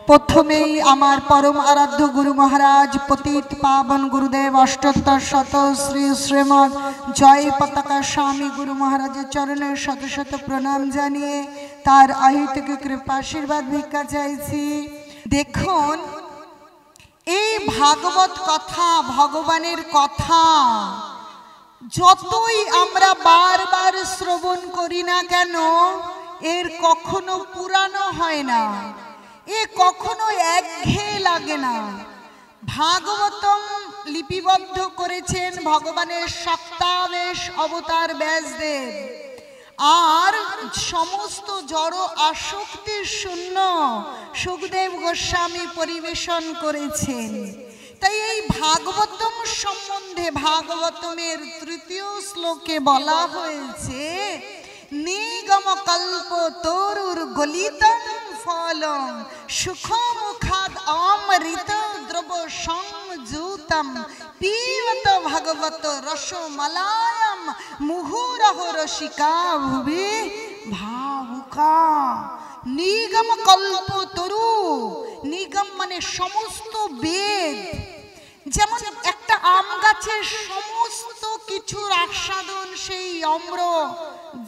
প্রথমেই আমার পরম আরাধ্য গুরু মহারাজ পতিত পাবন গুরুদেব অষ্টোত্তর শত শ্রী শ্রীমৎ জয় পতাকা স্বামী গুরু মহারাজের চরণে শত শত প্রণাম জানিয়ে তার অহেতুক কৃপা আশীর্বাদ ভিক্ষা চাইছি। দেখুন, এই ভাগবত কথা, ভগবানের কথা যতই আমরা বারবার শ্রবণ করি না কেন, এর কখনো পুরানো হয় না, এ কখনো একঘেয়ে লাগে না। ভাগবতম লিপিবদ্ধ করেছেন ভগবানের সপ্তাবেশ অবতার ব্যাসদেব, আর সমস্ত জড় আসক্তির শূন্য সুখদেব গোস্বামী পরিবেশন করেছেন। তাই এই ভাগবতম সম্বন্ধে ভাগবতমের তৃতীয় শ্লোকে বলা হয়েছে, নিগম কল্প তরুর গলিতম ফলম সুখমুখাদ অমৃত দ্রব সংযুতম পিবত ভগবত রসমলায়ম মুহুরহ রসিকা ভুবি ভাবুকা। নিগম কল্প তরু, নিগম মানে সমস্ত বেদ। যেমন একটা আম গাছের সমস্ত কিছুর আস্বাদন সেই অম্র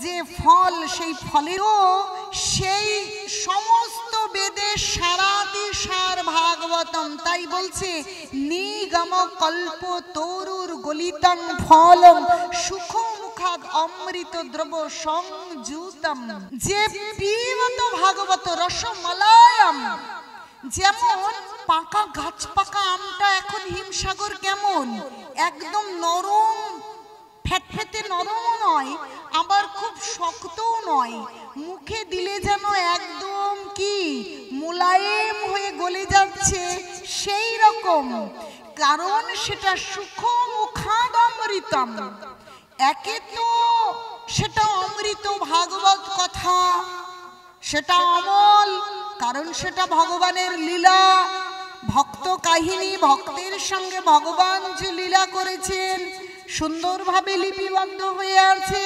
যে ফল, সেই ফলেরও সেই সমস্ত বেদের সারাদি সার ভাগবতম। তাই বলছে নিগম কল্প তরুর গলিতম ফলম সুখমুখাদ অমৃত দ্রব সংযুতম, যে পিবত ভাগবত রসমলায়ম। যেমন পাকা গাছ পাকা আমটা এখন হিমসাগর কেমন একদম নরম, ফ্যাটফেটে নরমও নয়, আবার খুব শক্তও নয়, মুখে দিলে যেন একদম কি মোলায়েম হয়ে গলে যাচ্ছে, সেই রকম। কারণ সেটা সুখমুখাদ অমৃতম, একে তো সেটা অমৃত ভাগবত কথা, সেটা অমল, কারণ সেটা ভগবানের লীলা, ভক্ত কাহিনী, ভক্তের সঙ্গে ভগবান যে লীলা করেছেন সুন্দরভাবে লিপিবদ্ধ হয়ে আছে।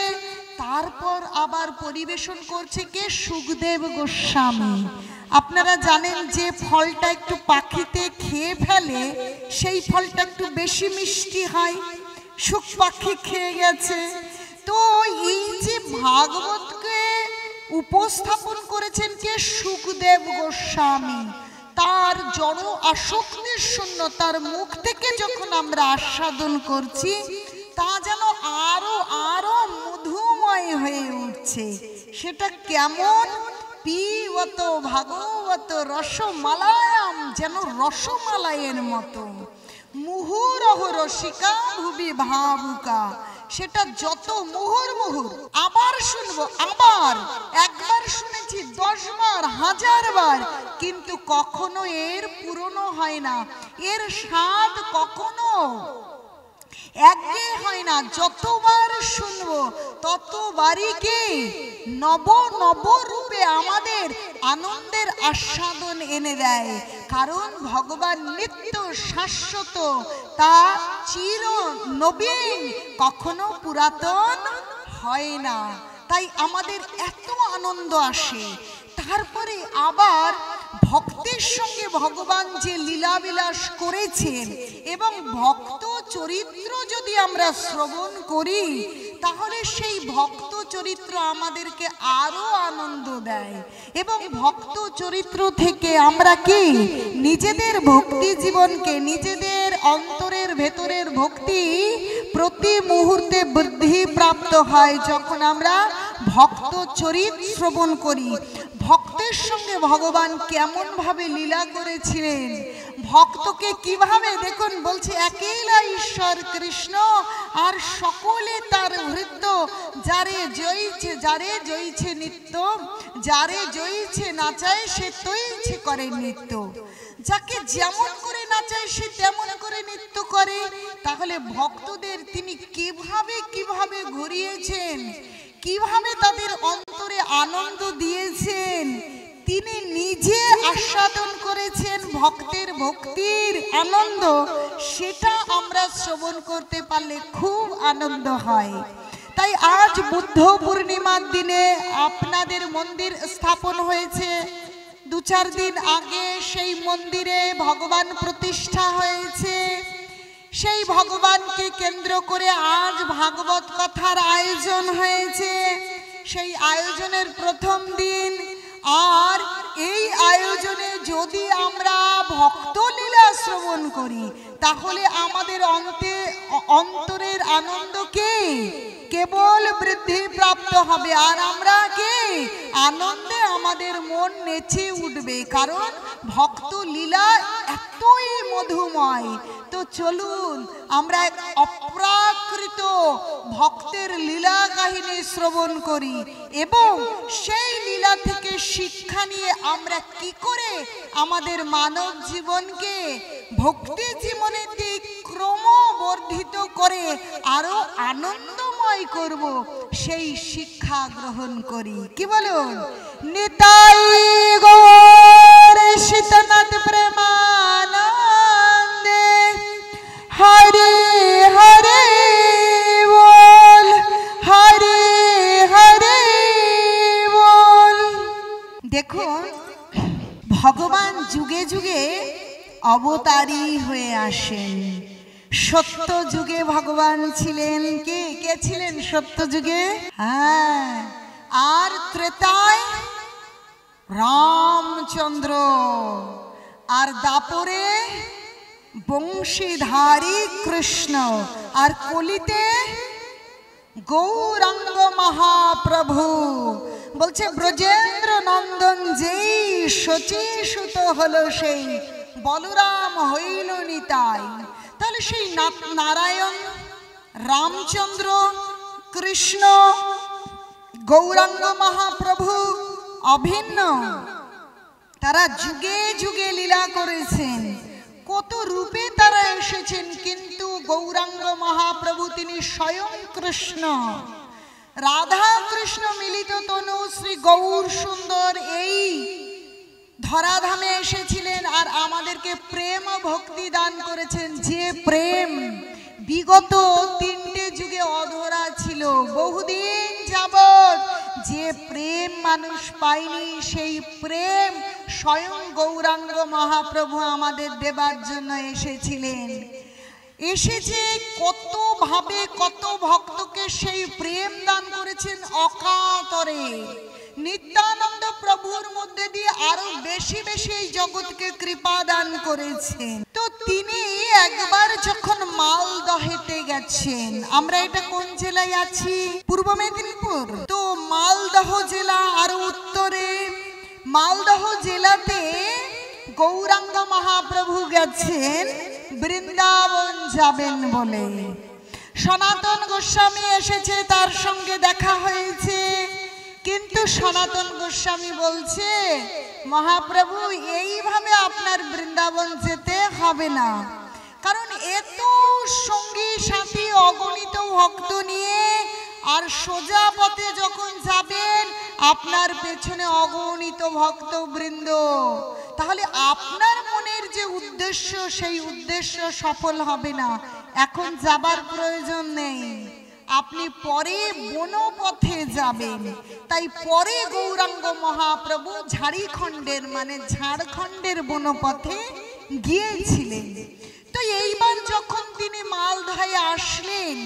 তারপর আবার পরিবেশন করছে কে? সুখদেব গোস্বামী। আপনারা জানেন যে ফলটা একটু পাখিতে খেয়ে ফেলে সেই ফলটা একটু বেশি মিষ্টি হয়, সুখ পাখি খেয়ে গেছে। তো এই যে ভাগবতকে উপস্থাপন করেছেন কে? সুখদেব গোস্বামী। তার জড় আসক্তির শূন্য তার মুখ থেকে যখন আমরা আস্বাদন করছি, তা যেন আরো আরো মধুময় হয়ে উঠছে। সেটা কেমন? পিবত ভাগবত রসমালায়াম, যেন রসমালাইয়ের মতো। মুহুরহ রসিকা ভুবি ভাবুকা, সেটা যত মুহুর মুহুর। আবার শুনবো, আবার একবার শুনেছি 10 বার 1000 বার, কিন্তু কখনো এর পুরনো হয় না, এর স্বাদ কখনো একঘেয়ে হয় না। যতবার শুনবো ততবারই কি নব নব রূপে আমাদের আনন্দের আস্বাদন এনে দেয়। কারণ ভগবান নিত্য শাশ্বত, তা চির নবীন, কখনো পুরাতন হয় না। তাই আমাদের এত আনন্দ আসে। তারপরে আবার ভক্তের সঙ্গে ভগবান যে লীলাবিলাস করেছেন এবং ভক্ত চরিত্র যদি আমরা শ্রবণ করি, তাহলে সেই ভক্ত চরিত্র আমাদেরকে আরো আনন্দ দেয়। এবং ভক্ত চরিত্র থেকে আমরা কি নিজেদের ভক্তি জীবনকে, নিজেদের অন্তরের ভেতরের ভক্তি প্রতি মুহূর্তে বৃদ্ধি প্রাপ্ত হয় যখন আমরা ভক্ত চরিত্র শ্রবণ করি। ভক্তের সঙ্গে ভগবান কেমন ভাবে লীলা করেছিলেন, ভক্তকে কিভাবে, দেখুন বলছে একেলা ঈশ্বর কৃষ্ণ আর সকলে তার ভৃত্য, যারে জয়ছে যারে জয়ছে নিত্য, যারে জয়ছে নাচায় সে তৈছে করে নিত্য। যাকে যেমন করে নাচায় সে তেমন করে নৃত্য করে। তাহলে ভক্তদের তিনি কিভাবে কিভাবে ঘুরিয়েছেন, কিভাবে তাদের অন্তরে আনন্দ দিয়েছেন, তিনি নিজে আস্বাদন করেছেন ভক্তের ভক্তির আনন্দ, সেটা আমরা শ্রবণ করতে পারলে খুব আনন্দ হয়। তাই আজ বুদ্ধ পূর্ণিমার দিনে আপনাদের মন্দির স্থাপন হয়েছে, 2-4 দিন আগে সেই মন্দিরে ভগবান প্রতিষ্ঠা হয়েছে। সেই ভগবানকে কেন্দ্র করে আজ ভাগবত কথার আয়োজন হয়েছে। সেই আয়োজনের প্রথম দিন। আর এই আয়োজনে যদি আমরা ভক্তলীলা শ্রবণ করি তাহলে আমাদের অন্তরের আনন্দকে কেবল বৃদ্ধি প্রাপ্ত হবে। আর আমরা কে আনন্দে আমাদের মন নেচে উঠবে, কারণ ভক্ত লীলা এতই মধুময়। তো চলুন আমরা এক অপ্রাকৃত ভক্তের লীলা কাহিনী শ্রবণ করি এবং সেই লীলা থেকে শিক্ষা নিয়ে আমরা কি করে আমাদের মানব জীবনকে ভক্তি জীবনের দিক ক্রমবর্ধিত করে আরো আনন্দময় করব, সেই শিক্ষা গ্রহণ করি। কি বলুন? নিতাই গৌর সীতানাথ প্রেমানন্দে হরে হরে বল, হরে হরে বল। দেখুন, ভগবান যুগে যুগে অবতারী হয়ে আসেন। সত্য যুগে ভগবান ছিলেন। কে কে ছিলেন সত্য যুগে? হ্যাঁ। আর ত্রেতায় রামচন্দ্র, আর দাপরে বংশীধারী কৃষ্ণ, আর কলিতে গৌরাঙ্গ মহাপ্রভু। বলছে ব্রজেন্দ্র নন্দন যেই শচীসুত হলো সেই বলরাম হইল নিতাই। তাহলে সেই নারায়ণ, রামচন্দ্র, কৃষ্ণ, গৌরাঙ্গ মহাপ্রভু অভিন্ন। তারা যুগে যুগে লীলা করেছেন, কত রূপে তারা এসেছেন, কিন্তু গৌরাঙ্গ মহাপ্রভু তিনি স্বয়ং কৃষ্ণ। রাধা কৃষ্ণ মিলিত তনু শ্রী গৌর সুন্দর এই ধরাধামে এসেছিলেন আর আমাদেরকে প্রেম ও ভক্তি দান করেছেন। যে প্রেম বিগত 3টে যুগে অধরা ছিল, বহুদিন যাবৎ যে প্রেম মানুষ পায়নি, সেই প্রেম স্বয়ং গৌরাঙ্গ মহাপ্রভু আমাদের দেবার জন্য এসেছিলেন। এসেছে কত ভাবে, কত ভক্তকে সেই প্রেম দান করেছেন অকাতরে। নিত্যানন্দ প্রভুর মধ্যে দিয়ে আরো বেশি বেশি এই জগৎকে কৃপা দান করেছেন। তো তিনি একবার যখন মালদহেতে গেছেন, আমরা এটা কোন জেলায় আছি? পূর্ব মেদিনীপুর। তো মালদহ জেলা আরো উত্তরে। মালদহ জেলাতে গৌরাঙ্গ মহাপ্রভু গেছেন বৃন্দাবন যাবেন বলে। সনাতন গোস্বামী এসেছে, তার সঙ্গে দেখা হয়েছে। কিন্তু সনাতন গোস্বামী বলছে, মহাপ্রভু এইভাবে আপনার বৃন্দাবন যেতে হবে না, কারণ এত সঙ্গী সাথী অগণিত ভক্ত নিয়ে আর সোজা পথে যখন যাবেন আপনার পেছনে অগণিত ভক্তবৃন্দ, তাহলে আপনার মনের যে উদ্দেশ্য সেই উদ্দেশ্য সফল হবে না। এখন যাবার প্রয়োজন নেই, আপনি পরে বনপথে যাবেন। তাই পরে গৌরাঙ্গ মহাপ্রভু ঝাড়খণ্ডের মানে ঝাড়খণ্ডের বনপথে গিয়েছিলেন। তো এইবার যখন তিনি মালদহে আসলেন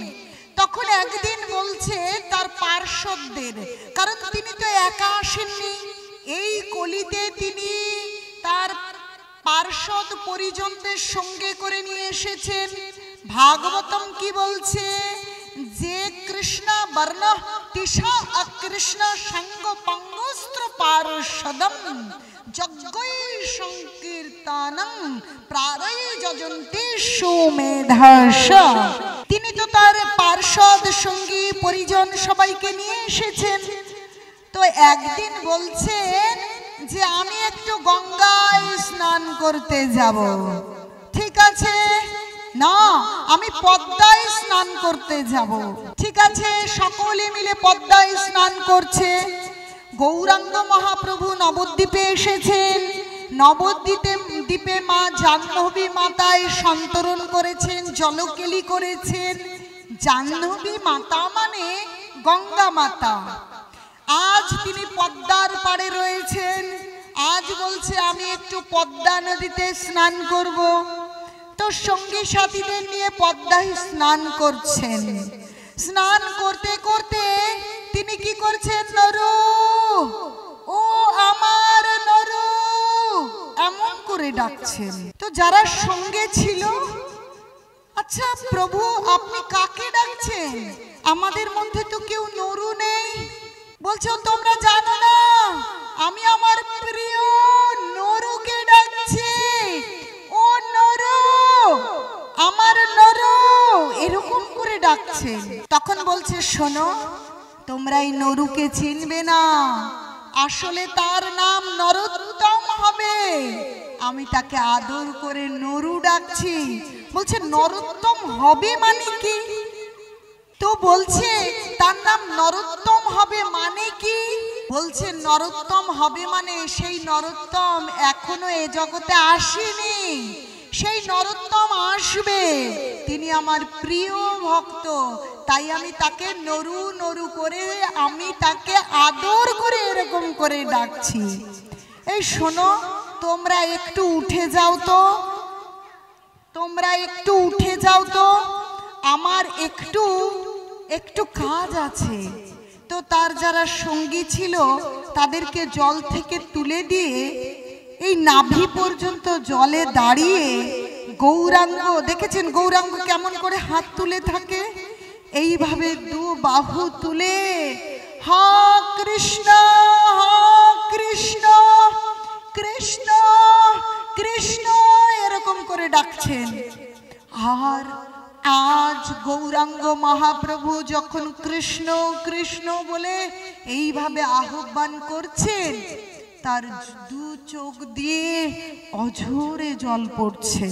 তখন একদিন বলছে তার পার্শ্বদের, কারণ তিনি তো একা আসেননি, এই কলিতে তিনি তার পার্শ্বদ পরিজনদের সঙ্গে করে নিয়ে এসেছেন। ভাগবতম কি বলছে? যে কৃষ্ণ বর্ণ তিসা অকৃষ্ণ সঙ্গ পঙ্গুস্ত্র পার্শ্বদম যজ্ঞৈ সংকীর্তনম প্রারয় যজন্তি সুমেধাস। তিনি তো তার পার্শ্বদ সঙ্গী পরিজন সবাইকে নিয়ে এসেছেন। তো একদিন বলছেন যে আমি একটু গঙ্গায় স্নান করতে যাব। ঠিক আছে, না আমি পদ্মায় স্নান করতে যাব। ঠিক আছে, সকলে মিলে পদ্মায় স্নান করছে। গৌরাঙ্গ মহাপ্রভু নবদ্বীপে এসেছেন। নবদ্বীপে মা জাহ্নবী মাতায় সন্তরণ করেছেন, জলকেলি করেছেন। জাহ্নবী মাতা মানে গঙ্গা মাতা। আজ তিনি পদ্মার পাড়ে রয়েছেন আজ বলছে আমি একটু পদ্মা নদীতে স্নান করব। তো সঙ্গী সাথীদের নিয়ে পদ্মায় স্নান করছেন। স্নান করতে করতে তিনি কি করছেন, নরু ও আমার নরু এমন করে ডাকছেন। তো যারা সঙ্গে ছিল, আচ্ছা প্রভু আপনি কাকে ডাকছেন, আমাদের মধ্যে তো কেউ নরু নেই। বলছো তোমরা জানো না আমি আমার প্রিয় নরুকে ডাকছি, ও নরু আমার নরু এরকম করে ডাকছে। তখন বলছে শোনো, তোমরা এই নরুকে চিনবে না, আসলে তার নাম নরোত্তম হবে, আমি তাকে আদর করে নরু ডাকছি। বলছে নরোত্তম হবে মানে কি? তো বলছে তার নাম নরোত্তম হবে মানে কি? বলছে নরোত্তম হবে মানে সেই নরোত্তম এখনো এ জগতে আসেনি, সেই নরোত্তম আসবে, তিনি আমার প্রিয় ভক্ত, তাই আমি তাকে নরু নরু করে আমি তাকে আদর করে এরকম করে ডাকছি। এই শোনো, তোমরা একটু উঠে যাও তো, তোমরা একটু উঠে যাও তো, আমার একটু একটু কাজ আছে। তো তার যারা সঙ্গী ছিল তাদেরকে জল থেকে তুলে দিয়ে এই নাভি পর্যন্ত জলে দাঁড়িয়ে গৌরাঙ্গ, দেখেছেন গৌরাঙ্গ কেমন করে হাত তুলে থাকে, এইভাবে দু বাহু তুলে হা কৃষ্ণ কৃষ্ণ কৃষ্ণ কৃষ্ণ এরকম করে ডাকছেন। আর আজ গৌরাঙ্গ মহাপ্রভু যখন কৃষ্ণ কৃষ্ণ বলে এইভাবে আহ্বান করছেন, তার দু চোখ দিয়ে অঝরে জল পড়ছে।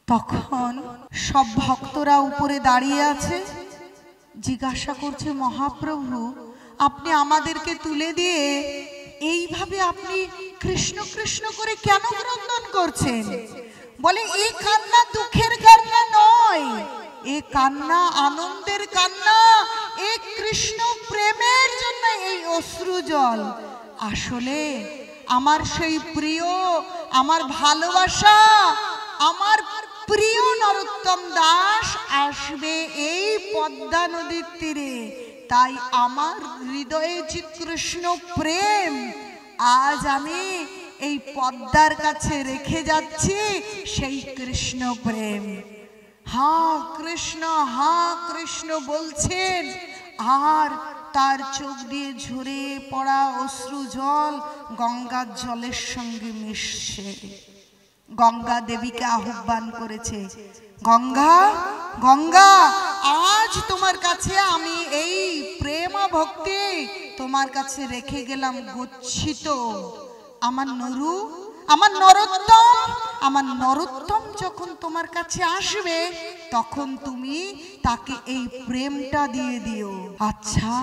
তখন সব ভক্তরা উপরে দাঁড়িয়ে আছে, জিজ্ঞাসা করছে মহাপ্রভু আপনি আমাদেরকে তুলে দিয়ে এইভাবে আপনি কৃষ্ণ কৃষ্ণ করে কেন ক্রন্দন করছেন? বলে এই কান্না দুঃখের কান্না নয়, এই কান্না আনন্দের কান্না, এই কৃষ্ণ প্রেমের জন্য এই অশ্রু জল। আসলে আমার সেই প্রিয়, আমার ভালোবাসা, আমার প্রিয় নরোত্তম দাস আসবে এই পদ্মা নদীর তীরে, তাই আমার হৃদয়ে যে কৃষ্ণ প্রেম আজ আমি এই পদ্মার কাছে রেখে যাচ্ছি, সেই কৃষ্ণ প্রেম। হা কৃষ্ণ বলছেন, আর তার চোখ দিয়ে ঝরে পড়া অশ্রু জল গঙ্গার জলের সঙ্গে মিশছে। গঙ্গা দেবীকে আহ্বান করেছে, গঙ্গা গঙ্গা আজ তোমার কাছে আমি এই প্রেম ভক্তি তোমার কাছে রেখে গেলাম গচ্ছিত। আমার নরু, আমার নরোত্তম, আমার নরোত্তম যখন তোমার কাছে আসবে তখন তুমি তাকে এই প্রেমটা দিয়ে দিও। আচ্ছা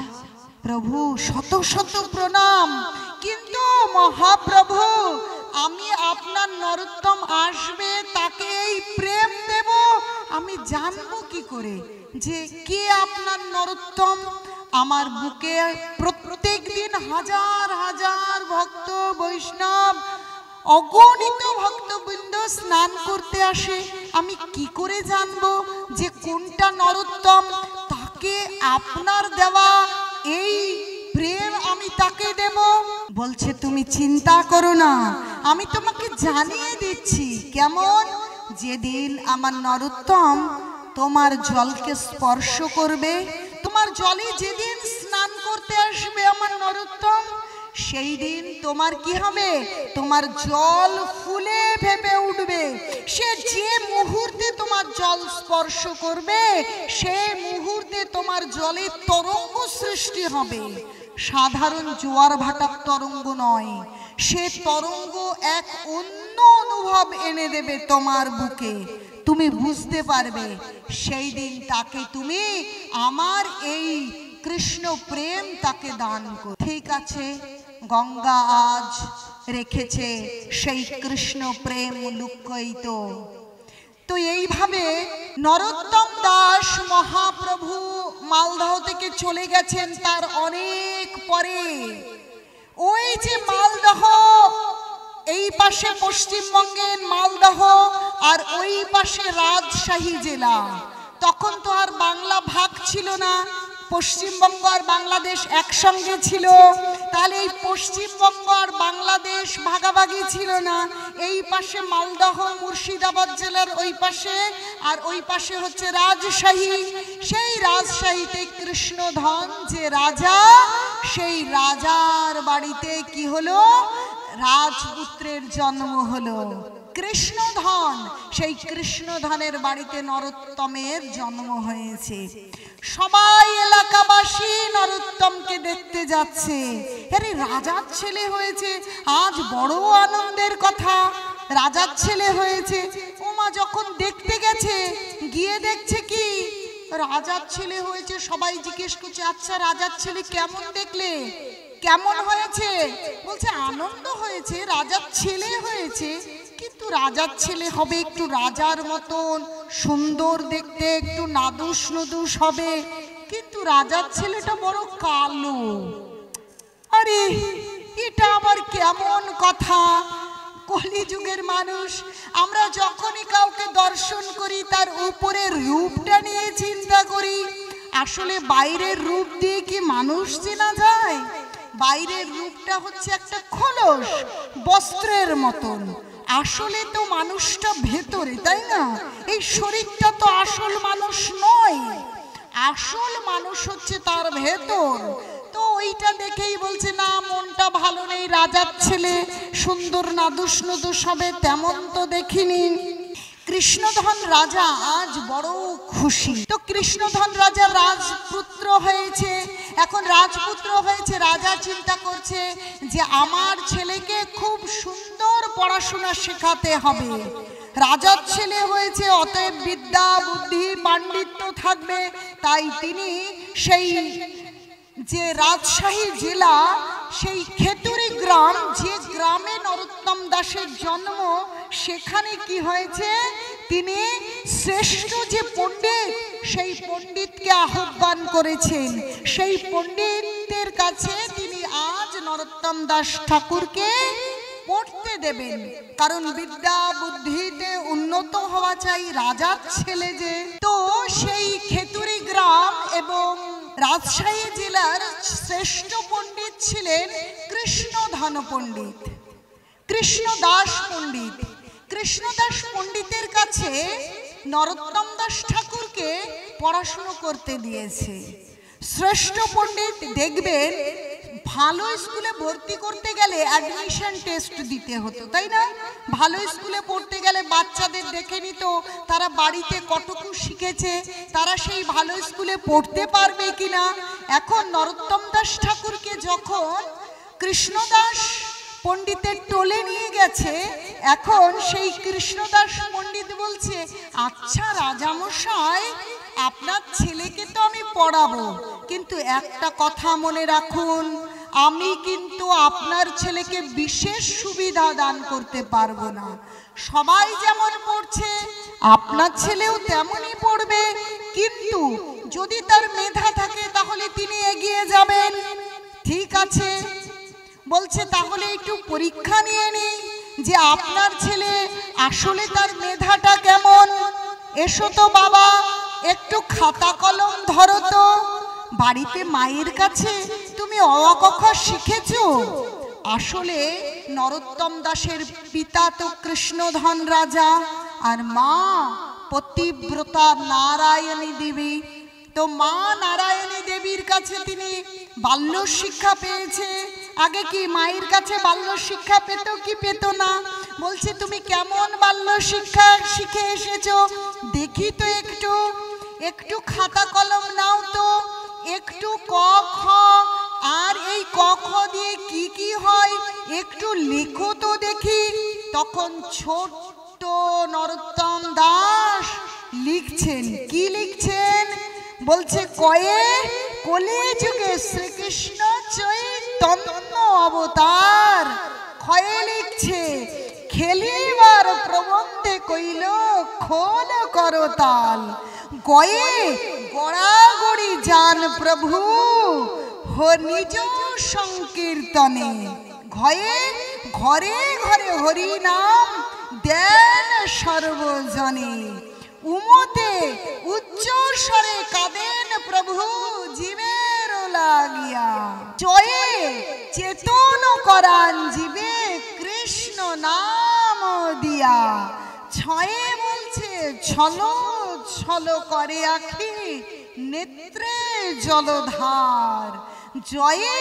প্রভু শত শত প্রণাম, কিন্তু মহাপ্রভু আমি আপনার নরোত্তম আসবে তাকে এই প্রেম দেব, আমি জানবো কি করে যে কে আপনার নরোত্তম? আমার বুকে প্রত্যেক দিন হাজার হাজার ভক্ত বৈষ্ণব অগণিত ভক্তবৃন্দ স্নান করতে আসে, আমি কি করে জানবো যে কোনটা নরোত্তম? তাকে আপনার দেওয়া এই প্রেম আমি তাকে দেব। বলছে তুমি চিন্তা করো না, আমি তোমাকে জানিয়ে দিচ্ছি। কেমন? যেদিন আমার নরোত্তম তোমার জলকে স্পর্শ করবে, তোমার জলে যেদিন স্নান করতে আসবে আমার নরোত্তম, সেই দিন তোমার কি হবে? তোমার জল ফুলে ভেপে উঠবে। সে যে মুহূর্তে তোমার জল স্পর্শ করবে সে মুহূর্তে তোমার জলে তরঙ্গ সৃষ্টি হবে। সাধারণ জোয়ার ভাটার তরঙ্গ নয়, সে তরঙ্গ এক অন্য অনুভব এনে দেবে তোমার বুকে, তুমি বুঝতে পারবে। সেই দিন তাকে তুমি আমার এই কৃষ্ণ প্রেম তাকে দান করো। ঠিক আছে, গঙ্গা আজ রেখেছে সেই কৃষ্ণ প্রেম লুক্কায়িত। তো এইভাবে নরোত্তম দাস মহাপ্রভু মালদহ থেকে চলে গেছেন। তার অনেক পরে ওই যে মালদহ, এই পাশে পশ্চিমবঙ্গের মালদহ আর ওই পাশে রাজশাহী জেলা। তখন তো আর বাংলা ভাগ ছিল না, পশ্চিমবঙ্গ আর বাংলাদেশ একসঙ্গে ছিল। তাহলে এই পশ্চিমবঙ্গ আর বাংলাদেশ ভাগাভাগি ছিল না। এই পাশে মালদহ মুর্শিদাবাদ জেলার ওই পাশে, আর ওই পাশে হচ্ছে রাজশাহী। সেই রাজশাহীতে কৃষ্ণধন যে রাজা, সেই রাজার বাড়িতে কি হলো? রাজপুত্রের জন্ম হলো কৃষ্ণধন। সেই কৃষ্ণধনের বাড়িতে নরোত্তমের জন্ম হয়েছে। সবাই এলাকাবাসী নরোত্তমকে দেখতে যাচ্ছে। আরে রাজার ছেলে হয়েছে, আজ বড় আনন্দের কথা, রাজার ছেলে হয়েছে। ওমা যখন দেখতে গেছে, গিয়ে দেখছে কি রাজার ছেলে হয়েছে। সবাই জিজ্ঞেস করছে, আচ্ছা রাজার ছেলে কেমন দেখলে, কেমন হয়েছে? বলছে আনন্দ হয়েছে, রাজার ছেলে হয়েছে, কিন্তু রাজার ছেলে হবে একটু রাজার মতন সুন্দর দেখতে, একটু নাদুস নুদুস হবে, কিন্তু রাজার ছেলেটা বড় কালো। আরে এটা আবার কেমন কথা? কলিযুগের মানুষ আমরা যখনই কাউকে দর্শন করি তার উপরের রূপটা নিয়ে চিন্তা করি। আসলে বাইরের রূপ দিয়ে কি মানুষ চেনা যায়? বাইরের রূপটা হচ্ছে একটা খোলস, বস্ত্রের মতন। আসলে তো মানুষটা ভেতরে, তাই না? এই শরীরটা তো আসল মানুষ নয়, আসল মানুষ হচ্ছে তার ভেতর। তো ওইটা দেখেই বলছে না, মনটা ভালো নেই, রাজার ছেলে সুন্দর নাদুস নুদুস হবে তেমন তো দেখিনি। কৃষ্ণধন রাজা আজ বড় খুশি। তো কৃষ্ণধন রাজা রাজপুত্র হয়েছে। এখন রাজপুত্র হয়েছে, রাজা চিন্তা করছে যে আমার ছেলেকে খুব সুন্দর পড়াশোনা শেখাতে হবে। রাজার ছেলে হয়েছে, অতএব বিদ্যা বুদ্ধি পাণ্ডিত্য থাকবে। তাই তিনি সেই যে রাজশাহী জেলা, সেই খেতুরি গ্রাম, যে গ্রামে নরোত্তম দাসের জন্ম, সেখানে কি হয়েছে, তিনি শ্রেষ্ঠ যে পণ্ডিত, সেই পণ্ডিতকে আহ্বান করেছেন। সেই পণ্ডিতের কাছে তিনি আজ নরোত্তম দাস ঠাকুরকে পড়তে দেবেন। কারণ বিদ্যা বুদ্ধিতে উন্নত হওয়া চাই রাজার ছেলে যে। তো সেই খেতুরি গ্রাম এবং রাজশাহী জেলার শ্রেষ্ঠ পণ্ডিত ছিলেন কৃষ্ণধন পণ্ডিত, কৃষ্ণদাস পণ্ডিত। কৃষ্ণদাস পণ্ডিতের কাছে নরোত্তম দাস ঠাকুরকে পড়াশুনো করতে দিয়েছে। শ্রেষ্ঠ পণ্ডিত দেখবেন, ভালো স্কুলে ভর্তি করতে গেলে অ্যাডমিশন টেস্ট দিতে হতো, তাই না? ভালো স্কুলে পড়তে গেলে বাচ্চাদের দেখে নিত তারা বাড়িতে কতটুকু শিখেছে, তারা সেই ভালো স্কুলে পড়তে পারবে কিনা। এখন নরোত্তম দাস ঠাকুরকে যখন কৃষ্ণদাস পণ্ডিতের টোলে নিয়ে গেছে, এখন সেই কৃষ্ণদাস পণ্ডিত বলছে, আচ্ছা রাজামশাই, আপনার ছেলেকে তো আমি পড়াবো, কিন্তু একটা কথা মনে রাখুন, আমি কিন্তু আপনার ছেলেকে বিশেষ সুবিধা দান করতে পারবো না। সবাই যেমন পড়ছে আপনার ছেলেও তেমনই পড়বে, কিন্তু যদি তার মেধা থাকে তাহলে তিনি এগিয়ে যাবেন। ঠিক আছে, বলছে তাহলে একটু পরীক্ষা নিয়ে নিই যে আপনার ছেলে আসলে তার মেধাটা কেমন। এসো তো বাবা, একটু খাতা কলম ধরো তো। বাড়িতে মায়ের কাছে তুমি অ আ ক খ শিখেছো? আসলে নরোত্তম দাসের পিতা তো কৃষ্ণধন রাজা, আর মা পতিব্রতা নারায়ণী দেবী। তো মা নারায়ণী দেবীর কাছে তিনি বাল্য শিক্ষা পেয়েছে। আগে কি মায়ের কাছে বাল্য শিক্ষা পেত কি পেত না? বলছে তুমি কেমন বাল্য শিক্ষা শিখে এসেছো দেখি তো, একটু একটু খাতা কলম নাও তো, একটু ক খ, আর এই ক খ দিয়ে কি কি হয় একটু লেখো তো দেখি। তখন ছোট্ট নরোত্তম দাস লিখছেন। কি লিখছেন? বলছে কয়ে কলি যুগে শ্রীকৃষ্ণ চৈতন্য অবতার। ক্ষয়ে লিখছে খেলিবার প্রবন্ধে কইল খোল করতাল। গয়ে গড়াগড়ি যান প্রভু নিজ সংকীর্তনে, ঘরে ঘরে ঘরে হরি নাম দেন সর্বজনে। উমতে উচ্চ স্বরে কাঁদেন প্রভু জীবের লাগিয়া, জয়ে চেতন করান জীবে কৃষ্ণ নাম দিয়া। ছয়ে বলছে ছলো ছলো করে আখি নেত্রে জলধার, জয়ে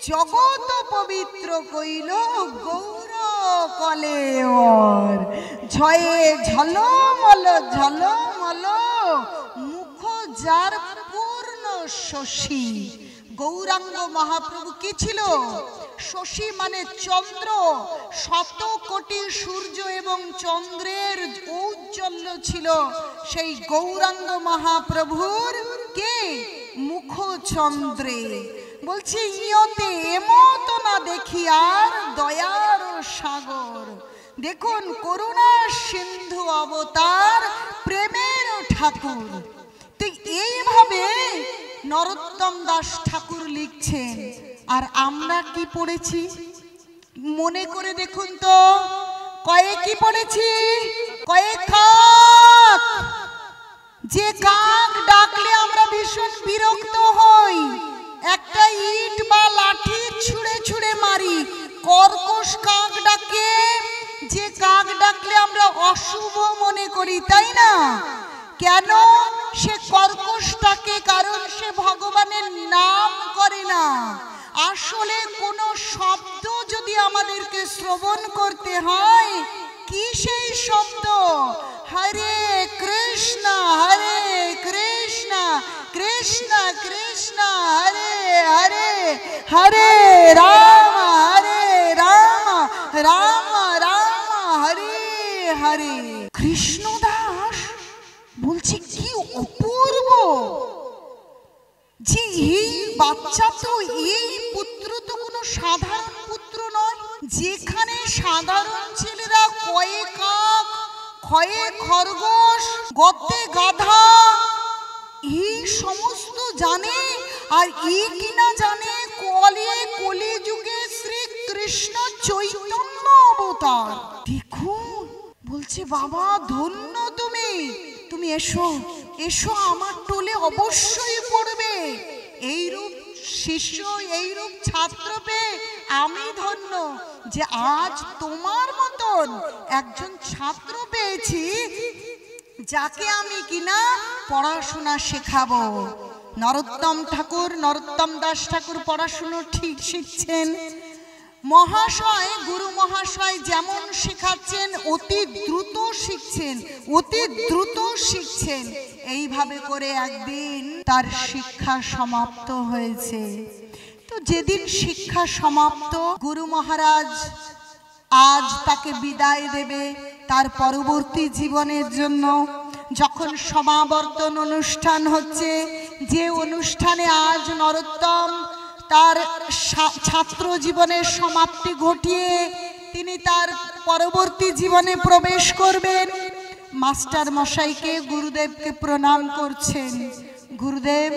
জগত পবিত্র কইল গৌর কলেওর। ঝয়ে ঝলমল ঝলমল মুখ যার পূর্ণ শশী। গৌরাঙ্গ মহাপ্রভু কি ছিল? শশী মানে চন্দ্র, শত কোটি সূর্য এবং চন্দ্রের ঔজ্জ্বল্য ছিল সেই গৌরাঙ্গ মহাপ্রভুর কে মুখ চন্দ্রে। বলছি ইয়তে এমত না দেখি আর দয়ার সাগর। দেখুন করুণা সিন্ধু অবতার প্রেমের ঠাকুর। তো এইভাবে নরোত্তম দাস ঠাকুর লিখছেন। আর আমরা কি পড়েছি মনে করে দেখুন তো, কয়ে কি পড়েছি? কয়ে কাক। যে কাক ডাকলে আমরা ভীষণ বিরক্ত হই, একটা ইট বা লাঠি ছুঁড়ে ছুঁড়ে মারি। কর্কশ কাক ডাকে, যে কাক ডাকলে আমরা অশুভ মনে করি, তাই না? কেন সে কর্কশটাকে? কারণ সে ভগবানের নাম করে না। আসলে কোন শব্দ যদি আমাদেরকে শ্রবণ করতে হয়, কি সেই শব্দ? হরে কৃষ্ণ হরে কৃষ্ণ কৃষ্ণ কৃষ্ণ হরে হরে, হরে রাম রাম রাম হরে হরে। কৃষ্ণদাস বলছে কি অপূর্ব যে এই বাচ্চা তো, এই পুত্র তো কোনো সাধারণ পুত্র নয়। যেখানে সাধারণ ছেলেরা কয়ে কাক, খয়ে খরগোশ, গদ্দে গাধা এই সমস্ত জানে, আর এই কিনা জানে কলি যুগে শ্রী কৃষ্ণ চৈতন্য অবতার। দেখুন বলছে বাবা ধন্য তুমি, তুমি এসো এসো আমার টোলে অবশ্যই পড়বে। এইরূপ শিষ্য এইরূপ ছাত্র পেয়ে আমি ধন্য যে আজ তোমার মতন একজন ছাত্র পেয়েছি যাকে আমি কিনা পড়াশোনা শেখাবো। নরোত্তম ঠাকুর, নরোত্তম দাস ঠাকুর পড়াশুনো ঠিক শিখছেন। মহাশয়, গুরু মহাশয় যেমন শেখাচ্ছেন অতি দ্রুত শিখছেন, অতি দ্রুত শিখছেন। এইভাবে করে একদিন তার শিক্ষা সমাপ্ত হয়েছে। তো যেদিন শিক্ষা সমাপ্ত, গুরু মহারাজ আজ তাকে বিদায় দেবে তার পরবর্তী জীবনের জন্য। যখন সমাবর্তন অনুষ্ঠান হচ্ছে, যে অনুষ্ঠানে আজ নরোত্তম তার ছাত্র জীবনের সমাপ্তি ঘটিয়ে তিনি তার পরবর্তী জীবনে প্রবেশ করবেন, মাস্টার মশাইকে গুরুদেবকে প্রণাম করছেন। গুরুদেব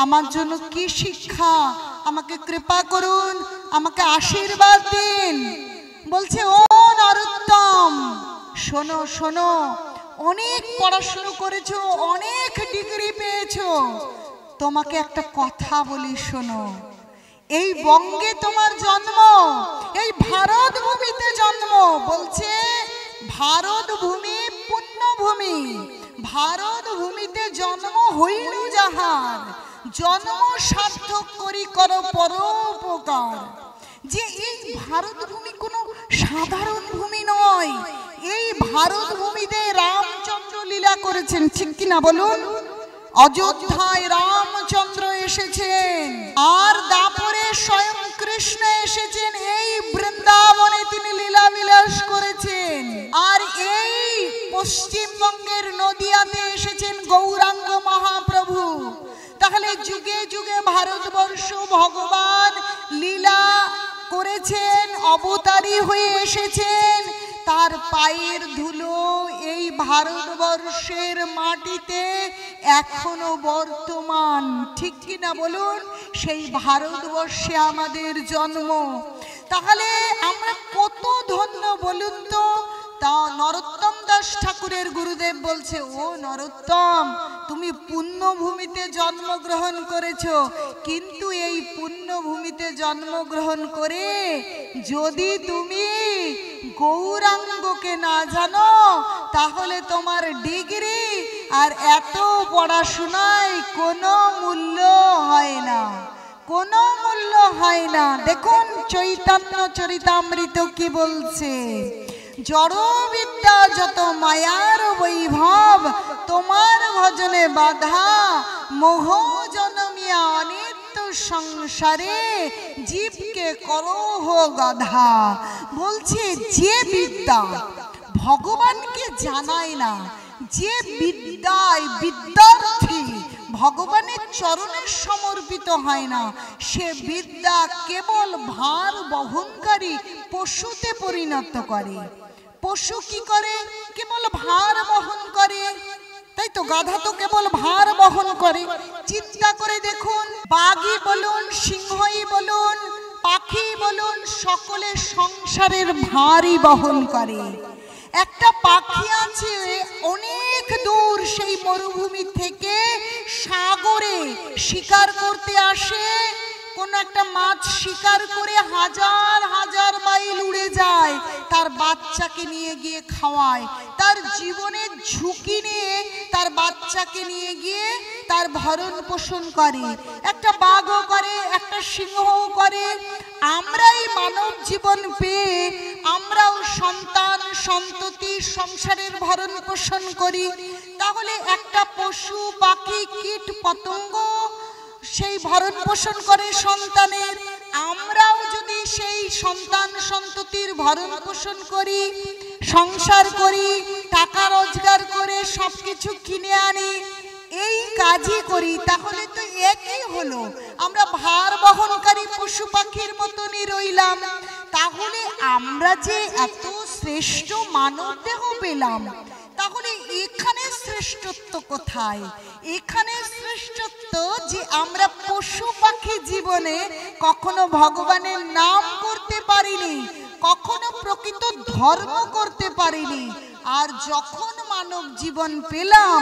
আমার জন্য কি শিক্ষা, আমাকে কৃপা করুন, আমাকে আশীর্বাদ দিন। বলছে ও নরোত্তম শোনো শোনো, অনেক পড়াশুনো করেছো, অনেক ডিগ্রি পেয়েছো, তোমাকে একটা কথা বলি শোনো। এই বঙ্গে তোমার জন্ম, এই ভারত ভূমিতে জন্ম। বলছে ভারত ভূমি পুণ্যভূমি, ভারত ভূমিতে জন্ম হইল যাহার, জন্ম সার্থক করি করো পরোপকার। যে এই ভারত ভূমি কোনো সাধারণ ভূমি নয়, এই ভারত ভূমিতে রামচন্দ্র লীলা করেছেন, ঠিক কিনা বলুন? অযোধ্যায় রামচন্দ্র এসেছেন, আর দাপরে স্বয়ং কৃষ্ণ এসেছেন, এই বৃন্দাবনে তিনি লীলা বিলাস করেছেন। আর এই পশ্চিমবঙ্গের নদিয়াতে এসেছেন গৌরাঙ্গ মহাপ্রভু। তাহলে যুগে যুগে ভারতবর্ষ ভগবান লীলা করেছেন, অবতারী হয়ে এসেছেন। তার পায়ের ধুলো এই ভারতবর্ষের মাটিতে এখনো বর্তমান, ঠিক কিনা বলুন? সেই ভারতবর্ষে আমাদের জন্ম, তাহলে আমরা কত ধন্য বলুন তো। তা নরোত্তম দাস ঠাকুরের গুরুদেব বলছে, ও নরোত্তম, তুমি পুণ্যভূমিতে জন্মগ্রহণ করেছো, কিন্তু এই পুণ্যভূমিতে জন্মগ্রহণ করে যদি তুমি গৌরাঙ্গকে না জানো, তাহলে তোমার ডিগ্রি আর এত পড়াশোনায় কোনো মূল্য হয় না, কোনো মূল্য হয় না। দেখুন চৈতন্য চরিতামৃত কি বলছে, জড় বিদ্যা যত মায়ার বৈভব, তোমার ভজনে বাধা মোহ জনমিয়া অনিত্য সংসারে, জীবকে করোহ গাধা। বলছে যে বিদ্যা ভগবানকে জানায় না, যে বিদ্যায় বিদ্যার্থী ভগবানের চরণে সমর্পিত হয় না, সে বিদ্যা কেবল ভার বহনকারী পশুতে পরিণত করে। পশু কি করে? কেবল ভার বহন করে, তাই তো? গাধা তো কেবল ভার বহন করে। চিন্তা করে দেখুন, বাঘই বলুন, সিংহই বলুন, পাখি বলুন, সকলে সংসারের ভারই বহন করে। একটা পাখি আছে অনেক দূর সেই মরুভূমি থেকে সাগরে শিকার করতে আসে, কোন একটা মাছ শিকার করে হাজার হাজার মাইল উড়ে যায়, তার বাচ্চাকে নিয়ে গিয়ে খাওয়ায়, তার জীবনের ঝুঁকি নিয়ে তার বাচ্চাকে নিয়ে গিয়ে তার ভরণ পোষণ করে। একটা বাঘও করে, একটা সিংহও করে। আমরাই মানব জীবন পেয়ে আমরাও সন্তান সন্ততি সংসারের ভরণ পোষণ করি, তাহলে একটা পশু পাখি কীট পতঙ্গ সেই ভরণ পোষণ করে সন্তানের, আমরাও যদি সেই সন্তান সন্ততির ভরণ পোষণ করি, সংসার করি, টাকা রোজগার করে সবকিছু কিনে আনি, এই কাজই করি, তাহলে তো একই হলো, আমরা ভার বহনকারী পশু পাখির মতনই রইলাম। তাহলে আমরা যে এত শ্রেষ্ঠ মানব দেহ পেলাম, তাহলে এখানে শ্রেষ্ঠত্ব কোথায়? এখানে শ্রেষ্ঠত্ব যে আমরা পশু পাখি জীবনে কখনো ভগবানের নাম করতে পারিনি, কখনো প্রকৃত ধর্ম করতে পারিনি, আর যখন মানব জীবন পেলাম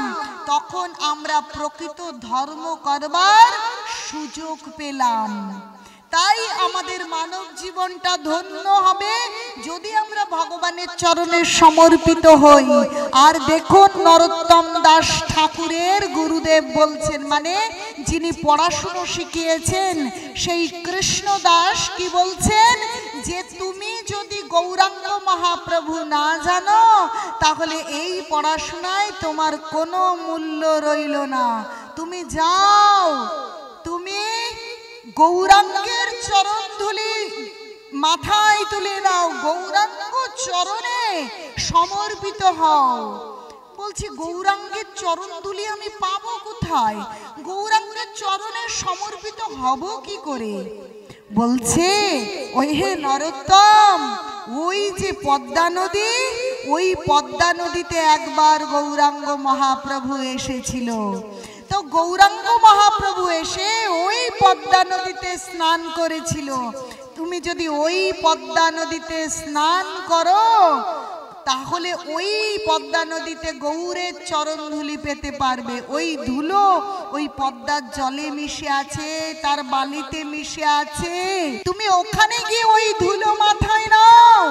তখন আমরা প্রকৃত ধর্ম করবার সুযোগ পেলাম। তাই আমাদের মানব জীবনটা ধন্য হবে যদি আমরা ভগবানের চরণে সমর্পিত হই। আর দেখুন নরোত্তম দাস ঠাকুরের গুরুদেব বলছেন, মানে যিনি পড়াশুনো শিখিয়েছেন সেই কৃষ্ণ দাস কি বলছেন, যে তুমি যদি গৌরাঙ্গ মহাপ্রভু না জানো, তাহলে এই পড়াশোনায় তোমার কোনো মূল্য রইল না। তুমি যাও, তুমি গৌরাঙ্গের চরণ ধুলি মাথায় তুলে নাও, গৌরাঙ্গ চরণে সমর্পিত হও। বলছি গৌরাঙ্গের চরণ ধুলি আমি পাবো কোথায়? গৌরাঙ্গের চরণে সমর্পিত হব কি করে? বলছে, ওই হে নরোত্তম, ওই যে পদ্মা নদী, ওই পদ্মা নদীতে একবার গৌরাঙ্গ মহাপ্রভু এসেছিল। তো গৌরাঙ্গ মহাপ্রভু এসে ওই পদ্মা নদীতে স্নান করেছিল। তুমি যদি ওই পদ্মা নদীতে স্নান করো, তাহলে ওই পদ্মা নদীতে গৌরের চরণ ধুলি পেতে পারবে। ওই ধুলো ওই পদ্মার জলে মিশে আছে, তার বালিতে মিশে আছে, তুমি ওখানে গিয়ে ওই ধুলো মাথায় নাও।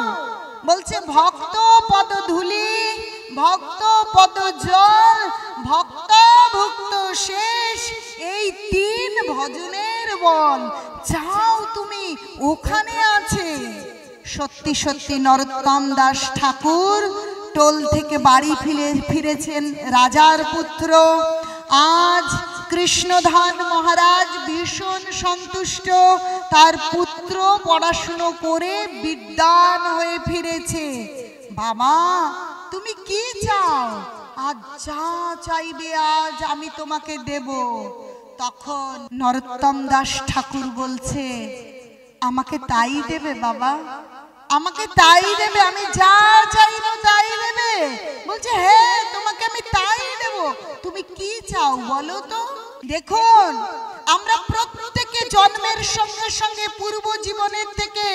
বলছে ভক্ত পদ ধুলি, ভক্ত পদ জল, ভক্ত ভুক্ত শেষ, এই তিন ভজনের বল, যাও তুমি ওখানে আছে। সত্যি সত্যি নরোত্তম দাস ঠাকুর টোল থেকে বাড়ি ফিরেছেন রাজার পুত্র। আজ কৃষ্ণধান মহারাজ ভীষণ সন্তুষ্ট, তার পুত্র পড়াশুনো করে বিদ্বান হয়ে ফিরেছে। বাবা তুমি কি চাও? আজ যা চাইবে আজ আমি তোমাকে দেব। তখন নরোত্তম দাস ঠাকুর বলছে, আমাকে তাই দেবে বাবা, আমাকে তাই দেবে, আমি যা চাইবো তাই দেবে? বলছে হ্যাঁ তোমাকে আমি তাই দেব। তুমি কি চাও বলো তো? দেখুন আমরা প্রত্যেকে জন্মের সঙ্গে সঙ্গে পূর্ব জীবনের থেকে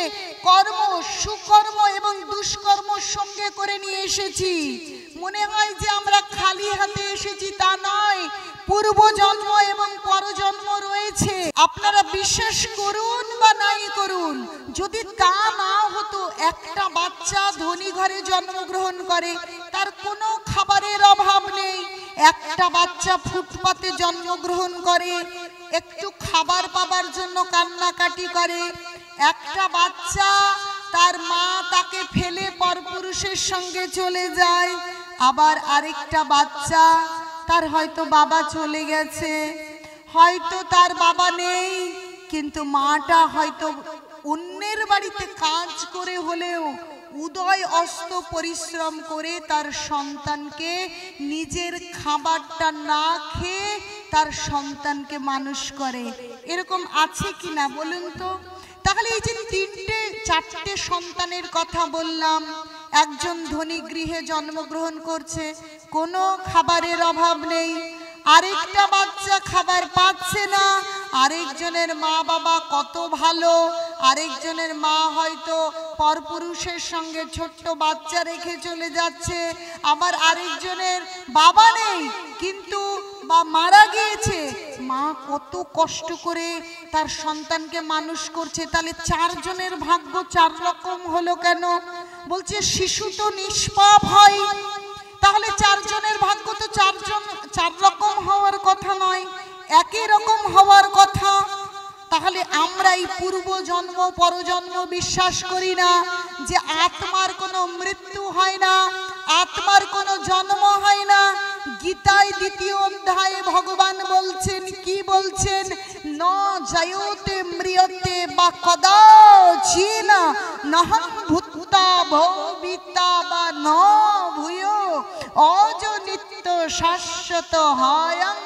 কর্ম, সুকর্ম এবং দুষ্কর্ম সঙ্গে করে নিয়ে এসেছি। মনে হয় যে আমরা খালি হাতে এসেছি, তা নয়। পূর্ব জন্ম এবং পরজন্ম রয়েছে। আপনারা বিশ্বাস করুন বা নাই করুন, যদি তা না হতো, একটা বাচ্চা ধনী ঘরে জন্মগ্রহণ করে, তার কোনো খাবারের অভাব নেই। একটা বাচ্চা ফুটপাতে জন্মগ্রহণ করে, একটু খাবার পাবার জন্য কান্নাকাটি করে। একটা বাচ্চা তার মা তাকে ফেলে পরপুরুষের সঙ্গে চলে যায়। আবার আরেকটা বাচ্চা, তার হয়তো বাবা চলে গেছে, হয়তো তার বাবা নেই, কিন্তু মাটা হয়তো অন্যের বাড়িতে কাজ করে হলেও উদয় অস্ত পরিশ্রম করে তার সন্তানকে নিজের খাবারটা না খেয়ে তার সন্তানকে মানুষ করে। এরকম আছে কি না বলুন তো? তাহলে এই যে তিনটে চারটে সন্তানের কথা বললাম, একজন ধনী গৃহে জন্মগ্রহণ করছে, কোনো খাবারের অভাব নেই। আরেকটা বাচ্চা খাবার পাচ্ছে না, আরেকজনের মা বাবা কত ভালো, আরেকজনের মা হয়তো পরপুরুষের সঙ্গে ছোট্ট বাচ্চা রেখে চলে যাচ্ছে। আবার আরেকজনের বাবা নেই, কিন্তু বা মারা গিয়েছে, মা কত কষ্ট করে তার সন্তানকে মানুষ করছে। তাহলে চারজনের ভাগ্য চার রকম হলো কেন? বলছে শিশু তো নিষ্পাপ হয়, তাহলে চারজনের ভাগ্য তো চার রকম হওয়ার কথা নয়, একই রকম হওয়ার কথা। তাহলে আমরা এই পূর্ব জন্ম পরজন্ম বিশ্বাস করি না যে আত্মার কোনো মৃত্যু হয় না, আত্মার কোনো জন্ম হয় না। গীতায় 2য় অধ্যায়ে ভগবান বলছেন, কি বলছেন? ন জয়তে ম্রিয়তে বা কদাচিন নহং ভূতা ভবিতা বা ন ভূয়ো অজ নিত্য শাশ্বত হয়ং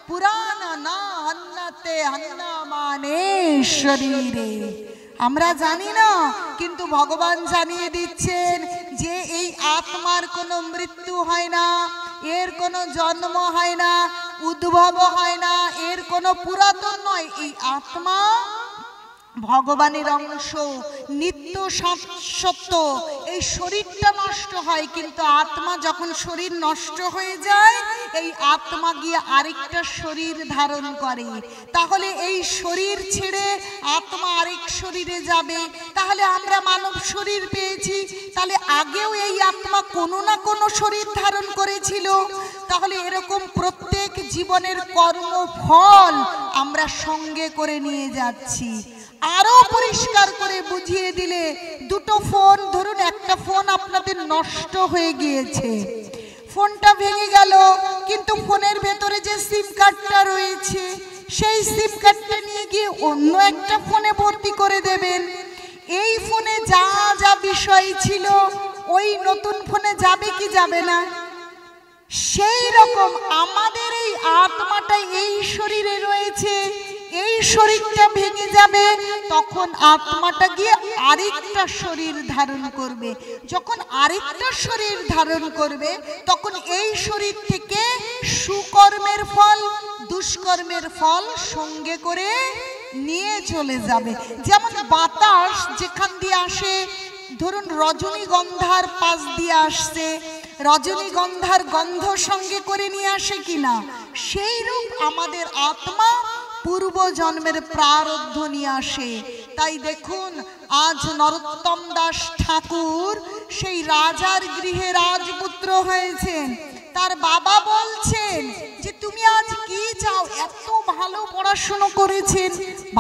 পুরাণ না হন্নতে হন্নমানে শরীরে। আমরা জানি না, কিন্তু ভগবান জানিয়ে দিচ্ছেন যে এই আত্মার কোনো মৃত্যু হয় না, এর কোনো জন্ম হয় না, উদ্ভব হয় না, এর কোনো পুরাতন নয়। এই আত্মা ভগবানের অংশ, নিত্য সত্য। এই শরীরটা নষ্ট হয়, কিন্তু আত্মা যখন শরীর নষ্ট হয়ে যায়, এই আত্মা গিয়ে আরেকটা শরীর ধারণ করে। তাহলে এই শরীর ছেড়ে আত্মা আরেক শরীরে যাবে। তাহলে আমরা মানব শরীর পেয়েছি, তাহলে আগেও এই আত্মা কোনো না কোনো শরীর ধারণ করেছিল। তাহলে এরকম প্রত্যেক জীবনের কর্মফল আমরা সঙ্গে করে নিয়ে যাচ্ছি। আরো পরিষ্কার করে বুঝিয়ে দিলে, দুটো ফোন ধরুন, একটা ফোন আপনাদের নষ্ট হয়ে গিয়েছে, ফোনটা ভেঙে গেল, কিন্তু ফোনের ভেতরে যে সিম কার্ডটা রয়েছে, সেই সিম কার্ডটা নিয়ে গিয়ে অন্য একটা ফোনে ভর্তি করে দেবেন। এই ফোনে যা যা বিষয় ছিল ওই নতুন ফোনে যাবে কি যাবে না? সেই রকম আমাদের এই আত্মাটা এই শরীরে রয়েছে, এই শরীরটা ভেঙে যাবে, তখন আত্মাটা গিয়ে আরেকটা শরীর ধারণ করবে। যখন আরেকটা শরীর ধারণ করবে, তখন এই শরীর থেকে সুকর্মের ফল, দুষ্কর্মের ফল সঙ্গে করে নিয়ে চলে যাবে। যেমন বাতাস যেখান দিয়ে আসে, ধরুন রজনীগন্ধার পাশ দিয়ে আসছে, রজনীগন্ধার গন্ধ সঙ্গে করে নিয়ে আসে কিনা, সেই রূপ আমাদের আত্মা পূর্ব জন্মের প্রারব্ধ নিয়ে আসে। তাই দেখুন, আজ নরোত্তম দাস ঠাকুর সেই রাজার গৃহে রাজপুত্র হয়েছেন। তার বাবা বলছেন যে তুমি আজ কি চাও? এত ভালো পড়াশুনো করেছেন,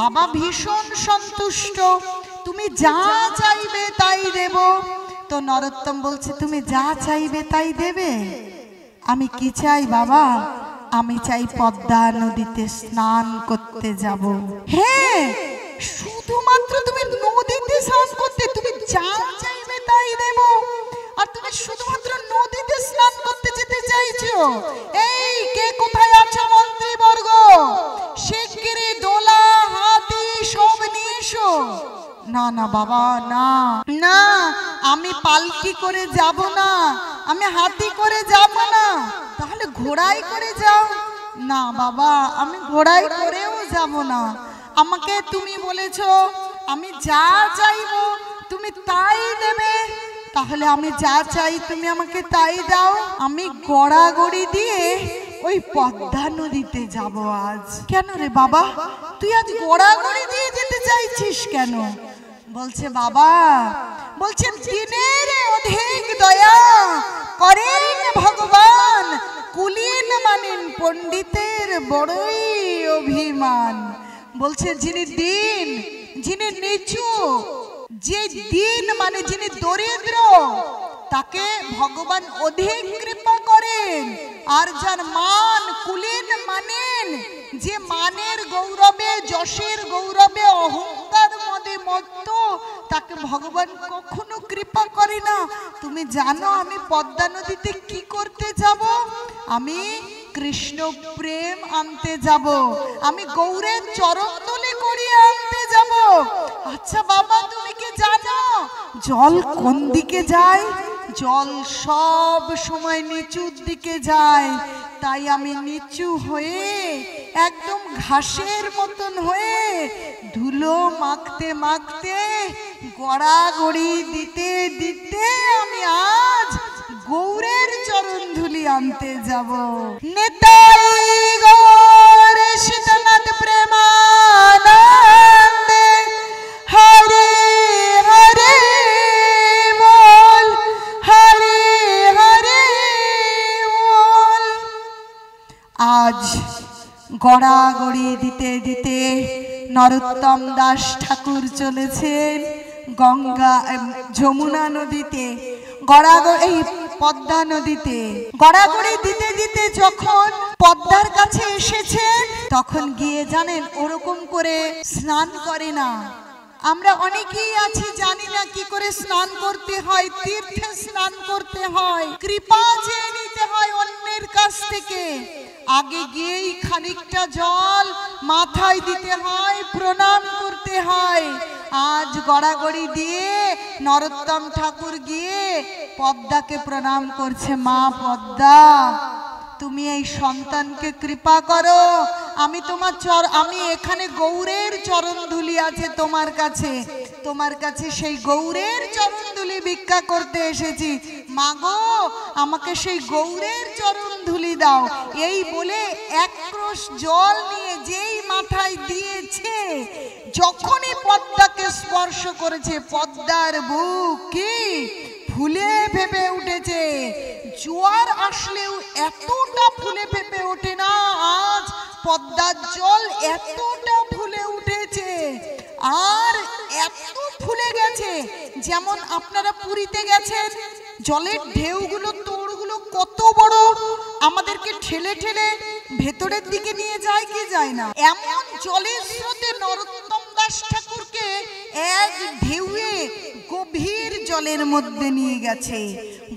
বাবা ভীষণ সন্তুষ্ট, তুমি যা চাইবে তাই দেব। তো নরোত্তম বলছে, তুমি যা চাইবে তাই দেবে? আমি কি চাই বাবা? আমি চাই পদ্মা নদীতে স্নান করতে যাব। হ্যাঁ, শুধুমাত্র তুমি নদীতে স্নান করতে, তুমি যা চাইবে তাই দেব। আর তুমি শুধুমাত্র নদীতে স্নান করতে যেতে চাইছো? এই কে কোথায় আছো মন্ত্রীবর্গ? শিগগিরই দোলা হাতি সব নিয়ে এসো। না না বাবা, না না, আমি পালকি করে যাব না, আমি হাতি করে যাব না, তাহলে ঘোড়ায় করে যাও। না বাবা, আমি ঘোড়ায় করেও যাব না। আমাকে তুমি বলেছো আমি যা চাইবো তুমি তাই দেবে, তাহলে আমি যা চাই তুমি আমাকে তাই দাও। আমি গড়াগড়ি দিয়ে ওই পদ্মা নদীতে যাব আজ। কেন রে বাবা, তুই আজ গড়াগড়ি দিয়ে যেতে চাইছিস কেন? বলছে বাবা, বলছে দিনের অধিক দয়া করেন ভগবান, কুলীন মানেন পণ্ডিতের বড়ই অভিমান। বলছে যিনি দিন, যিনি নিচু, যে দিন মানে যিনি দরিদ্র, তাকে ভগবান অধিক কৃপা করেন। আর যার মান, কুলীন মানেন যে মানের গৌরবে, যশের গৌরবে অহংকার মদে মত্ত, তাকে ভগবান কখনো কৃপা করে না। তুমি জানো আমি পদ্মা নদীতে কি করতে যাব? আমি কৃষ্ণ প্রেম আনতে যাব, আমি গৌরের চরণ তলে করিয়ে আনতে যাব। আচ্ছা বাবা, তুমি কি জানো জল কোন দিকে যায়? জল সব সময় নিচুর দিকে যায়। তাই আমি নিচু হয়ে একদম ঘাসের মতন হয়ে ধুলো মাখতে মাখতে গড়াগড়ি দিতে দিতে আমি আজ গৌরের চরণ ধুলি আনতে যাব। নিতাই গৌর সীতানাথ প্রেমানন্দে হরে হরে বল, হরে হরে বল। আজ গড়াগড়ি দিতে দিতে নরোত্তম দাস ঠাকুর চলেছেন গঙ্গা যমুনা নদীতে, গড়াগড়ি পদ্মা নদীতে। গড়াগড়ি দিতে দিতে যখন পদ্মার কাছে এসেছেন, তখন গিয়ে জানেন ওরকম করে স্নান করে না। আমরা অনেকেই আছি জানি না কি করে স্নান করতে হয়, তীর্থে স্নান করতে হয়, কৃপা চেয়ে নিতে হয় অন্যের কাছ থেকে। আগে গিয়েই খানিকটা জল মাথায় দিতে হয়, প্রণাম করতে হয়। আজ গড়াগড়ি দিয়ে নরোত্তম ঠাকুর গিয়ে পদ্মাকে প্রণাম করছে, মা পদ্মা তুমি এই সন্তানকে কৃপা করো। আমি তোমার আমি এখানে গৌরের চরণ ধুলি আছে তোমার কাছে, তোমার কাছে সেই গৌরের চরণ ধুলি ভিক্ষা করতে এসেছি। মাগো আমাকে সেই গৌরের চরণ ধুলি দাও। এই বলে এক ক্রোশ জল নিয়ে যেই মাথায় দিয়েছে, যখনই পদ্মাকে স্পর্শ করেছে, পদ্মার বুক কি ফুলে ফেপে উঠেছে। জোয়ার আসলেও এতটা ফুলে ফেপে ওঠে না, আজ পদ্মার জল এতটা ফুলে উঠেছে। আর এত ফুলে গেছে, যেমন আপনারা পুরীতে গেছেন, জলের ঢেউগুলো, তোড়গুলো কত বড়, আমাদেরকে ঠেলে ঠেলে ভেতরের দিকে নিয়ে যায় কি যায় না। এমন জলের স্রোতে নরোত্তম দাস ঠাকুরকে এক ঢেউয়ে গভীর জলের মধ্যে নিয়ে গেছে।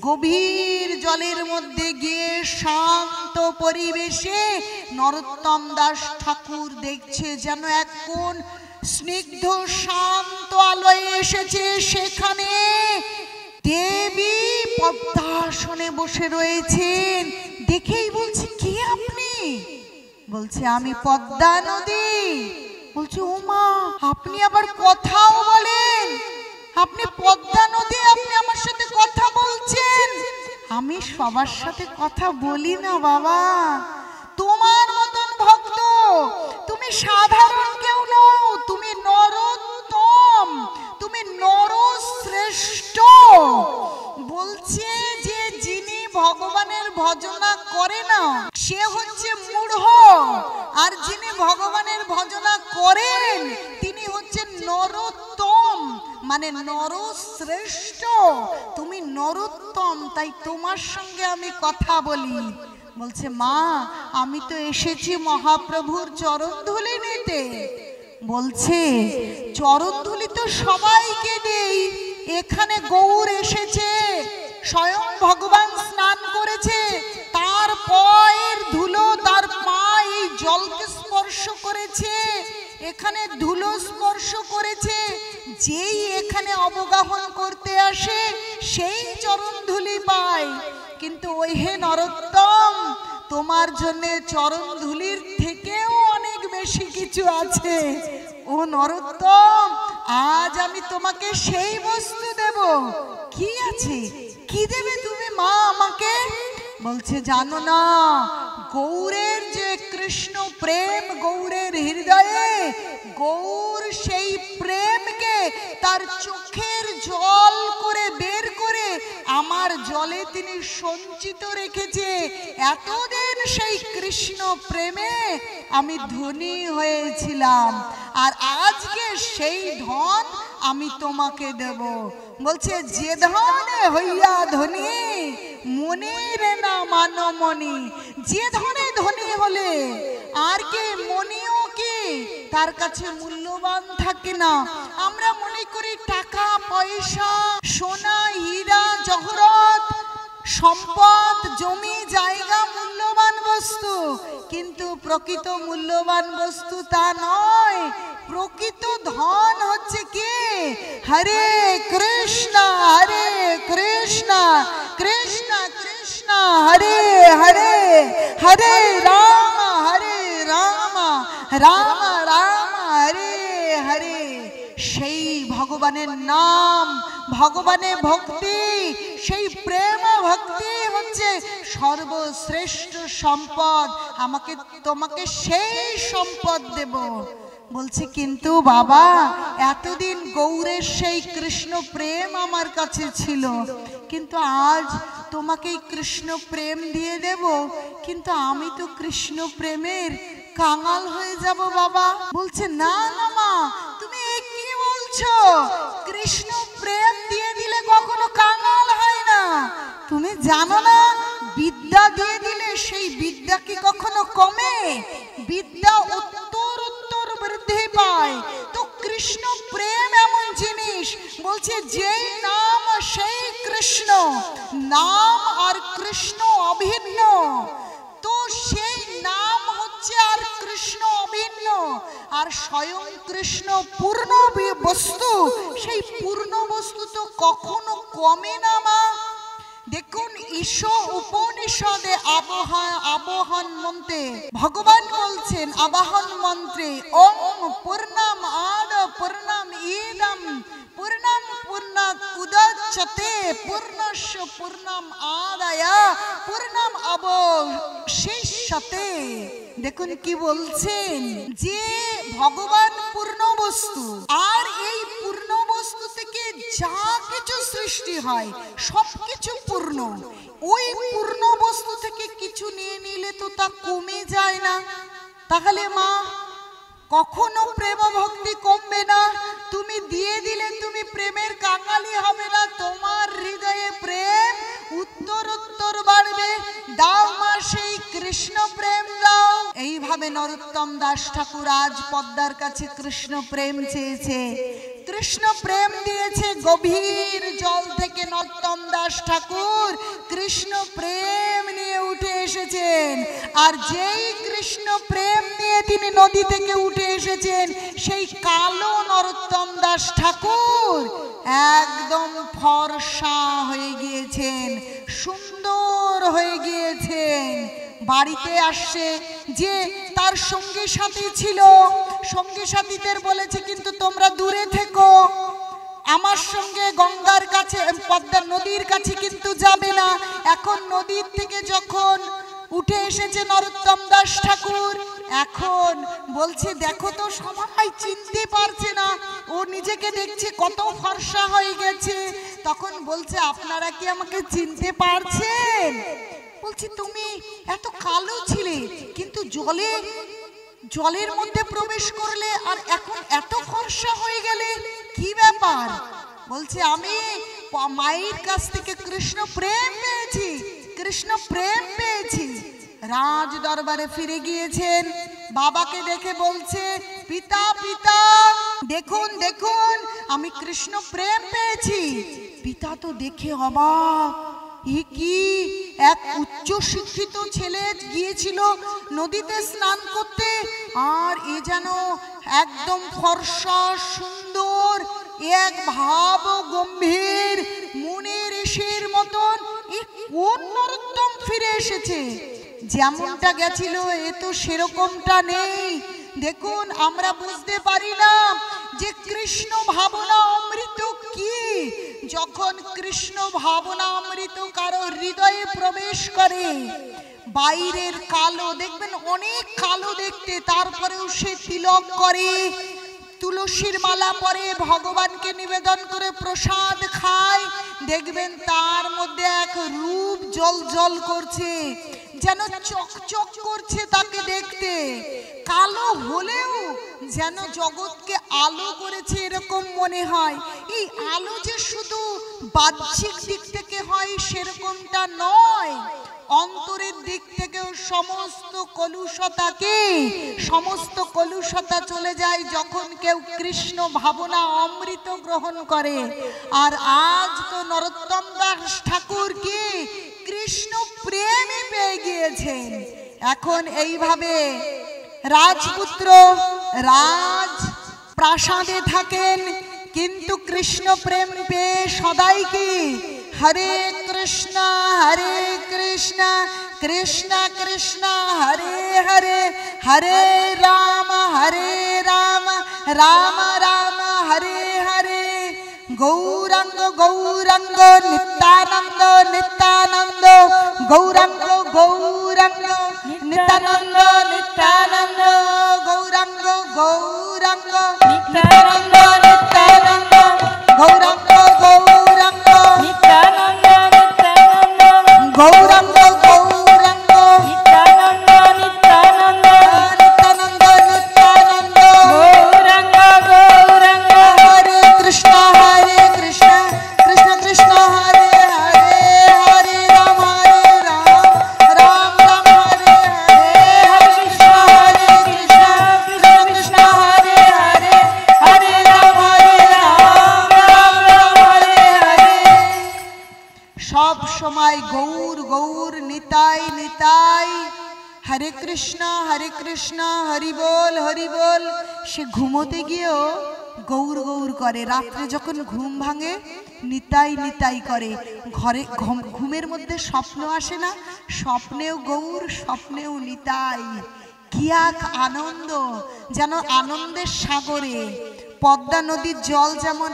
গভীর জলের মধ্যে গিয়ে শান্ত পরিবেশে নরোত্তম দাস ঠাকুর দেখছে যেন এক কোন স্নিগ্ধ শান্ত আলোয় এসেছে। সেখানে দেবী পদ্মাসনে বসে রয়েছেন। দেখেই বলছে কে আপনি? বলছে আমি পদ্মা নদী। বলছে ও মা, আপনি আবার কথাও বলেন, আপনি পদ্মা নদী, আপনি আমার সাথে কথা বলছেন? আমি সবার সাথে কথা বলি না বাবা, তোমার মতন ভক্ত তুমি সাধারণ কেউ নও, তুমি নরোত্তম, তুমি নরশ্রেষ্ঠ। বলছে যে যিনি ভগবানের ভজনা করে না সে হচ্ছে মূঢ়, আর যিনি ভগবানের ভজনা করেন তিনি হচ্ছেন নরোত্তম, মানে নরশ্রেষ্ঠ। তুমি নরোত্তম, তাই তোমার সঙ্গে আমি কথা বলি। বলছে মা, আমি তো এসেছি মহাপ্রভুর চরণ ধুলি নিতে। বলছে চরণ ধুলি তো সবাইকে দেই, এখানে গৌর এসেছে, স্বয়ং ভগবান স্নান করেছে, তার পায়ের ধুলো, তার পা এই জলকে স্পর্শ করেছে, এখানে ধুলো স্পর্শ করেছে। যেই এখানে অবগাহন করতে আসে সেই চরণ ধুলি পায়। কিন্তু ওই হে নরোত্তম, তোমার জন্য চরণ ধুলির থেকেও অনেক বেশি কিছু আছে। ও নরোত্তম, আজ আমি তোমাকে সেই বস্তু দেব। কি আছে? কি দেবে তুমি মা আমাকে? বলছে জানো না, গৌরের যে কৃষ্ণ প্রেম গৌরের হৃদয়ে, গৌর সেই প্রেমকে তার চোখের জল করে বের করে আমার জলে তিনি সঞ্চিত রেখেছে। এতদিন সেই কৃষ্ণ প্রেমে আমি ধনী হয়েছিলাম, আর আজকে সেই ধন আমি তোমাকে দেব। বলছে যে ধনে হইয়া ধনী মনির না মানমণি। যে ধনে ধনী হলে আর কে মনিও কি তার কাছে মূল্যবান থাকে না। আমরা মনে করি টাকা পয়সা সোনা হীরা জহরত সম্পদ জমি জায়গা মূল্যবান বস্তু, কিন্তু প্রকৃত মূল্যবান বস্তু তা নয়। প্রকৃত ধন হচ্ছে কি? হরে কৃষ্ণ কৃষ্ণ কৃষ্ণ হরে হরে, হরে রাম রাম রাম হরে হরে। সেই ভগবানের নাম, ভগবানের ভক্তি, সেই প্রেম ভক্তি হচ্ছে সর্বশ্রেষ্ঠ সম্পদ। আমাকে তোমাকে সেই সম্পদ দেব। বলছে কিন্তু বাবা, এতদিন গৌরের সেই কৃষ্ণ প্রেম আমার কাছে ছিল, কিন্তু আজ তোমাকে কৃষ্ণ প্রেম দিয়ে দেব, কিন্তু আমি তো কৃষ্ণ প্রেমের কাঙাল হয়ে যাব বাবা। বলছে না না মা, তুমি কি বলছো? কৃষ্ণ প্রেম দিয়ে দিলে কখনো কাঙাল হয় না। তুমি জানো না, বিদ্যা দিয়ে দিলে সেই বিদ্যা কি কখনো কমে? বিদ্যা উত্তর উত্তর বৃদ্ধি পায়। তো কৃষ্ণ প্রেম এমন জিনিস, বলছে যেই নাম সেই কৃষ্ণ, নাম আর কৃষ্ণ অভিন্ন। তো সেই নাম হচ্ছে আর কৃষ্ণ অভিন্ন, আর স্বয়ং কৃষ্ণ পূর্ণ বস্তু। সেই পূর্ণ বস্তু তো কখনো কমে না মা। দেখুন ঈশ উপনিষদে আবাহন মন্ত্রে ভগবান বলছেন, আবাহন মন্ত্রে ওম পূর্ণম আদ পূর্ণম ইদম পূর্ণম পূর্ণাৎ উদচ্যতে পূর্ণস্য পূর্ণম আদায় পূর্ণম অবশিষ্যতে। দেখুন কি বলছেন, যে ভগবান পূর্ণ বস্তু, আর এই পূর্ণ বস্তু থেকে যা কিছু সৃষ্টি হয় সবকিছু পূর্ণ। ওই পূর্ণ বস্তু থেকে কিছু নিয়ে নিলে তো তা কমে যায় না। তাহলে মা কখনো প্রেম ভক্তি কমবে না। তুমি দিয়ে দিলে তুমি প্রেমের কাঙালি হবে না, তোমার হৃদয়ে প্রেম উত্তর উত্তর বাড়বে। দাও মা সেই কৃষ্ণ প্রেম দাও। এইভাবে নরোত্তম দাস ঠাকুর আজ পদ্মার কাছে কৃষ্ণ প্রেম চেয়েছে, কৃষ্ণ প্রেম দিয়েছে। গভীর জল থেকে নরোত্তম দাস ঠাকুর কৃষ্ণ প্রেম নিয়ে উঠে এসেছেন। আর যেই কৃষ্ণ প্রেম নিয়ে তিনি নদী থেকে উঠে এসেছেন, সেই কালো নরোত্তম দাস ঠাকুর একদম ফর্সা হয়ে গিয়েছেন, সুন্দর হয়ে গিয়েছেন। বাড়িতে আসছে, যে তার সঙ্গী সাথী ছিল, সঙ্গী সাথীদের বলেছে কিন্তু তোমরা দূরে থেকো, আমার সঙ্গে গঙ্গার কাছে পদ্মার নদীর কাছে কিন্তু যাবে না। এখন নদীর থেকে যখন উঠে এসেছে নরোত্তম দাস ঠাকুর, এখন বলছে দেখো তো সবাই চিনতে পারছে না, ও নিজেকে দেখছে কত ফর্সা হয়ে গেছে। তখন বলছে আপনারা কি আমাকে চিনতে পারছেন? বলছি তুমি এত কালো ছিলে, কিন্তু জলের মধ্যে প্রবেশ করলে আর এখন এত ফর্সা হয়ে গেলে, কি ব্যাপার? বলছে আমি মায়ের কাছ থেকে কৃষ্ণ প্রেম পেয়েছি, কৃষ্ণ প্রেম পেয়েছি। রাজ দরবারে ফিরে গিয়েছেন, বাবাকে দেখে বলছে পিতা পিতা দেখুন দেখুন আমি কৃষ্ণ প্রেম পেয়েছি। পিতা তো দেখে অবাক, কি এক উচ্চ শিক্ষিত ছেলে গিয়েছিল নদীতে স্নান করতে, আর এ যেন একদম ফর্সা সুন্দর এক ভাব গম্ভীর মুনি ঋষির মতন কোন নরোত্তম ফিরে এসেছে? যেমনটা গেছিল এ তো সেরকমটা নেই। দেখুন, আমরা বুঝতে পারি না যে কৃষ্ণ ভাবনা অমৃত কি। যখন কৃষ্ণ ভাবনা অমৃত কারো হৃদয়ে প্রবেশ করে, বাইরের কালো দেখবেন অনেক কালো দেখতে, তারপরেও সে তিলক করে, তুলসীর মালা পরে, ভগবানকে নিবেদন করে প্রসাদ খায়, দেখবেন তার মধ্যে এক রূপ জল জল করছে, যেন চকচক করছে তাকে দেখতে। কালো হলেও যেন জগৎকে আলো করেছে এরকম মনে হয়। এই আলো যে শুধু বাহ্যিক দিক থেকে হয় সেরকমটা নয়, অন্তরের দিক থেকেও সমস্ত কলুষতা চলে যায় যখন কেউ কৃষ্ণ ভাবনা অমৃত গ্রহণ করে। আর আজ তো নরোত্তম দাস ঠাকুর কি কৃষ্ণ প্রেমই পেয়ে গিয়েছেন। এখন এইভাবে রাজপুত্র রাজ প্রাসাদে থাকেন, কিন্তু কৃষ্ণ প্রেম পেয়ে সদাই কি হরে কৃষ্ণ কৃষ্ণ কৃষ্ণ হরে হরে, হরে রাম রাম রাম হরে হরে, গৌরাঙ্গ গৌরাঙ্গ নিত্যানন্দ নিত্যানন্দ, গৌরাঙ্গ গৌরাঙ্গ নিত্যানন্দ নিত্যানন্দ, গৌরাঙ্গ গৌরাঙ্গ নিত্যানন্দ নিত্যানন্দ, গৌরাঙ্গ গৌরাঙ্গ নিত্যানন্দ নিত্যানন্দ, গৌরাঙ্গ গৌরাঙ্গ নিত্যানন্দ নিত্যানন্দ, নিত্যানন্দ নিত্যানন্দ, গৌরাঙ্গ গৌরাঙ্গ, হরে কৃষ্ণ কৃষ্ণ কৃষ্ণ হরে হরে, হরে রাম রাম রাম হরে হরে, হরে কৃষ্ণ কৃষ্ণ কৃষ্ণ হরে হরে, হরে রাম রাম রাম হরে হরে। সব সময় গৌর গৌর নিতাই নিতাই, হরে কৃষ্ণ হরি বল হরি বল। সে ঘুমোতে গিয়েও গৌর গৌর করে, রাত্রে যখন ঘুম ভাঙে নিতাই নিতাই করে। ঘুমের মধ্যে স্বপ্ন আসে না, স্বপ্নেও গৌর স্বপ্নেও নিতাই। কি এক আনন্দ, যেন আনন্দের সাগরে পদ্মা নদীর জল যেমন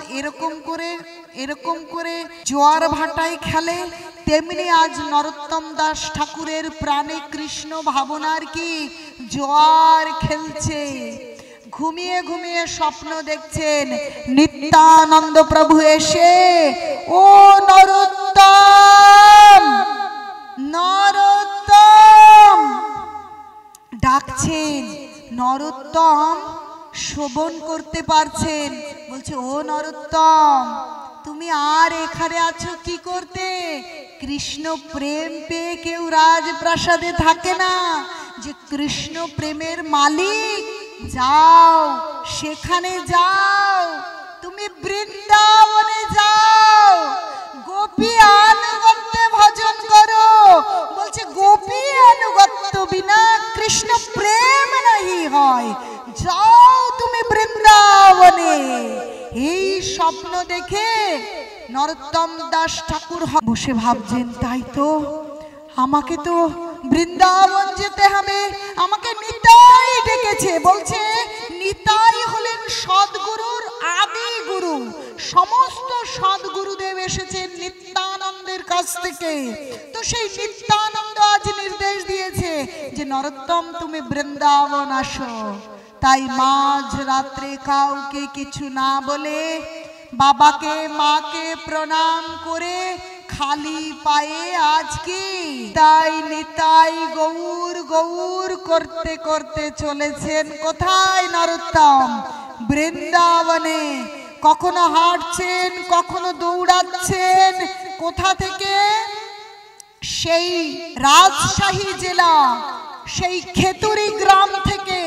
এরকম করে জোয়ার ভাটায় খেলে, তেমনি আজ নরোত্তম দাস ঠাকুরের প্রাণে কৃষ্ণ ভাবনার কি জোয়ার খেলছে। ঘুমিয়ে ঘুমিয়ে স্বপ্ন দেখছেন নিত্যানন্দ প্রভু এসে ও নরোত্তম নরোত্তম ডাকছেন। নরোত্তম শোভন করতে পারছেন, বলছে ও নরোত্তম তুমি আর এখানে আছো কি করতে? কৃষ্ণ প্রেম পেয়ে কেউ রাজপ্রাসাদে থাকে না, যে কৃষ্ণ প্রেমের মালিক যাও সেখানে যাও, তুমি বৃন্দাবনে যাও, গোপী আনুগত্যে ভজন করো। বলছে গোপী আনুগত্য বিনা কৃষ্ণ প্রেম নাহি হয়, যাও তুমি বৃন্দাবনে। এই স্বপ্ন দেখে নরোত্তম দাস ঠাকুর বসে ভাবছেন, তাই তো আমাকে তো বৃন্দাবন যেতে হবে, আমাকে নিতাই ডেকেছে। বলছে নিতাই হলেন সদ্গুরুর আদি গুরু, সমস্ত সদ্গুরুদেব এসেছেন নিত্যানন্দের কাছ থেকে। তো সেই নিত্যানন্দ আজ নির্দেশ দিয়েছে যে নরোত্তম তুমি বৃন্দাবন আসো। তাই মাঝ রাত্রে কাউকে কিছু না বলে, বাবাকে মাকে প্রণাম করে খালি পায়ে আজকে তাই নিতাই গৌর গৌর করতে করতে চলেছেন কোথায়? নরোত্তম বৃন্দাবনে। কখনো হাঁটছেন, কখনো দৌড়াচ্ছেন। কোথা থেকে? সেই রাজশাহী জেলা, সেই খেতুরি গ্রাম থেকে।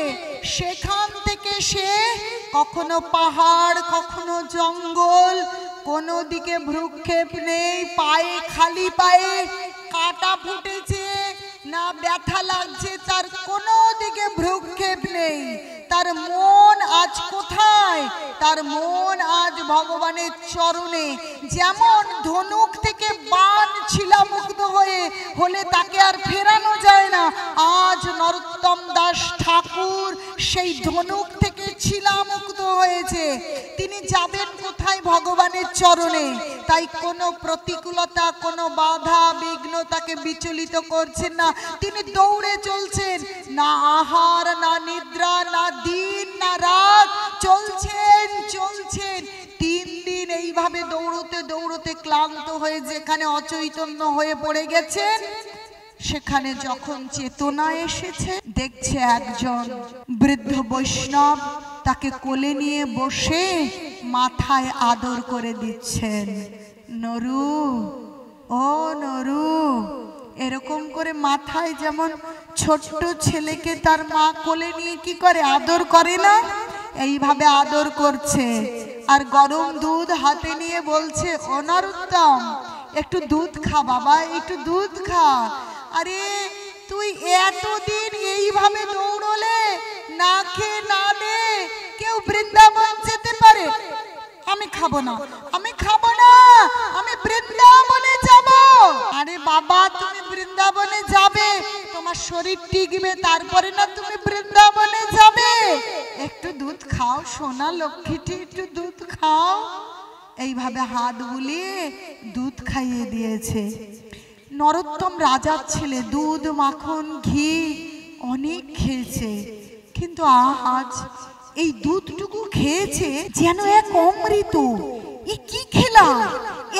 সেখান থেকে সে কখনো পাহাড়, কখনো জঙ্গল, কোনো দিকে ভ্রুক্ষেপ নেই, পায়ে খালি পায়ে কাটা ফুটেছে না ব্যথা লাগছে, তার কোনো দিকে ভ্রুক্ষেপ নেই। তার মন আজ কোথায়? তার মন আজ ভগবানের চরণে। যেমন ধনুক থেকে বাণ ছিলামুক্ত হলে তাকে আর ফেরানো যায় না, আজ নরোত্তম দাস ঠাকুর সেই ধনুক থেকে ছিলামুক্ত হয়েছে। তিনি যাবেন কোথায়? ভগবানের চরণে। তাই কোনো প্রতিকূলতা, কোনো বাধা বিঘ্ন তাকে বিচলিত করছেন না। তিনি দৌড়ে চলছেন, না আহার, না নিদ্রা, না দিন, না রাত, চলছেন চলছেন। 3 দিন এইভাবে দৌড়তে দৌড়তে ক্লান্ত হয়ে যেখানে অচৈতন্য হয়ে পড়ে গেছেন, সেখানে যখন চেতনা এসেছে, দেখছে একজন বৃদ্ধ বৈষ্ণব তাকে কোলে নিয়ে বসে মাথায় আদর করে দিচ্ছেন। নরু, ও নরু, এরকম করে মাথায় যেমন ছোট্ট ছেলেকে তার মা কোলে নিয়ে কি করে, আদর করে না, এইভাবে আদর করছে। আর গরম দুধ হাতে নিয়ে বলছে, ও নরোত্তম, একটু দুধ খা বাবা, একটু দুধ খা। আরে তুই এতদিন এইভাবে দৌড়লে, না খেয়ে না দে কেউ বৃন্দাবন যেতে পারে? আমি খাবো না, আমি খাবো না, আমি বৃন্দাবনে যাব। আরে বাবা, তুমি বৃন্দাবনে যাবে, তোমার শরীর টিকবে, তারপরে না তুমি বৃন্দাবনে যাবে। একটু দুধ খাও সোনা লক্ষ্মীটি, একটু দুধ খাও। এইভাবে হাত বুলিয়ে দুধ খাইয়ে দিয়েছে। নরোত্তম রাজার ছেলে দুধ, মাখন, ঘি অনেক খেয়েছে, কিন্তু আজ এই দুধটুকু খেয়েছে যেন এক অমৃত। এ কি খেলাম,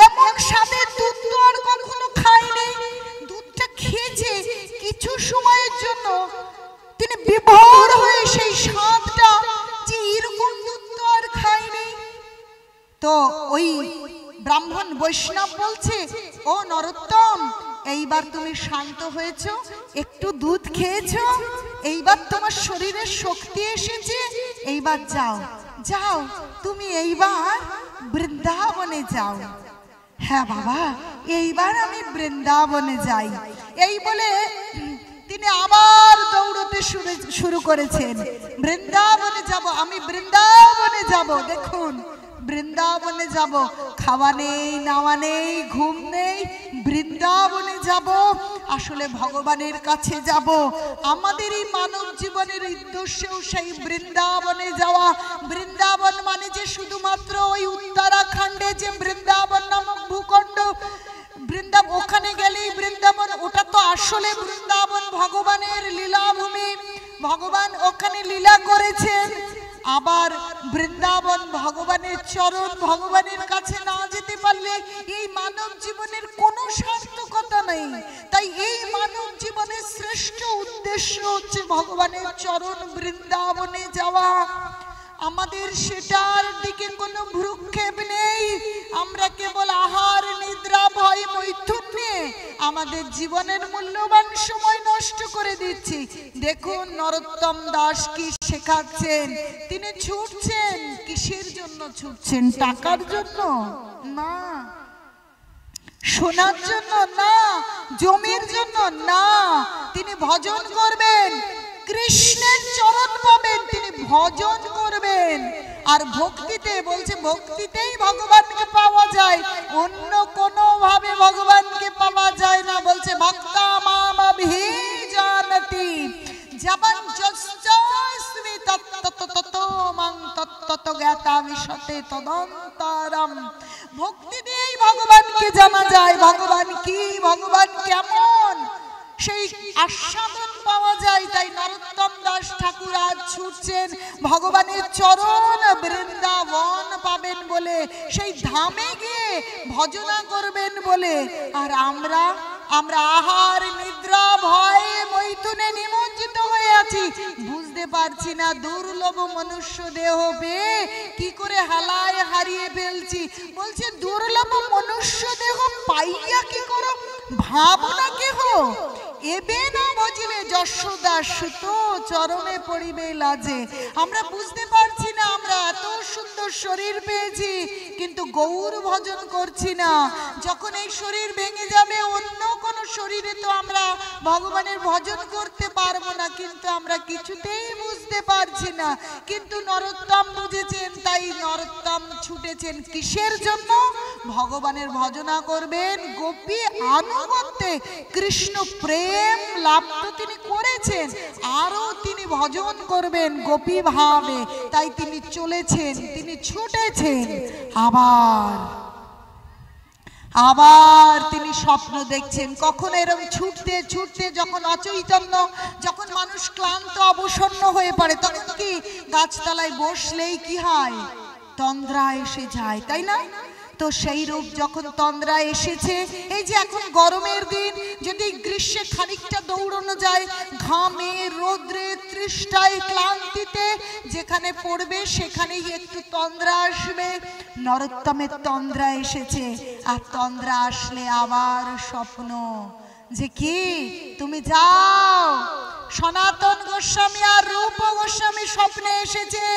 এমন স্বাদের দুধ তো আর কখনো খাইনি। দুধটা খেয়েছে কিছু সময়ের জন্য, তিনি বিভোর হয়ে সেই স্বাদটা, যে এরকম দুধ তো আর খাইনি। তো ওই ব্রাহ্মণ বৈষ্ণব বলছে, ও নরোত্তম, এইবার তুমি শান্ত হয়েছ, একটু দুধ খেয়েছ, এইবার তোমার শরীরে শক্তি এসেছে, এইবার যাও যাও, তুমি এইবার বৃন্দাবনে যাও। হ্যাঁ বাবা, এইবার আমি বৃন্দাবনে যাই। এই বলে তিনি আবার দৌড়তে শুরু করেছেন, বৃন্দাবনে যাব, আমি বৃন্দাবনে যাব। দেখুন, বৃন্দাবনে যাব, খাওয়া নেই, নাওয়া নেই, ঘুম নেই, বৃন্দাবনে যাব, আসলে ভগবানের কাছে যাব। আমাদের এই মানব জীবনের উদ্দেশ্যেও সেই বৃন্দাবনে যাওয়া। বৃন্দাবন মানে যে শুধুমাত্র ওই উত্তরাখণ্ডে যে বৃন্দাবন নামক ভূখণ্ড, বৃন্দাবন ওখানে গেলেই বৃন্দাবন, ওটা তো আসলে বৃন্দাবন ভগবানের লীলাভূমি। ভগবান ওখানে লীলা করেছেন। আবার বৃন্দাবন ভগবানের চরণ, ভগবানের কাছে না যেতে পারলে এই মানব জীবনের কোনো সার্থকতা নেই। তাই এই মানব জীবনের শ্রেষ্ঠ উদ্দেশ্য হচ্ছে ভগবানের চরণ, বৃন্দাবনে যাওয়া। আমাদের সেটার দিকে কোনো ভ্রুক্ষেপ নেই। আমরা কেবল আহার, নিদ্রা, ভয়, মৈথুন নিয়ে আমাদের জীবনের মূল্যবান সময় নষ্ট করে দিচ্ছি। দেখুন নরোত্তম দাস কি শেখাচ্ছেন। তিনি ছুটছেন, কিসের জন্য ছুটছেন? টাকার জন্য না, সোনার জন্য না, জমির জন্য না। তিনি ভজন করবেন, কৃষ্ণের চরণ পাবেন, তিনি ভজন করবেন। আর ভক্তিতে বলছে, ভক্তিতেই ভগবানকে পাওয়া যায়, অন্য কোনো ভাবে ভগবানকে পাওয়া যায় না। বলছে ভক্তা মাম অভিজানতি জবান যস্মি তত্ততো মাং তত্ততো জ্ঞাতা বিশতে তদন্তরম। ভক্তি দিয়েই ভগবানকে জানা যায়, ভগবান কি, ভগবান কেমন, সেই আস্বাদন পাওয়া যায়। তাই নরোত্তম দাস ঠাকুর আজ ছুটছেন ভগবানের চরণ, বৃন্দাবন পাবেন বলে, সেই ধামে গিয়ে ভজনা করবেন বলে। আর আমরা আহার, নিদ্রা, ভয়, মৈথুনে নিমজ্জিত হয়ে আছি, বুঝতে পারছি না। দুর্লভ মনুষ্য দেহ পেয়ে কি করে হালায় হারিয়ে ফেলছি। বলছে দুর্লভ মনুষ্য দেহ পাইয়া কি করো, ভাবনা কেহ এবে না ভজিলে যশোদা সুত চরণে পড়িবে লাজে। আমরা বুঝতে পারছি না, আমরা এত সুন্দর শরীর পেয়েছি কিন্তু গৌর ভজন করছি না। যখন এই শরীর ভেঙে যাবে, অন্য কোনো শরীরে তো আমরা ভগবানের ভজন করতে পারবো না, কিন্তু আমরা কিছুতেই বুঝতে পারছি না। কিন্তু নরোত্তম বুঝেছেন, তাই নরোত্তম ছুটেছেন কিসের জন্য? ভগবানের ভজনা করবেন, গোপী আনুগত্যে কৃষ্ণ প্রেম লাভ তো তিনি করেছেন, আরো তিনি ভজন করবেন গোপী ভাবে, তাই তিনি চলেছেন, তিনি ছুটেছেন। আবার তিনি স্বপ্ন দেখছেন। কখন এরকম ছুটতে ছুটতে যখন অচৈতন্য, যখন মানুষ ক্লান্ত অবসন্ন হয়ে পড়ে, তখন কি গাছতলায় বসলেই কি হয়? তন্দ্রা এসে যায়, তাই না? তো সেই রূপ যখন তন্দ্রা এসেছে, এই যে এখন গরমের দিন, যদি গ্রীষ্মে খানিকটা দৌড়ানো যায়, ঘামে রোদ্রে তৃষ্ণায় ক্লান্তিতে যেখানে পড়বে সেখানেই একটু তন্দ্রা আসবে। নরোত্তমের তন্দ্রা এসেছে, আর তন্দ্রা আসলে আবার স্বপ্ন যে কি তুমি যাও। সনাতন গোস্বামী আর রূপ গোস্বামী স্বপ্নে এসেছে,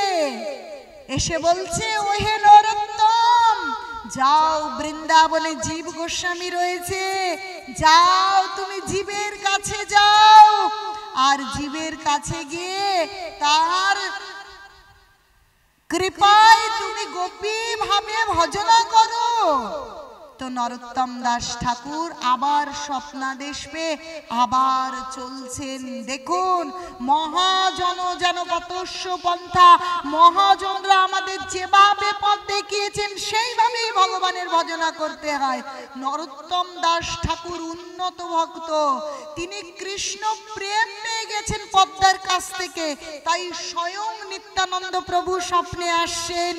এসে বলছে ওহে নরোত্তম যাও, বৃন্দাবনে জীব গোস্বামী রয়েছে, যাও তুমি জীবের কাছে যাও, আর জীবের কাছে গিয়ে তার কৃপায় তুমি গোপী ভাবে ভজনা করো। তো নরোত্তম দাস ঠাকুর আবার স্বপ্নাদেশ পেয়ে আবার চলছেন। দেখুন মহাজন যেন কতস্য পন্থা, মহাজনরা আমাদের যেভাবে পথ দেখিয়েছেন সেইভাবেই ভগবানের ভজনা করতে হয়। নরোত্তম দাস ঠাকুর উন্নত ভক্ত, তিনি কৃষ্ণ প্রেম পেয়ে গেছেন পদ্মার কাছ থেকে, তাই স্বয়ং নিত্যানন্দ প্রভু স্বপ্নে আসছেন,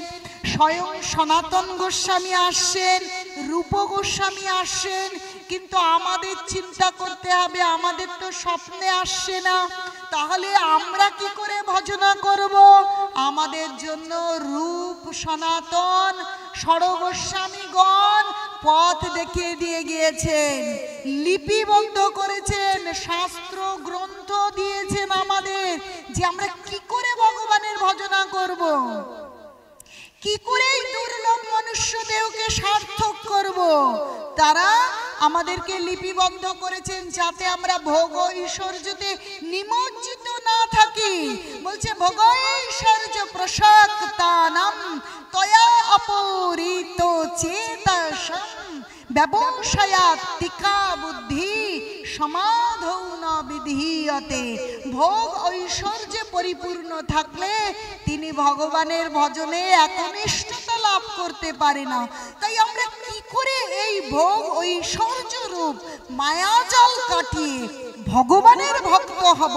স্বয়ং সনাতন গোস্বামী আসছেন, রূপ গোস্বামী আসছেন। কিন্তু আমাদের চিন্তা করতে হবে, আমাদের তো স্বপ্নে আসছে না, তাহলে আমরা কি করে ভজনা করব? আমাদের জন্য রূপ সনাতন ষড়গোস্বামীগণ পথ দেখিয়ে দিয়ে গিয়েছেন, লিপিবদ্ধ করেছেন, শাস্ত্র গ্রন্থ দিয়েছেন আমাদের, যে আমরা কি করে ভগবানের ভজনা করব, কি করে দুর্লভ মনুষ্য দেহকে সার্থক করব। তারা আমাদেরকে লিপিবদ্ধ করেছেন যাতে আমরা ভোগ ঐশ্বর্যতে নিমজ্জিত না থাকি। বলছে ভোগ ঐশ্বর্য প্রসক্তানাম তয়া অপরিত চেতসম ব্যবসায়াত্তিকা বুদ্ধি সমাধৌ ন বিধীয়তে। ভোগ ঐশ্বর্যে পরিপূর্ণ থাকলে তিনি ভগবানের ভজনে একনিষ্ঠতা লাভ করতে পারে না। তাই আমরা কি করে এই ভোগ ঐশ্বর্য রূপ মায়াজাল কাটিয়ে ভগবানের ভক্ত হব,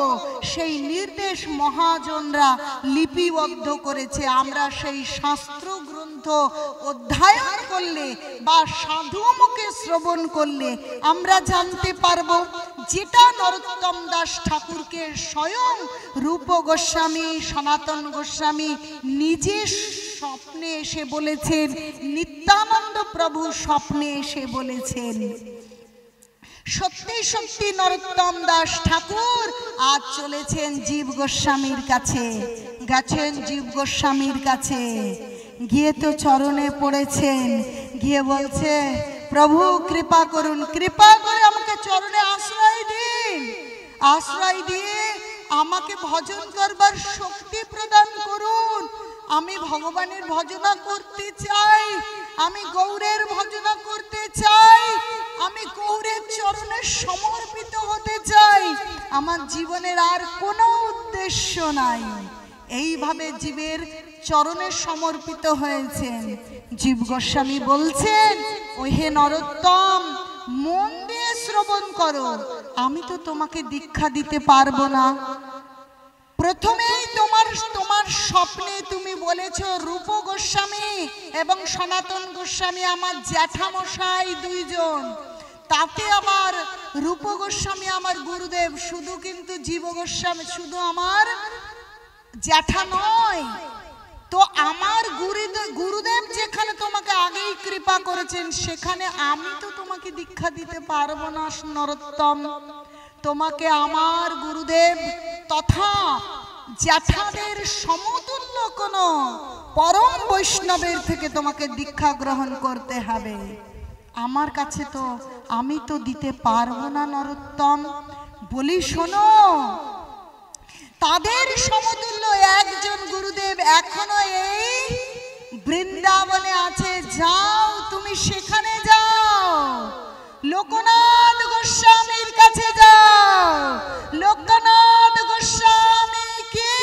সেই নির্দেশ মহাজনরা লিপিবদ্ধ করেছে। আমরা সেই শাস্ত্র গ্রন্থ অধ্যয়ন করলে বা সাধু মুখে শ্রবণ করলে আমরা জানতে পারবো, যেটা নরোত্তম দাস ঠাকুরকে স্বয়ং রূপ গোস্বামী সনাতন গোস্বামী নিজে স্বপ্নে এসে বলেছেন, নিত্যানন্দ প্রভু স্বপ্নে এসে বলেছেন। সত্যি সত্যি নরোত্তম দাস ঠাকুর আজ চলেছেন জীব গোস্বামীর কাছে, গেছেন জীব গোস্বামীর কাছে, গিয়ে তো চরণে পড়েছেন, গিয়ে বলছে প্রভু কৃপা করুন, কৃপা করে আমাকে চরণে আশ্রয় দিন, আশ্রয় দিয়ে আমাকে ভজন করবার শক্তি প্রদান করুন। আমি ভগবানের ভজনা করতে চাই, আমি গৌরের ভজনা করতে চাই, আমি গৌরের চরণে সমর্পিত হতে চাই, আমার জীবনের আর কোনো উদ্দেশ্য নাই। এইভাবে জীবের চরণে সমর্পিত হয়েছেন। জীব গোস্বামী বলছেন ওহে নরোত্তম মন দিয়ে শ্রবণ করো, আমি তো তোমাকে দীক্ষা দিতে পারবো না। প্রথমেই তোমার স্বপ্নে তুমি বলেছো রূপ গোস্বামী এবং সনাতন গোস্বামী আমার জ্যাঠামশাই দুইজন, তাতে আবার রূপ গোস্বামী আমার গুরুদেব, শুধু কিন্তু জীব গোস্বামী শুধু আমার জ্যাঠা নয়। তো আমার গুরুদেব যেখানে তোমাকে আগেই কৃপা করেছেন, সেখানে আমি তো তোমাকে দীক্ষা দিতে পারবো না নরোত্তম। তোমাকে আমার গুরুদেব তথা জ্যাঠাদের সমতুল্য কোন পরম বৈষ্ণবের থেকে তোমাকে দীক্ষা গ্রহণ করতে হবে। আমার কাছে তো আমি তো দিতে পারবো না নরোত্তম। বলি শোনো, তাদের সমতুল্য একজন গুরুদেব এখনো এই বৃন্দাবনে আছে। যাও তুমি সেখানে যাও, লোকনাথ গোস্বামীর কাছে যাও। লোকনাথ গোস্বামী কি?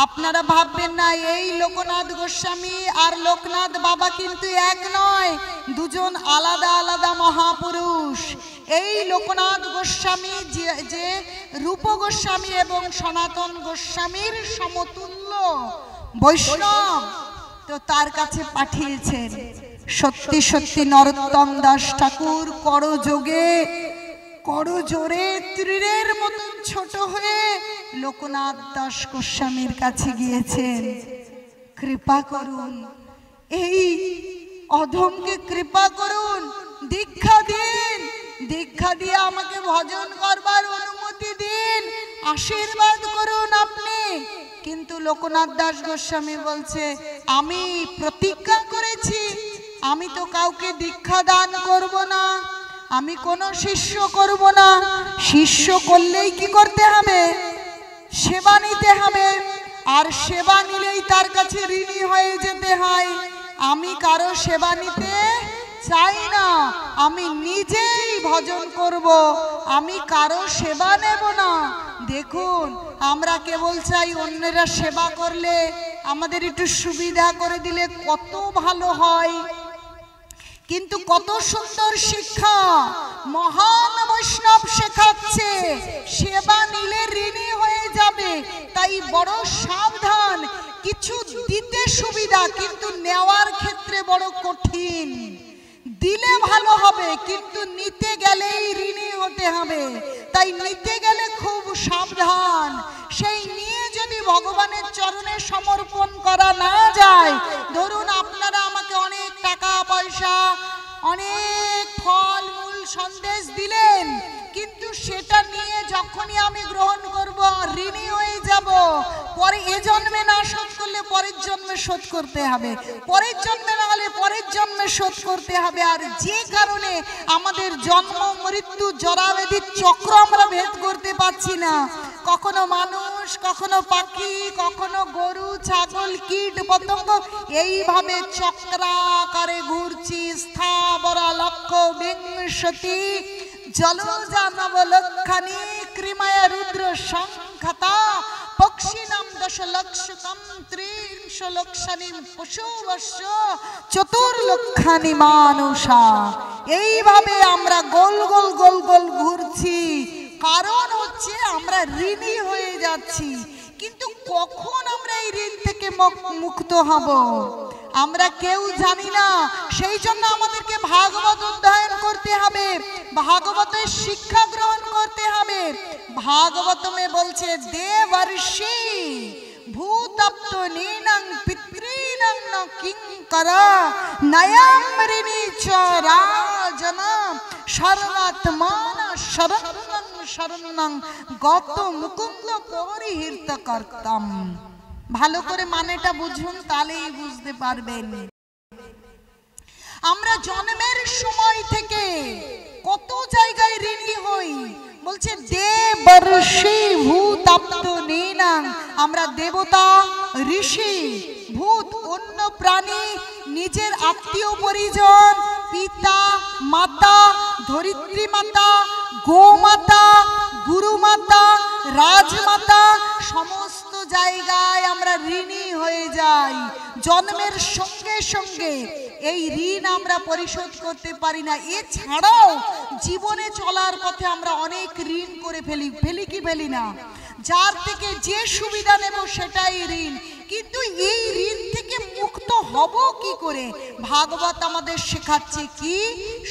আপনারা ভাববেন না এই লোকনাথ গোস্বামী আর লোকনাথ বাবা কিন্তু এক নয়, দুজন আলাদা আলাদা মহাপুরুষ। এই লোকনাথ গোস্বামী যে রূপ গোস্বামী এবং সনাতন গোস্বামীর সমতুল্য বৈষ্ণব, তো তার কাছে পাঠিয়েছেন। সত্যি সত্যি নরোত্তম দাস ঠাকুর করযোগে করজোরে তীরের মতন ছোট হয়ে লোকনাথ দাস গোস্বামীর কাছে গিয়েছেন। কৃপা করুন, এই অধমকে কৃপা করুন, দীক্ষা দিন, দীক্ষা দিয়ে আমাকে ভজন করবার অনুমতি দিন, আশীর্বাদ করুন আপনি। কিন্তু লোকনাথ দাস গোস্বামী বলছে, আমি প্রতিজ্ঞা করেছি আমি তো কাউকে দীক্ষা দান করব না, আমি কোনো শিষ্য করব না। শিষ্য করলেই কি করতে হবে? সেবা নিতে হবে, আর সেবা নিলেই তার কাছে ঋণী হয়ে যেতে হয়। আমি কারো সেবা নিতে চাই না, আমি নিজেই ভজন করব, আমি কারো সেবা নেব না। দেখুন, আমরা কেবল চাই অন্যেরা সেবা করলে আমাদের একটু সুবিধা করে দিলে কত ভালো হয়। কিন্তু কত সুন্দর শিক্ষা মহান বৈষ্ণব শেখাচ্ছে, সেবা নিলে ঋণী হয়ে যাবে। তাই বড় সাবধান, কিছু দিতে সুবিধা কিন্তু নেওয়ার ক্ষেত্রে বড় কঠিন। দিলে ভালো হবে কিন্তু নিতে গেলেই ঋণী হতে হবে। তাই নিতে গেলে খুব সাবধান। সেই নিয়ে যদি ভগবানের চরণে সমর্পণ করা না যায়, ধরুন আপনারা আমাকে অনেক টাকা পয়সা, অনেক ফল মূল সন্দেশ দিলেন, কিন্তু সেটা নিয়ে যখনই আমি গ্রহণ করব ঋণী হয়ে যাব। পরে এ জন্মে না শোধ করলে পরের জন্মে শোধ করতে হবে, পরের জন্মে না হলে পরের জন্মে শোধ করতে হবে। আর যে কারণে আমাদের জন্ম মৃত্যু জরাব্যাধির চক্র আমরা ভেদ করতে পারছি না। কখনো মানুষ, কখনো পাখি, কখনো গরু, ছাগল, কীট পতঙ্গ, এইভাবে চক্রাকারে ঘুরছি। স্থাবরা লক্ষ্য বিংশতি জলজানব লক্ষানি কৃমায় রুদ্র সংখ্যাতা পক্ষিনাম দশলক্ষকম ত্রিংশ লক্ষানি পশুবস্য চতুর্লক্ষানি মানুষা। এইভাবে আমরা গোল গোল গোল গোল ঘুরছি, কারণ হচ্ছে আমরা ঋণী হয়ে যাচ্ছি। কিন্তু কখন আমরা এই ঋণ থেকে মুক্ত হব আমরা কেউ জানি না। সেই জন্য আমাদেরকে ভাগবত অধ্যয়ন করতে হবে, ভাগবতের শিক্ষা গ্রহণ করতে হবে। ভাগবতমে বলছে দেবর্ষি ভূতপ্ত নীনং পিতৃণং ন কিঙ্করা নয়ং ঋণী চ রাজনা সর্বাত্মান শরণং শরণং গত মুকুন্দ পরিহৃত কর্তাম। ভালো করে মানেটা বুঝুন, তাহলেই বুঝতে পারবেন। আমরা জন্মের সময় থেকে কত জায়গায় ঋণী হই। বলছে দেবর্ষি ভূতাপ্ত নীনাং, আমরা দেবতা, ঋষি, ভূত, অন্য প্রাণী, নিজের আত্মীয় পরিজন, পিতা মাতা, ধরিত্রী মাতা, গোমাতা, গুরুমাতা, রাজমাতা, সমস্ত জায়গায় আমরা ঋণী হয়ে যাই। জন্মের সঙ্গে সঙ্গে এই ঋণ আমরা পরিশোধ করতে পারি না। এছাড়াও জীবনে চলার পথে আমরা অনেক ঋণ করে ফেলি কি ফেলি না? যার থেকে যে সুবিধা নেব সেটাই ঋণ। কিন্তু এই ঋণ থেকে মুক্ত হব কি করে? ভাগবত আমাদের শেখাচ্ছে কি,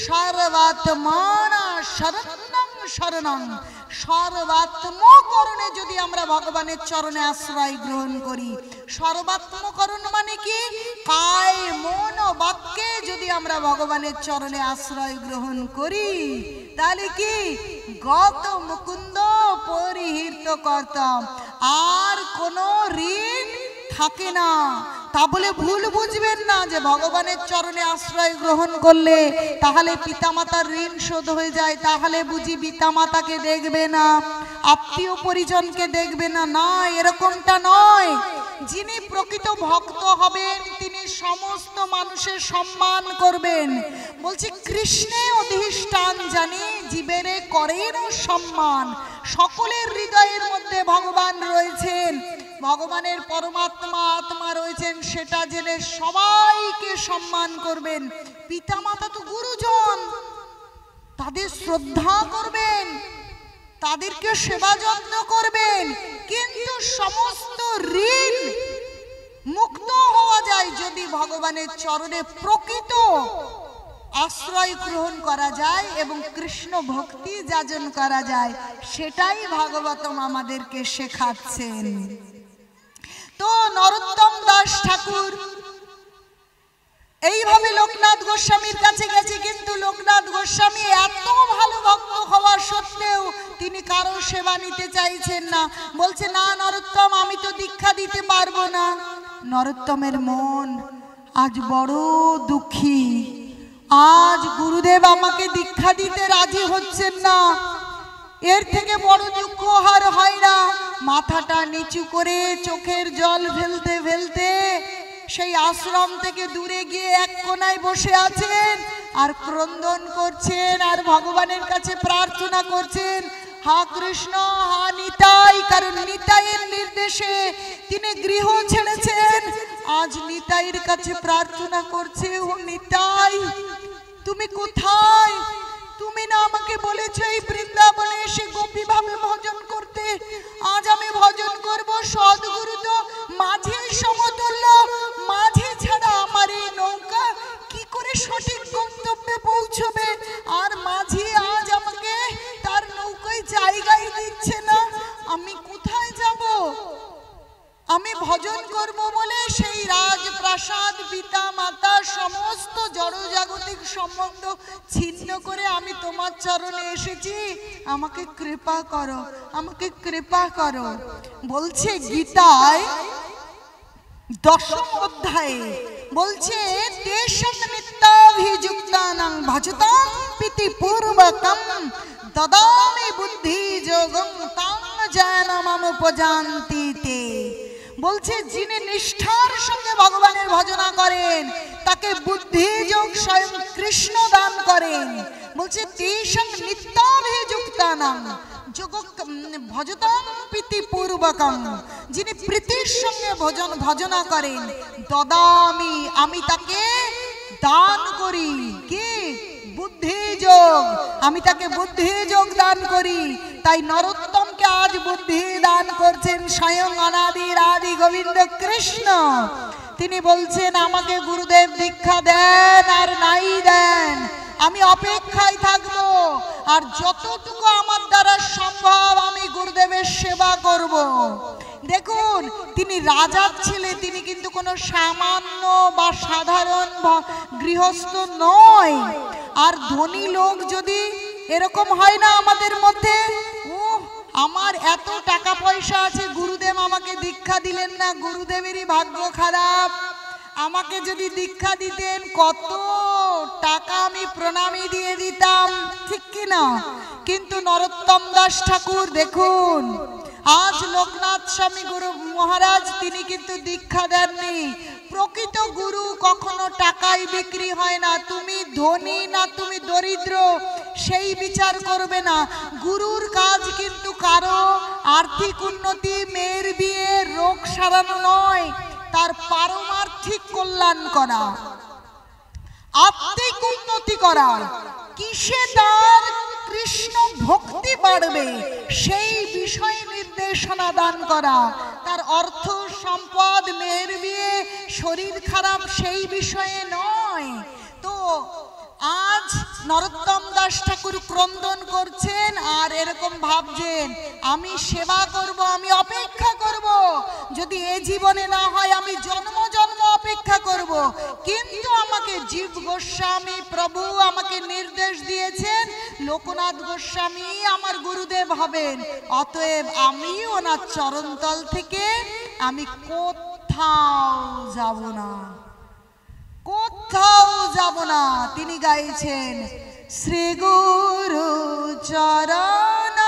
সর্বাত্মনা শরণং শরণং, সর্বাত্মকরণে যদি আমরা ভগবানের চরণে আশ্রয় গ্রহণ করি। সর্বাত্মকরণ মানে কি? কায় মন বাক্যে যদি আমরা ভগবানের চরণে আশ্রয় গ্রহণ করি, তাহলে কি গত মুকুন্দ পরিহৃত কর্তাম, আর কোনো ঋণ থাকে না। তা বলে ভুল বুঝবেন না যে ভগবানের চরণে আশ্রয় গ্রহণ করলে তাহলে পিতামাতার ঋণ শোধ হয়ে যায়, তাহলে বুঝি পিতামাতাকে দেখবে না, আত্মীয় পরিজনকে দেখবে না। না, এরকমটা নয়। যিনি প্রকৃত ভক্ত হবেন তিনি সমস্ত মানুষের সম্মান করবেন। বলছি কৃষ্ণে অধিষ্ঠান জানি জীবেরে করেন সম্মান। সকলের হৃদয়ের মধ্যে ভগবান রয়েছেন, ভগবানের পরমাত্মা আত্মা রয়েছেন, সেটা জেনে সবাইকে সম্মান করবেন। পিতামাতা তো গুরুজন, তাদের শ্রদ্ধা করবেন, তাদেরকে সেবা যত্ন করবেন, কিন্তু সমস্ত ঋণ মুক্ত হওয়া যায় যদি ভগবানের চরণে প্রকৃত আশ্রয় গ্রহণ করা যায় এবং কৃষ্ণ ভক্তি যাজন করা যায়। সেটাই ভাগবতম আমাদেরকে শেখাচ্ছেন। তো নরোত্তম দাস ঠাকুর এইভাবে লোকনাথ গোস্বামীর কাছে গেছে, কিন্তু লোকনাথ গোস্বামী এত ভালো ভক্ত হওয়া সত্ত্বেও তিনি কারো সেবা নিতে চাইছেন না। বলছে না নরোত্তম, আমি তো দীক্ষা দিতে পারবো না। নরোত্তমের মন আজ বড় দুঃখী। আজ গুরুদেব আমাকে দীক্ষা দিতে রাজি হচ্ছেন না, এর থেকে বড় দুঃখ আর হয় না। মাথাটা নিচু করে চোখের জল ফেলতে ফেলতে সেই আশ্রম থেকে দূরে গিয়ে এক কোনায় বসে আছেন আর ক্রন্দন করছেন আর ভগবানের কাছে প্রার্থনা করছেন, হা কৃষ্ণ, হা নিতাই। কারণ নিতাইয়ের নির্দেশে তিনি গৃহ ছেড়েছেন। আজ নিতাইয়ের কাছে প্রার্থনা করছে, ও নিতাই তুমি কোথায়? তুমি না আমাকে বলেছো এই বৃন্দাবনে এসে গোপী ভাবে ভজন করতে। আজ আমি ভজন করব। সদ্গুরু তো মাঝে সমতুল্য, মাঝে ছাড়া আমার এই নৌকা কি করে সঠিক গন্তব্যে পৌঁছবে? আর মাঝি আজ আমাকে তার নৌকায় জায়গায় দিচ্ছে না, আমি কোথায় যাব? আমি ভজন করব বলে সেই রাজপ্রাসাদ, পিতা মাতা, সমস্ত জড়জাগতিক সম্বন্ধ ছিন্ন করে আমি তোমার চরণে এসেছি। আমাকে কৃপা করো, আমাকে কৃপা করো। বলছে গীতায় 10ম অধ্যায়ে বলছে, তেষাং নিত্যাভিযুক্তানাং ভজতাং পিতি পূর্বকম দদামি বুদ্ধি যোগং তাং জানামামুপজান্তি তে। বলছে যিনি নিষ্ঠার সঙ্গে ভগবানের ভজনা করেন তাকে বুদ্ধি যোগ স্বয়ং কৃষ্ণ দান করেন। বলছে তেষাং নিত্যাভিযুক্তানাং ভজতাং প্রীতি পূর্বকং, যিনি প্রীতির সঙ্গে ভজনা করেন, দদামি আমি তাকে দান করি। কি? বুদ্ধি যোগ। আমি তাকে বুদ্ধি যোগ দান করি। তাই নরোত্তমকে আজ বুদ্ধি দান করছেন স্বয়ং অনাদির আদি গোবিন্দ কৃষ্ণ। তিনি বলছেন আমাকে গুরুদেব দীক্ষা দেন আর নাই দেন, আমি অপেক্ষায় থাকবো। আর যতটুকু আমার দ্বারা সম্ভব আমি গুরুদেবের সেবা করব। দেখুন, তিনি রাজার ছেলে, তিনি কিন্তু কোনো সামান্য বা সাধারণ গৃহস্থ নয়। আর ধনী লোক যদি এরকম হয় না আমাদের মধ্যে, ও আমার এত টাকা পয়সা আছে, গুরুদেব আমাকে দীক্ষা দিলেন না, গুরুদেবেরই ভাগ্য খারাপ। আমাকে যদি দীক্ষা দিতেন কত টাকা আমি প্রণামী দিয়ে দিতাম, ঠিক কি না? কিন্তু নরোত্তম দাস ঠাকুর দেখুন, আজ লোকনাথ স্বামী গুরু মহারাজ তিনি কিন্তু দীক্ষা দেননি। প্রকৃত গুরু কখনো টাকায় বিক্রি হয় না। তুমি ধনী না তুমি দরিদ্র সেই বিচার করবে না। গুরুর কাজ কিন্তু কারো আর্থিক উন্নতি, মেয়ের বিয়ে, রোগ সারানো নয়, তার পারমার্থিক কল্যাণ করা, আত্মিক উন্নতি করা। কিসে তার কৃষ্ণ ভক্তি বাড়বে সেই বিষয়ে নির্দেশনা দান করা। তার অর্থ সম্পদ, মেয়ের বিয়ে, শরীর খারাপ সেই বিষয়ে নয়। তো আজ নরোত্তম দাস ঠাকুর ক্রন্দন করছেন আর এরকম ভাবছেন আমি সেবা করব, আমি অপেক্ষা করব। যদি এ জীবনে না হয় আমি জন্ম জন্ম অপেক্ষা করব। কিন্তু আমাকে জীব গোস্বামী প্রভু আমাকে নির্দেশ দিয়েছেন লোকনাথ গোস্বামী আমার গুরুদেব হবেন। অতএব আমি ওনার চরণতল থেকে আমি কোথাও যাব না, কোথাও যাব না। তিনি গাইছেন শ্রী গুরু চরণ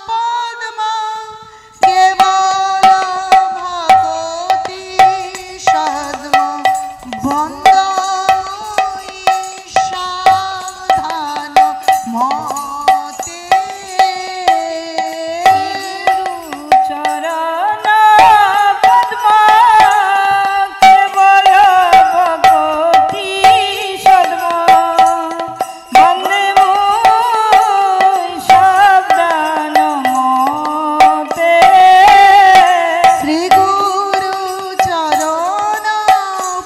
পদ্ম কেবল ভগতি সদ্ম বন্দ সাবধান মতে। চরণ পদ্ম কেবল ভগতি সদ্ম বন্দে সাবধান মতে। শ্রী গুরু চরণ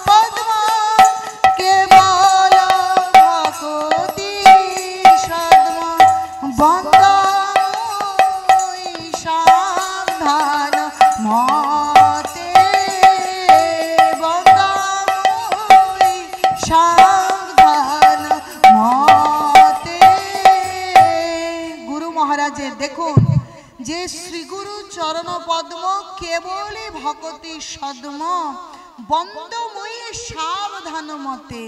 পদ্ম কেবল ভগতি সদ্ম বন্দ সাবধান মতে। বন্দ সাবধান মতে। গুরু মহারাজের দেখুন যে শ্রীগুরু চরণ পদ্ম কেবলই ভগতি সদ্ম বন্দময়ী সাবধান মতে।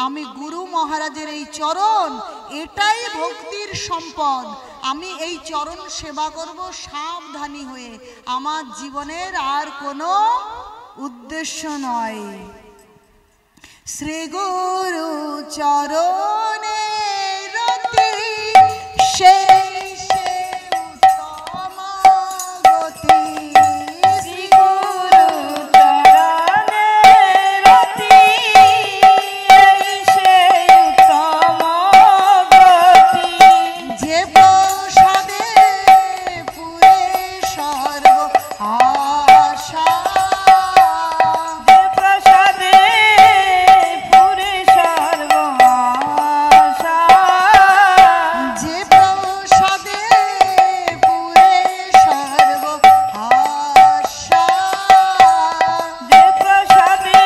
আমি গুরু মহারাজের এই চরণ, এটাই ভক্তির সম্পদ। আমি এই চরণ সেবা করব সাবধানী হয়ে, আমার জীবনের আর কোনো উদ্দেশ্য নয়। শ্রী গুরু চরণে রতি সেই সে উত্তম গতি। শ্রী গুরু চরণে রতি এই সেই উত্তম গতি। যে প্রসাদে পুরে সর্ব আশা। যে প্রসাদে পুরে সর্ব আশা। যে প্রসাদে পুরে সর্ব আশা। যে প্রসাদে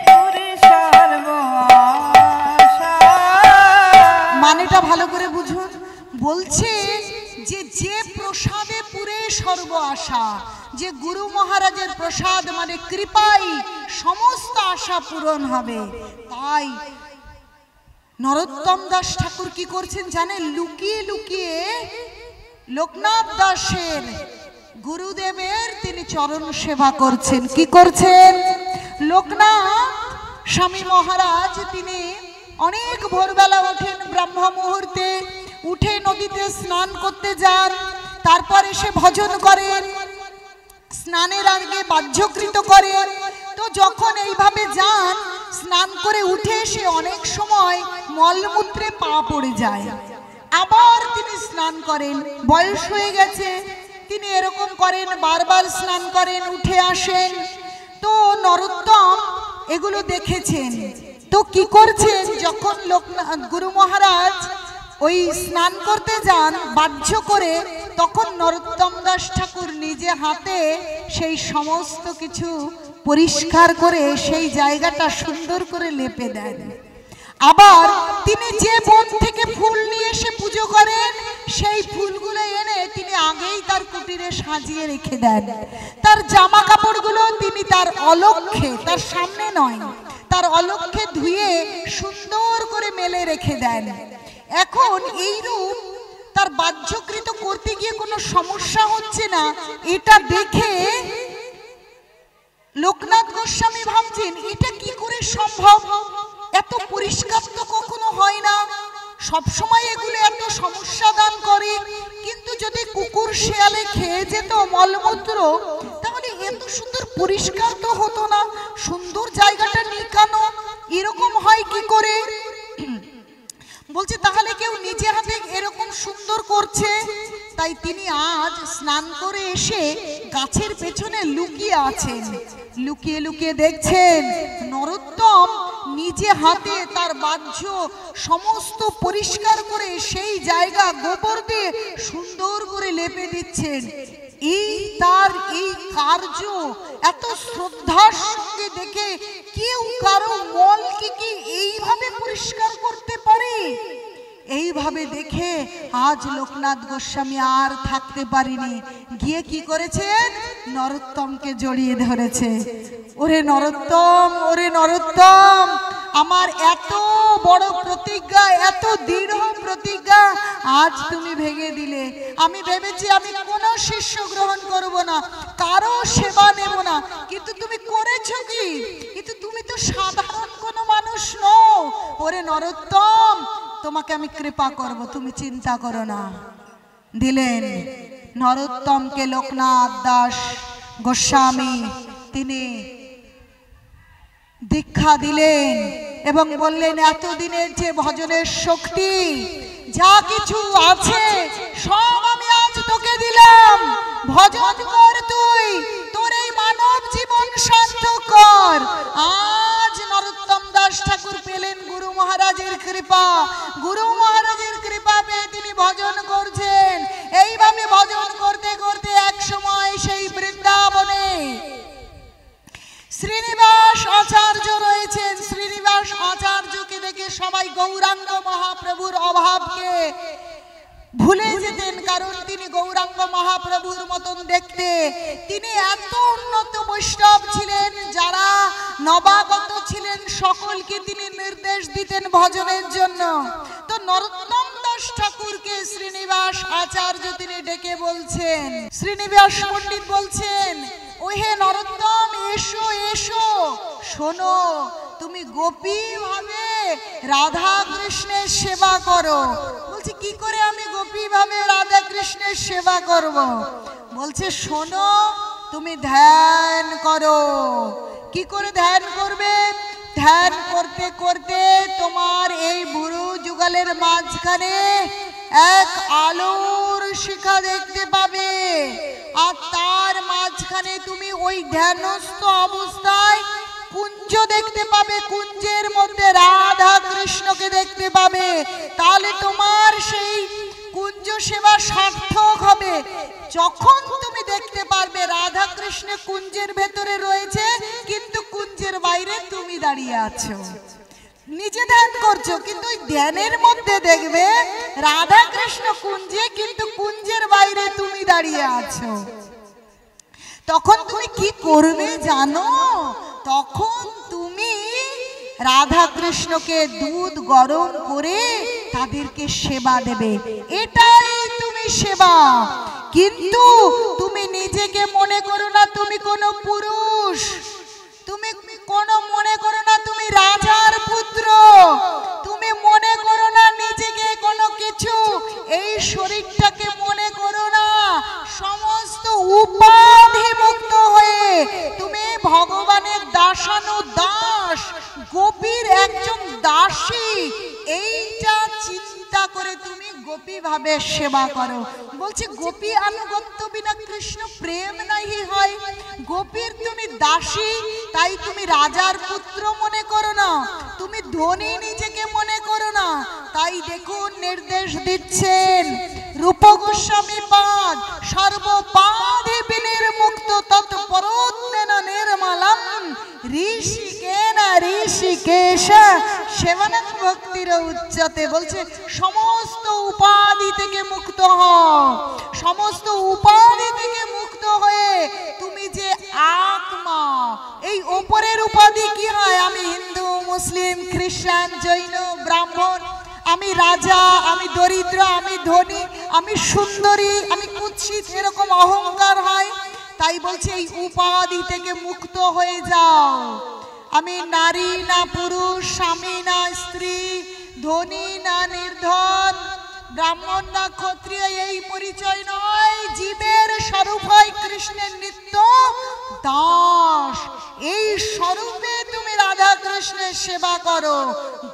পুরে সর্ব আশা। মানেটা ভালো করে বুঝুন। বলছে যে যে প্রসাদে পুরে সর্ব আশা, যে গুরু মহারাজের প্রসাদ মানে কৃপাই সমস্ত আশা পূরণ হবে। তাই নরোত্তম দাস ঠাকুর কি করছেন জানেন? লুকিয়ে লুকিয়ে লোকনাথ দাসের গুরুদেবের তিনি চরণ সেবা করছেন। কি করছেন? লোকনাথ স্বামী মহারাজ তিনি অনেক ভোরবেলা ওঠেন, ব্রাহ্ম মুহূর্তে উঠে নদীতে স্নান করতে যান, তারপর এসে ভজন করেন, স্নানের আগে বাহ্যকৃত করেন। তো যখন এইভাবে যান, স্নান করে উঠে এসে অনেক সময় মলমূত্রে পা পড়ে যায়, আবার তিনি স্নান করেন। বয়স হয়ে গেছে, তিনি এরকম করেন, বারবার স্নান করেন, উঠে আসেন। তো নরোত্তম এগুলো দেখেছেন। তো কি করছেন? যখন লোকনাথ গুরু মহারাজ ওই স্নান করতে যান বাহ্য করে, তখন নরোত্তম দাস ঠাকুর নিজে হাতে সেই সমস্ত কিছু পরিষ্কার করে সেই জায়গাটা সুন্দর করে লেপে দেন। আবার তিনি যে বন থেকে ফুল নিয়ে এসে পুজো করেন, সেই ফুলগুলো এনে তিনি আগেই তার কুটিরে সাজিয়ে রেখে দেন। তার জামা কাপড়গুলো তিনি তার অলক্ষ্যে, তার সামনে নয়, তার অলক্ষ্যে ধুয়ে সুন্দর করে মেলে রেখে দেন। এখন এই রূপ তার বাহ্যকৃত করতে গিয়ে কোনো সমস্যা হচ্ছে না, এটা দেখে লোকনাথ গোস্বামী ভাবছেন এটা কি করে সম্ভব? এত পরিষ্কার তো কখনো হয় না, সবসময় এগুলো এত সমস্যা দান করে। কিন্তু যদি কুকুর শেয়ালে খেয়ে যেত মলমূত্র, তাহলে এত সুন্দর পরিষ্কার তো হতো না, সুন্দর জায়গাটা নিকানো, এরকম হয় কি করে? বলছে তাহলে কেউ নিজে হাতে এরকম সুন্দর করছে। তাই তিনি আজ স্নান করে এসে গাছের পেছনে লুকিয়ে আছেন, লুকিয়ে লুকিয়ে দেখছেন নরোত্তম নিজে হাতে তার বাহ্য সমস্ত পরিষ্কার করে সেই জায়গা গোবর দিয়ে সুন্দর করে লেপে দিচ্ছেন। এই তার এই কার্য এত শ্রদ্ধার সঙ্গে দেখে কেউ কারো মল কি এইভাবে পরিষ্কার করতে পারে? এইভাবে দেখে আজ লোকনাথ গোস্বামী আর থাকতে পারিনি, গিয়ে কি করেছেন, নরোত্তমকে জড়িয়ে ধরেছে। ওরে নরোত্তম, ওরে নরোত্তম, আমার এত বড় প্রতিজ্ঞা, এত দৃঢ় প্রতিজ্ঞা আজ তুমি ভেঙে দিলে। আমি ভেবেছি আমি কোনো শিষ্য গ্রহণ করব না, কারো সেবা নেব না, কিন্তু তুমি করেছো কি? কিন্তু তুমি তো সাধারণ কোনো মানুষ নও। ওরে নরোত্তম, তোমাকে আমি কৃপা করব, তুমি চিন্তা করো না। দিলেন নরোত্তমকে লোকনাথ দাস গোস্বামী, তিনি দীক্ষা দিলেন এবং বললেন, এতদিনের যে ভজনের শক্তি যা কিছু আছে সব আমি আজ তোকে দিলাম, ভজন কর তুই, তোর এই মানব জীবন সার্থক কর। আজ নরোত্তম দাস ঠাকুর পেলেন গুরু মহারাজের কৃপা, গুরু মহারাজের কৃপা পেয়ে তিনি ভজন করছেন। এইভাবে ভজন করতে করতে এক সময় সেই বৃন্দাবনে শ্রীনিবাস আচার্য রয়েছেন। শ্রীনিবাস আচার্যকে দেখে সবাই গৌরাঙ্গ মহাপ্রভুর অভাবকে ভুলে যেতেন, কারণ তিনি গৌরাঙ্গ মহাপ্রভুর মতন দেখতে। তিনি এত উন্নত বৈষ্ণব ছিলেন, যারা নবাগত ছিলেন সকলকে তিনি নির্দেশ দিতেন ভজনের জন্য। তো নরোত্তম দাস ঠাকুরকে শ্রীনিবাস আচার্য তিনি ডেকে বলছেন, শ্রীনিবাস পণ্ডিত বলছেন, ওহে নরোত্তম, এসো এসো, শোনো, তুমি গোপী ভাবে রাধা কৃষ্ণের সেবা করো। বলছে, কি করে আমি গোপী ভাবে রাধা কৃষ্ণের সেবা করব? বলছে, শোনো, তুমি ধ্যান করো। কি করে ধ্যান করবে? ধ্যান করতে করতে তোমার এই বুড়ো যুগলের মাঝখানে এক আলোর শিখা দেখতে পাবে, আর তার মাঝখানে তুমি ওই ধ্যানস্থ অবস্থায় কুঞ্জ দেখতে পাবে, কুঞ্জের মধ্যে রাধা কৃষ্ণকে দেখতে পাবে। তাহলে তোমার সেই কুঞ্জ সেবা সার্থক হবে। যখন তুমি দেখতে পারবে রাধা কৃষ্ণ কুঞ্জের ভেতরে রয়েছে, কিন্তু কুঞ্জের বাইরে তুমি দাঁড়িয়ে আছো, নিজে ধ্যান করছো, কিন্তু ওই ধ্যানের মধ্যে দেখবে রাধা কৃষ্ণ কুঞ্জে, কিন্তু কুঞ্জের বাইরে তুমি দাঁড়িয়ে আছো। তখন তুমি কি করবে জানো? তখন তুমি রাধা কৃষ্ণকে দুধ গরম করে তাদেরকে সেবা দেবে, এটাই তুমি সেবা। কিন্তু তুমি নিজেকে মনে করো না তুমি কোনো পুরুষ, তুমি কোনো মনে করো না তুমি রাজার পুত্র, তুমি মনে করো না নিজেকে কোনো কিছু, এই শরীরটাকে মনে করো না সমস্ত উপাধি মুক্ত হয়ে তুমি ভগবানের দাসানু দাস, গোপীর একজন দাসী, এইটা চিন্তা করে তুমি গোপী ভাবে সেবা করো। বলছে, গোপী আনুগত্য বিনা কৃষ্ণ প্রেম নাহি হয়। গোপীর তুমি দাসী, তাই তুমি রাজার পুত্র মনে করো না, তুমি ধনী নিজেকে মনে করো না। তাই দেখুন নির্দেশ দিচ্ছেন রূপ গোস্বামী পাদ, সর্বপাধি বিনির্মুক্ত তৎপরোত্তেন নির্মলম ঋষিকেন ঋষিকেশ সেবনং ভক্তির উচ্চতে। বলছে, সমস্ত উপাধি থেকে মুক্ত হও, সমস্ত উপাধি থেকে মুক্ত হয়ে তুমি যে আত্মা, এই উপরের উপাধি কি হয়? আমি হিন্দু, মুসলিম, খ্রিস্টান, জৈন, ব্রাহ্মণ, আমি রাজা, আমি দরিদ্র, আমি ধনী, আমি সুন্দরী, আমি কুৎসিত, এরকম অহংকার হয়। তাই বলছে এই উপাধি থেকে মুক্ত হয়ে যাও। আমি নারী না পুরুষ, স্বামী না স্ত্রী, ধনী না নির্ধন, ব্রাহ্মণ না ক্ষত্রিয়, এই পরিচয় নয়। জীবের স্বরূপ হয় কৃষ্ণের নিত্য দাস। এই স্বরূপে তুমি রাধা কৃষ্ণের সেবা করো,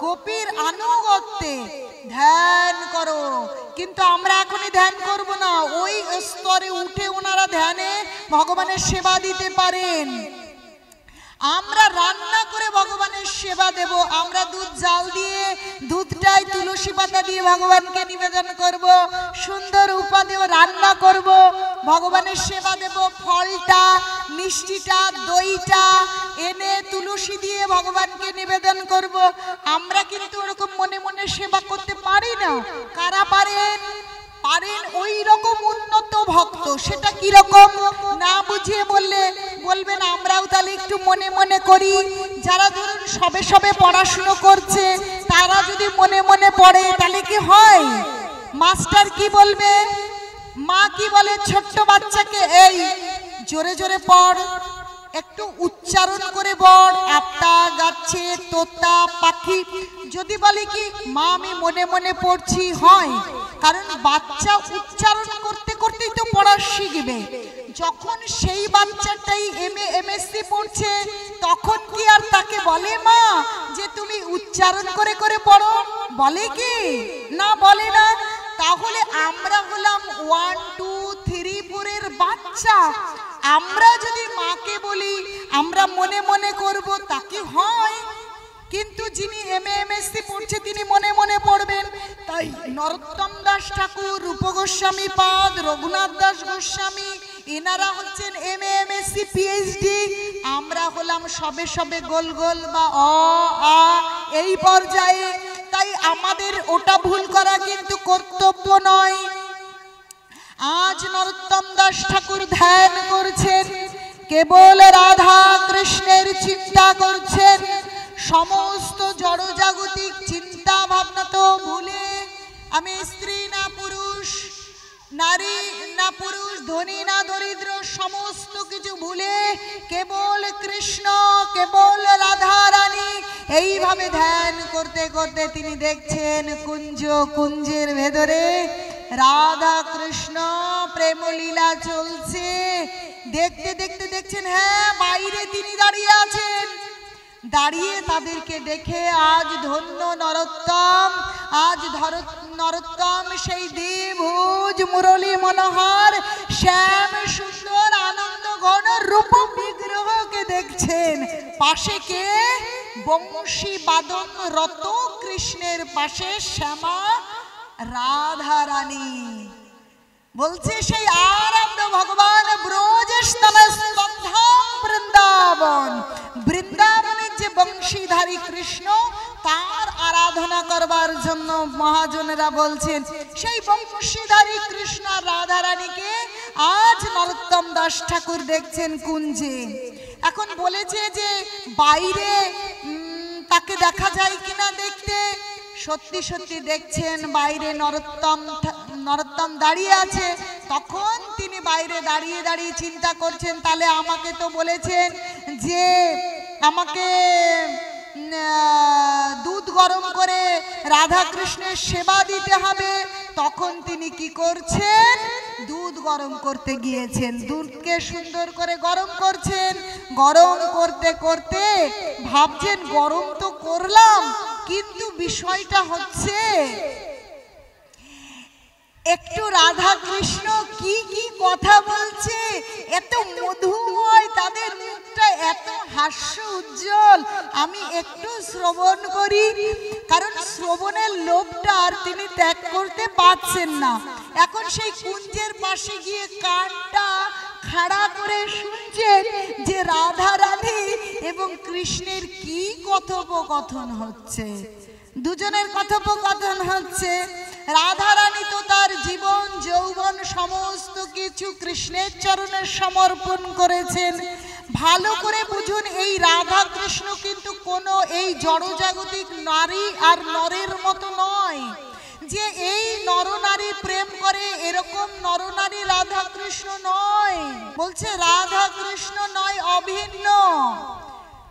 গোপীর আনুগত্যে ধ্যান করো। কিন্তু আমরা এখনই ধ্যান করব না, ওই স্তরে উঠে ওনারা ধ্যানে ভগবানের সেবা দিতে পারেন। আমরা রান্না করে ভগবানের সেবা দেব। আমরা দুধ জাল দিয়ে দুধটাই তুলসী পাতা দিয়ে ভগবানকে নিবেদন করব, সুন্দর উপাদেয় রান্না করব, ভগবানের সেবা দেব। ফলটা, মিষ্টিটা, দইটা এনে তুলসী দিয়ে ভগবানকে নিবেদন করব। আমরা কিন্তু ওরকম মনে মনে সেবা করতে পারি না। না? কারা পারেন? পারেন ওই রকম উন্নত ভক্ত। সেটা কি রকম না বুঝিয়ে বললে বলবেন আমরাও তাহলে একটু মনে মনে করি। যারা ধরুন সবে সবে পড়াশুনো করছে তারা যদি মনে মনে পড়ে তাহলে কি হয়? মাস্টার কি বলবে, মা কি বলে ছোট্ট বাচ্চাকে, এই জোরে জোরে পড়, একটু উচ্চারণ করে বল, আপটা গাছে তোতা পাখি। যদি বলে কি মা আমি মনে মনে পড়ছি, হয়, কারণ বাচ্চা উচ্চারণ করতে করতেই তো পড়া শিখবে। যখন সেই বাচ্চাটাই এমএ এমএসসি পড়ছে তখন কি আর তাকে বলে মা যে তুমি উচ্চারণ করে করে পড়ো? বলে কি না? বলে না। তাহলে আমরা হলাম 1 2 3 4 এর বাচ্চা। আমরা যদি মাকে বলি আমরা মনে মনে করব, তা কি হয়? কিন্তু যিনি এমএ এমএসসি পড়ছে তিনি মনে মনে পড়বেন। তাই নরোত্তম দাস ঠাকুর, রূপ গোস্বামী পাদ, রঘুনাথ দাস গোস্বামী, এনারা হচ্ছেন এমএ এমএসসি পিএইচডি। আমরা হলাম সবে সবে গোল গোল বা অ আ এই পর্যায়ে। তাই আমাদের ওটা ভুল করা কিন্তু কর্তব্য নয়। আজ নরোত্তম দাস ঠাকুর ধ্যান করছেন, কেবল রাধা কৃষ্ণের চিন্তা করছেন। সমস্ত জড়জাগতিক চিন্তা ভাবনা তো ভুলে, আমি স্ত্রী না পুরুষ, নারী না পুরুষ, ধনী না দরিদ্র, সমস্ত কিছু ভুলে কেবল কৃষ্ণ, কেবল রাধা রানী, এইভাবে ধ্যান করতে করতে তিনি দেখছেন কুঞ্জ, কুঞ্জের ভেতরে রাধা কৃষ্ণ প্রেমলীলা চলছে। দেখতে দেখতে দেখছেন হ্যাঁ বাইরে তিনি দাঁড়িয়ে আছেন। দাঁড়িয়ে তাদেরকে দেখে আজ ধন্য নরোত্তম, আজ নরোত্তম সেই দ্বিভুজ মুরলী মনোহর শ্যাম সুন্দর আনন্দ ঘন রূপ বিগ্রহকে দেখছেন। পাশে কে? বংশী বাদন রত কৃষ্ণের পাশে শ্যামা রাধা রানী। বলছে সেই আনন্দ ভগবান ব্রজ বৃন্দাবন, বৃন্দাবনের যে বংশীধারী কৃষ্ণ তার আরাধনা করবার জন্য মহাজনেরা বলছেন সেই বংশীধারী কৃষ্ণ রাধা রানীকে আজ নরোত্তম দাস ঠাকুর দেখছেন কুঞ্জে। এখন বলেছে যে বাইরে তাকে দেখা যায় কিনা দেখতে, সত্যি সত্যি দেখছেন বাইরে নরোত্তম দাঁড়িয়ে আছে। তখন তিনি বাইরে দাঁড়িয়ে দাঁড়িয়ে চিন্তা করছেন তাহলে আমাকে তো বলেছেন যে আমাকে দুধ গরম করে রাধা কৃষ্ণের সেবা দিতে হবে। তখন তিনি কি করছেন? দুধ গরম করতে গিয়েছেন, দুধকে সুন্দর করে গরম করছেন। গরম করতে করতে ভাবছেন গরম তো করলাম, কিন্তু বিষয়টা হচ্ছে একটু রাধা কৃষ্ণ কি কি কথা বলছে, এত মধুময়, তাদের মুখটা এত হাস্য উজ্জ্বল, আমি একটু শ্রবণ করি। কারণ শ্রবণের লোভটা আর তিনি ত্যাগ করতে পারছেন না। এখন সেই কুঞ্জের পাশে গিয়ে কানটা খাড়া করে শুনছেন যে রাধা রানী এবং কৃষ্ণের কি কথোপকথন হচ্ছে। দুজনের কথোপকথন হচ্ছে। রাধা রানী তো তার জীবন যৌবন সমস্ত কিছু কৃষ্ণের চরণে সমর্পণ করেছেন। ভালো করে বুঝুন, এই রাধা কৃষ্ণ কিন্তু কোনো এই জড়জাগতিক নারী আর নরের মতো নয় যে এই নরনারী প্রেম করে, এরকম নরনারী রাধা কৃষ্ণ নয়। বলছে রাধা কৃষ্ণ নয়, অভিন্ন।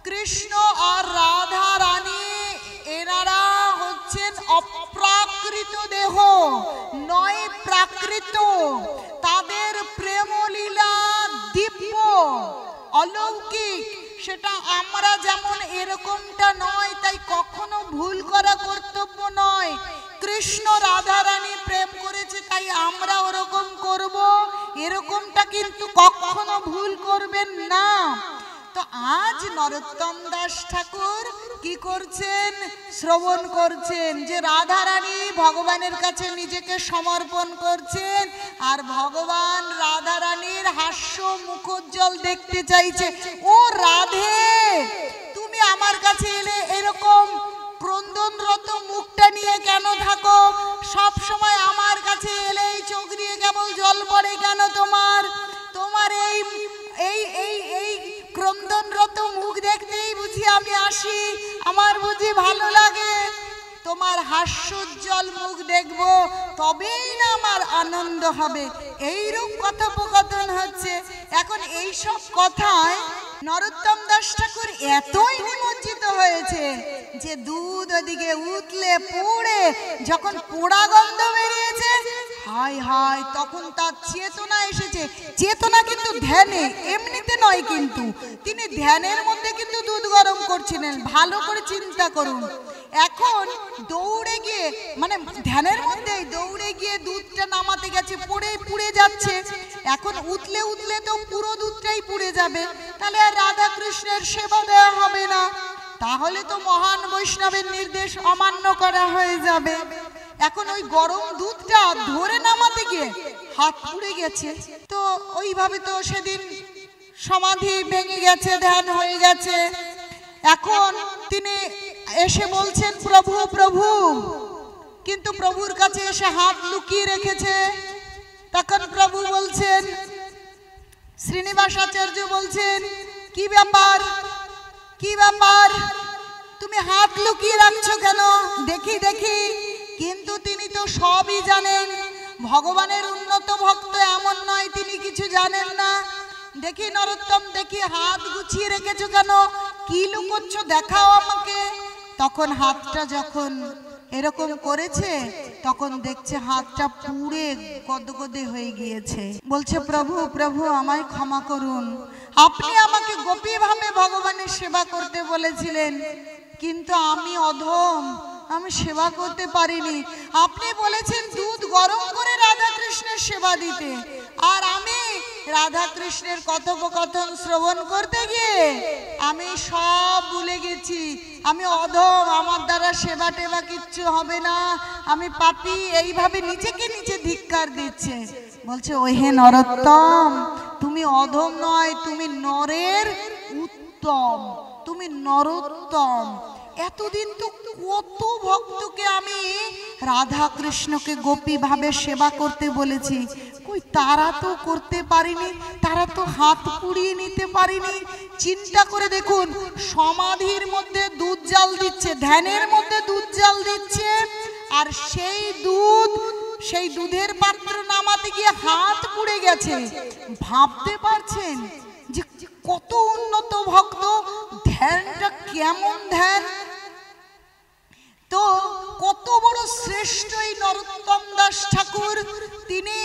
কৃষ্ণ আর রাধা রানী এনারা হচ্ছেন অপ্রাকৃত দেহ, নয় প্রাকৃত। তাদের প্রেমলীলা দিব্য অলৌকিক, সেটা আমরা যেমন এরকমটা নয়, তাই কখনো ভুল করা কর্তব্য নয়। কৃষ্ণ রাধা রানী প্রেম করেছে তাই আমরা ওরকম করব, এরকমটা কিন্তু কখনো ভুল করবেন না। তো আজ নরোত্তম দাস ঠাকুর কি করছেন? শ্রবণ করছেন যে রাধা রানী ভগবানের কাছে নিজেকে সমর্পণ করছেন, আর ভগবান রাধা রানীর হাস্য মুখোজ্জ্বল দেখতে চাইছে। ও রাধে, তুমি আমার কাছে এলে এরকম ক্রন্দনরত মুখটা নিয়ে কেন থাকো? সব সময় আমার কাছে এলেই চোখ দিয়ে কেবল জল পড়ে কেন তোমার? তোমার এই এই এই এই ক্রন্দনরত মুখ দেখতেই বুঝি আমি আসি, আমার বুঝি ভালো লাগে। তোমার হাস্যোজ্জ্বল মুখ দেখব, তবেই না আমার আনন্দ হবে। এইরূপ কথোপকথন হচ্ছে। এখন এই সব কথায় নরোত্তম দাস ঠাকুর এতই নিমজ্জিত হয়েছে যে দুধ ওদিকে উতলে পুড়ে যখন পোড়া গন্ধ বেরিয়েছে, হায় হায়, তখন তার চেতনা এসেছে। চেতনা কিন্তু ধ্যানে, এমনিতে নয়, কিন্তু তিনি ধ্যানের মধ্যে কিন্তু দুধ গরম করছিলেন। ভালো করে চিন্তা করুন। এখন দৌড়ে গিয়ে, মানে ধ্যানের মধ্যেই দৌড়ে গিয়ে দুধটা নামাতে গেছে, পুড়ে যাচ্ছে। এখন উতলে উতলে তো পুরো দুধটাই পুড়ে যাবে, তাহলে আর রাধা কৃষ্ণের সেবা দেওয়া হবে না, তাহলে তো মহান বৈষ্ণবের নির্দেশ অমান্য করা হয়ে যাবে। এখন ওই গরম দুধটা ধরে নামাতে গিয়ে হাত পুড়ে গেছে। তো ওইভাবে তো সেদিন সমাধি ভেঙে গেছে, ধ্যান হয়ে গেছে। এখন তিনি এসে বলছেন প্রভু প্রভু, কিন্তু প্রভুর কাছে এসে হাত লুকিয়ে রেখেছে। তখন প্রভু বলছেন, শ্রীনিবাস আচার্য বলছেন, কি ব্যাপার, কি ব্যাপার, তুমি হাত লুকিয়ে রাখছো কেন? দেখি দেখি। কিন্তু তিনি তো সবই জানেন। ভগবানের উন্নত ভক্ত এমন নয় তিনি কিছু জানেন না। দেখি নরোত্তম, দেখি হাত গুছিয়ে রেখেছো কেন, কি লুকোচ্ছ, দেখাও আমাকে। তখন হাতটা যখন এরকম করেছে, তখন দেখছে হাতটা পুড়ে গদগদে হয়ে গিয়েছে। বলছে, প্রভু প্রভু, আমায় ক্ষমা করুন, আপনি আমাকে গোপীভাবে ভগবানের সেবা করতে বলেছিলেন, কিন্তু আমি অধম, আমি সেবা করতে পারিনি। আপনি বলেছেন দুধ গরম করে রাধা কৃষ্ণের সেবা দিতে, আর আমি রাধা কৃষ্ণের কথোপকথন শ্রবণ করতে গিয়ে আমি সব ভুলে গেছি। আমি অধম, আমার দ্বারা সেবা টেবা কিচ্ছু হবে না, আমি পাপী, এইভাবে নিজেকে নিজে ধিক্কার দিচ্ছে। বলছে, ওই হে নরোত্তম, তুমি অধম নয়, তুমি নরের উত্তম, তুমি নরোত্তম। এতদিন তো কত ভক্তকে আমি রাধা কৃষ্ণকে গোপী ভাবে সেবা করতে বলেছি, কই তারা তো করতে পারিনি, তারা তো হাত পুড়িয়ে নিতে পারিনি। চিন্তা করে দেখুন, সমাধির মধ্যে দুধ জাল দিচ্ছে, ধ্যানের মধ্যে দুধ জাল দিচ্ছে, আর সেই দুধের পাত্র নামাতে গিয়ে হাত পুড়ে গেছে। ভাবতে পারছেন যে কত উন্নত ভক্ত, ধ্যানটা কেমন ধ্যান। তো কত বড় শ্রেষ্ঠ এই নরোত্তম দাস ঠাকুর, তিনি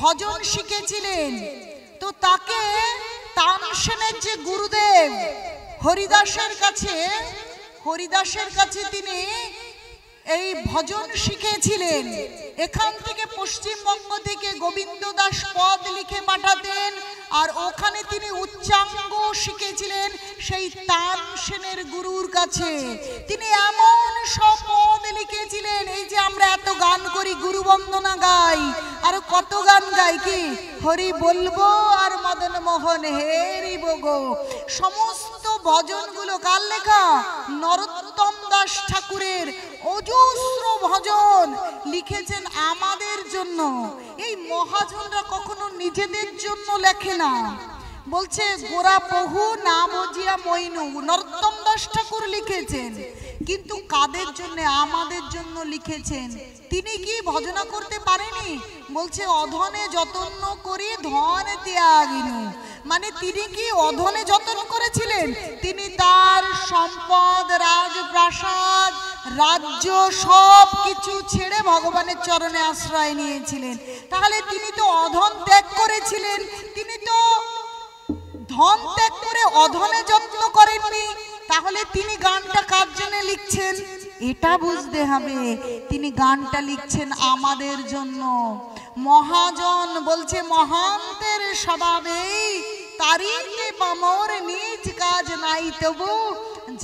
ভজন শিখেছিলেন। তো তাকে তানসেনের যে গুরুদেব হরিদাসের কাছে তিনি এই ভজন শিখেছিলেন। এখান থেকে পশ্চিমবঙ্গ থেকে গোবিন্দ দাস পদ লিখে পাঠাতেন, আর ওখানে তিনি উচ্চাঙ্গ শিখেছিলেন সেই তানসেনের গুরুর কাছে। তিনি এমন সব পদ লিখেছিলেন, এই যে আমরা এত গান করি, গুরু বন্দনা গাই, আর কত গান গাই, কি হরি বলবো আর মদন মোহন হেরিব গো, সমস্ত ভজনগুলো কার লেখা? নরোত্তম দাস ঠাকুরের। অজস্র ভজন লিখেছেন আমাদের জন্য। এই মহাজনরা কখনো নিজেদের জন্য লেখে না। বলছে, গোরা বহু না বুঝিয়া মইনু, নরোত্তম দাস ঠাকুর লিখেছেন, কিন্তু কাদের জন্য? আমাদের জন্য লিখেছেন। তিনি কি ভজনা করতে পারেনি? বলছে, অধনে যতন করি ধন ত্যাগিনু, মানে তিনি কি অধনে যতন করেছিলেন? তিনি তার সম্পদ, রাজপ্রাসাদ, রাজ্য সব কিছু ছেড়ে ভগবানের চরণে আশ্রয় নিয়েছিলেন। তাহলে তিনি তো অধন ত্যাগ করেছিলেন, তিনি তো ধন ত্যাগ করে অধনে যত্ন করেননি। তাহলে তিনি গানটা কার জন্য লিখছেন? এটা বুঝতে হবে, তিনি গানটা লিখছেন আমাদের জন্য। মহাজন বলছে, মহান্তের স্বভাবেই তারিতে পামর নিজ কাজ নাই তবু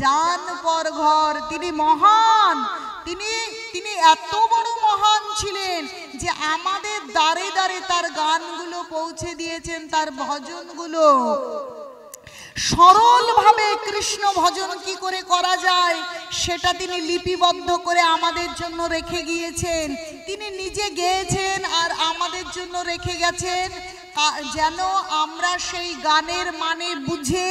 জান পর ঘর। তিনি মহান, তিনি এত বড় মহান ছিলেন যে আমাদের দ্বারে দ্বারে তার গানগুলো পৌঁছে দিয়েছেন, তার ভজনগুলো। সরলভাবে কৃষ্ণ ভজন কি করে করা যায় সেটা তিনি লিপিবদ্ধ করে আমাদের জন্য রেখে গিয়েছেন। তিনি নিজে গেয়েছেন আর আমাদের জন্য রেখে গেছেন, যেন আমরা সেই গানের মানে বুঝে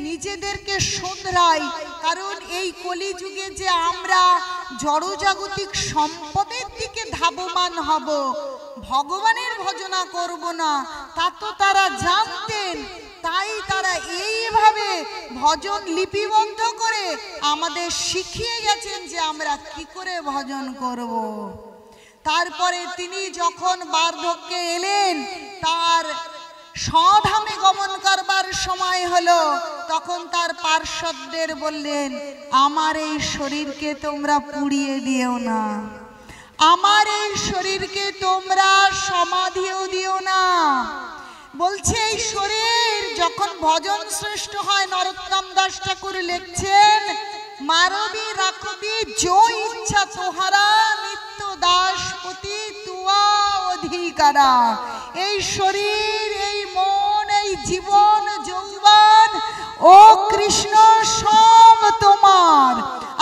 নিজেদেরকে শুধরাই। কারণ এই কলিযুগে যে আমরা জড়জাগতিক সম্পদের দিকে ধাবমান হব, ভগবানের ভজনা করব না, তা তো তারা জানতেন। তাই তারা এইভাবে ভজন লিপিবদ্ধ করে আমাদের শিখিয়ে গেছেন যে আমরা কি করে ভজন করব। তারপরে তিনি যখন বার্ধক্যে এলেন, তার স্বধামে গমন করবার সময় হলো, তখন তার পার্শ্বদের বললেন, আমার এই শরীরকে তোমরা পুড়িয়ে দিও না, আমার এই শরীরকে তোমরা সমাধিও দিও না। বলছে এই শরীর যখন ভজন শ্রেষ্ঠ হয়, নরোত্তম দাস ঠাকুর লিখছেন, মারবি রাখবি जो ইচ্ছা তোহারা, নিত্য দাসপতি তুয়া অধিকারা। এই শরীর, এই মন, এই জীবন, যৌবন ও কৃষ্ণ সব তোমার।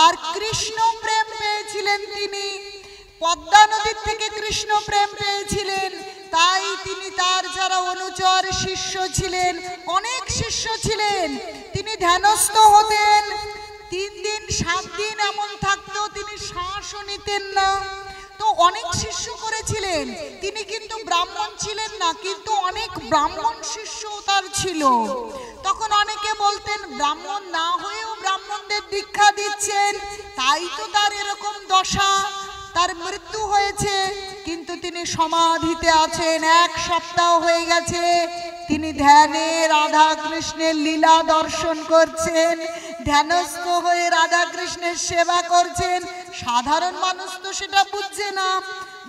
আর কৃষ্ণ প্রেম পেয়েছিলেন তিনি, পদ্মা নদীর থেকে কৃষ্ণ প্রেম পেয়েছিলেন। তাই তিনি তার যারা অনুচর শিষ্য ছিলেন, অনেক শিষ্য ছিলেন, তিনি ধ্যানস্থ হতেন। 3 দিন 7 দিন এমন থাকতো, তিনি শ্বাসও নিতেন না। তো অনেক শিষ্য করেছিলেন, তিনি কিন্তু ব্রাহ্মণ ছিলেন না, কিন্তু অনেক ব্রাহ্মণ শিষ্য তার ছিল। তখন অনেকে বলতেন, ব্রাহ্মণ না হয়েও ব্রাহ্মণদের দীক্ষা দিচ্ছেন, তাই তো তার এরকম দশা, তার মৃত্যু হয়েছে। কিন্তু তিনি সমাধিতে আছেন, 1 সপ্তাহ হয়ে গেছে, তিনি ধ্যানে রাধা কৃষ্ণের লীলা দর্শন করছেন, ধ্যানস্থ হয়ে রাধা কৃষ্ণের সেবা করছেন। সাধারণ মানুষ তো সেটা বুঝছে না।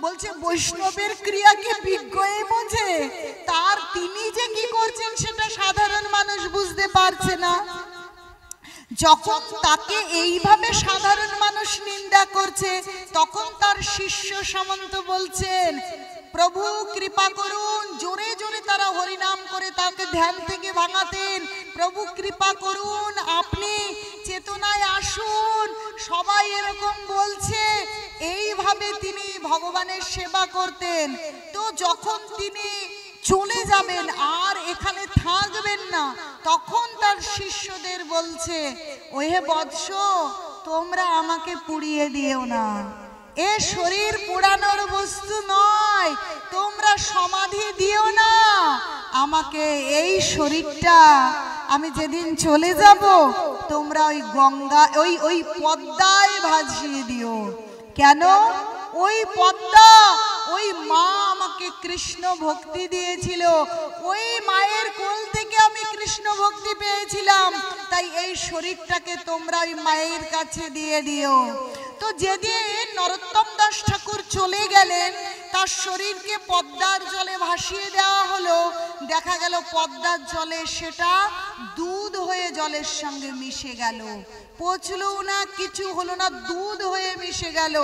বলছে বৈষ্ণবের ক্রিয়াকে বিজ্ঞই বোঝে, তার তিনি যে কি করছেন সেটা সাধারণ মানুষ বুঝতে পারছে না। যখন তাকে এইভাবে সাধারণ মানুষ নিন্দা করছে, তখন তার শিষ্য সামন্ত বলছেন, প্রভু কৃপা করুন। জোরে জোরে তারা হরিনাম করে তাকে ধ্যান থেকে ভাঙাতেন, প্রভু কৃপা করুন, আপনি চেতনায় আসুন। সবাই এরকম বলছে, এইভাবে তিনি ভগবানের সেবা করতেন। তো যখন তিনি চলে যাবেন, আর এখানে থাকবেন না, তখন তার শিষ্যদের বলছে, ওহে বৎস, তোমরা আমাকে পুড়িয়ে দিও না, এ শরীর পোড়ানোর বস্তু নয়, তোমরা সমাধি দিও না আমাকে। এই শরীরটা আমি যেদিন চলে যাব, তোমরা ওই গঙ্গা, ওই পদ্মায় ভাসিয়ে দিও। কেন? ওই পদ্মা, ওই মা আমাকে কৃষ্ণ ভক্তি দিয়েছিল, ওই মায়ের কোল থেকে আমি কৃষ্ণ ভক্তি পেয়েছিলাম, তাই এই শরীরটাকে তোমরা ওই মায়ের কাছে দিয়ে দিও। তো যেদিন নরোত্তম দাস ঠাকুর চলে গেলেন, তার শরীরকে পদ্মার জলে ভাসিয়ে দেওয়া হলো। দেখা গেল পদ্মার জলে সেটা দুধ হয়ে জলের সঙ্গে মিশে গেল, পচলো না, কিছু হলো না, দুধ হয়ে মিশে গেল।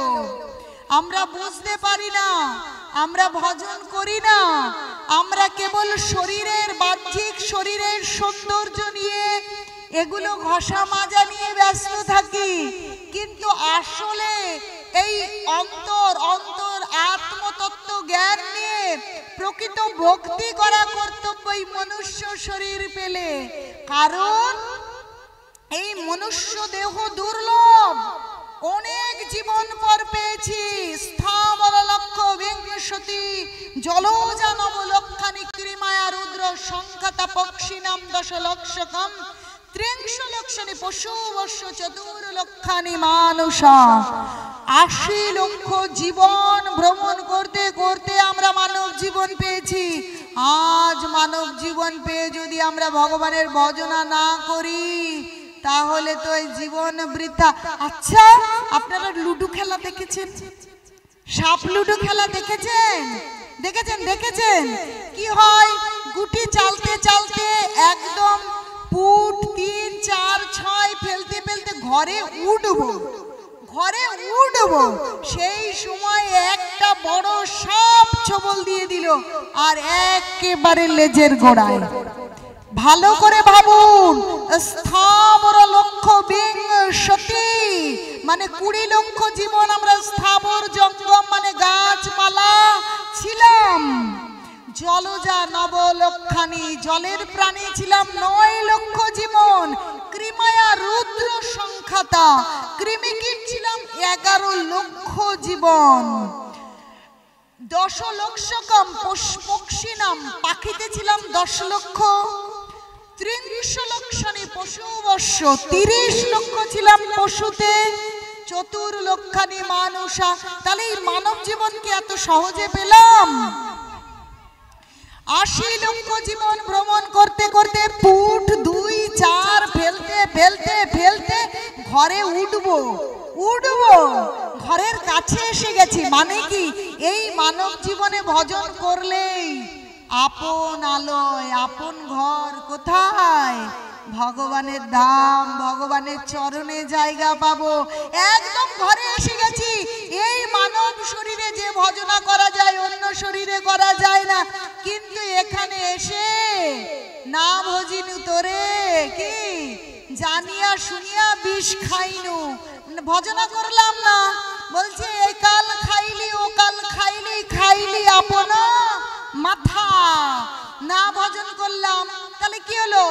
আমরা বুঝতে পারি না, আমরা ভজন করি না, আমরা কেবল শরীরের বাহ্যিক শরীরের সৌন্দর্য নিয়ে, এগুলো ঘষা মাজা নিয়ে ব্যস্ত থাকি। কিন্তু আসলে এই অন্তর আত্মতত্ত্ব জ্ঞান নিয়ে প্রকৃত ভক্তি করা কর্তব্য এই মনুষ্য শরীর পেলে। কারণ এই মনুষ্য দেহ দুর্লভ, অনেক জীবন পর পেয়েছি। স্থাবর লক্ষ বিংশতি জলজা নবলক্ষানি ক্রিমায়া রুদ্র সংখ্যাতা পক্ষিনাম 10 লক্ষকম 30 লক্ষানি পশু বর্ষ 4 লক্ষানি মানুষা। 80 লক্ষ জীবন ভ্রমণ করতে করতে আমরা মানব জীবন পেয়েছি। আজ মানব জীবন পেয়ে যদি আমরা ভগবানের ভজনা না করি, তাহলে তো এই জীবন বৃথা। আচ্ছা, আপনারা লুডো খেলা দেখেছেন? সাপ লুডো খেলা দেখেছেন? দেখেছেন কি হয়? গুটি চালতে চালতে একদম ফুট 3, 4, 6 ফেলতে ফেলতে ঘরে উঠবো, সেই সময় একটা বড় সাপ ছবল দিয়ে দিল, আর একেবারে লেজের গোড়ায়। ভালো করে ভাবুন, স্থাবর লক্ষ বিংশতি মানে 20 লক্ষ জীবন আমরা স্থাবর জঙ্গম মানে গাছপালা ছিলাম। জলজা নবলক্ষানি জলের প্রাণী ছিলাম 9 লক্ষ জীবন। কৃমায়া রুদ্র সংখ্যাতা কৃমিকীট ছিলাম 11 লক্ষ জীবন। 10 লক্ষকম পক্ষী নাম পাখিতে ছিলাম 10 লক্ষ। 30 লক্ষানি পশু বর্ষ 30 লক্ষ ছিলাম পশুতে। 4 লক্ষানি মানুষা। তাহলে এই মানব জীবনকে এত সহজে পেলাম। 80 লক্ষ জীবন ভ্রমণ করতে করতে ফুট 2 4 ফেলতে ফেলতে ফেলতে ঘরে উঠবো ঘরের কাছে এসে গেছি। মানে কি এই মানব জীবনে ভজন করলেই আপন আলোয় আপন ঘর কোথায়? ভগবানের ধাম, ভগবানের চরণে জায়গা পাবো। একদম ঘরে এসে গেছি। এই মানব শরীরে যে ভজনা করা যায় অন্য শরীরে করা যায় না, কিন্তু এখানে এসে না ভজিনু তোরে কি জানিয়া শুনিয়া বিষ খাইনু, ভজনা করলাম না। বলছে এই কাল খাইলি ও কাল খাইলি খাইলি আপন মাথা, না ভজন করলাম। তাহলে কি হলো?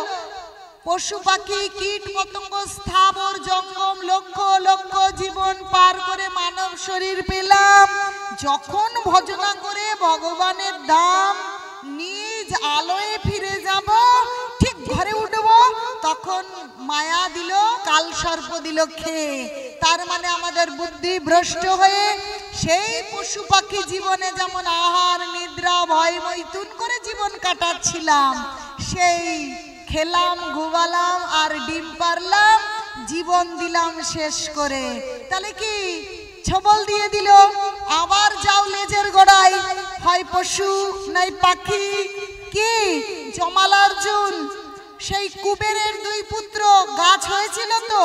পশু পাখি কীট পতঙ্গ স্থাবর জঙ্গম লক্ষ লক্ষ জীবন পার করে মানব শরীর পেলাম। যখন ভজনা করে ভগবানের ধাম নিজ আলোয় ফিরে যাব, ঠিক ঘরে উঠব, তখন মায়া দিল কাল সর্প দিল খেয়ে। তার মানে আমাদের বুদ্ধি ভ্রষ্ট হয়ে সেই পশু পাখি জীবনে যেমন আহার নিদ্রা ভয় মৈথুন করে জীবন কাটাচ্ছিলাম, সেই খেলাম ঘুমালাম আর ডিম পারলাম, জীবন দিলাম শেষ করে। তাহলে কি ছবল দিয়ে দিল, আবার যাও লেজের গোড়ায়, হয় পশু নাই পাখি। কি জমাল অর্জুন সেই কুবেরের 2 পুত্র গাছ হয়েছিল তো,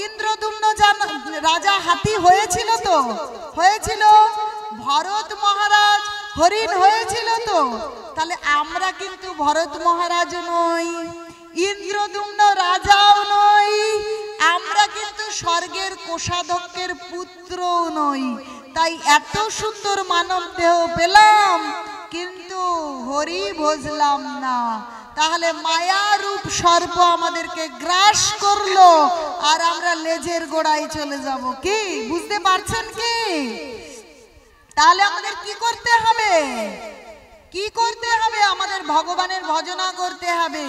ইন্দ্রদুম্ন রাজা হাতি হয়েছিল তো, হয়েছিল। ভরত মহারাজ হরিণ হয়েছিল তো। তাহলে আমরা কিন্তু ভরত মহারাজ নই, ইন্দ্রদুম্ন রাজাও নই, আমরা কিন্তু স্বর্গের কোষাধ্যক্ষের পুত্রও নই। তাই এত সুন্দর মানব দেহ পেলাম, কিন্তু হরি ভজলাম না। তাহলে মায়া রূপ সর্প আমাদেরকে গ্রাস করলো, আর আমরা লেজের গোড়ায় চলে যাব। কি বুঝতে পারছেন কি? তাহলে আমাদের কি করতে হবে? কি করতে হবে? আমাদের ভগবানের ভজনা করতে হবে।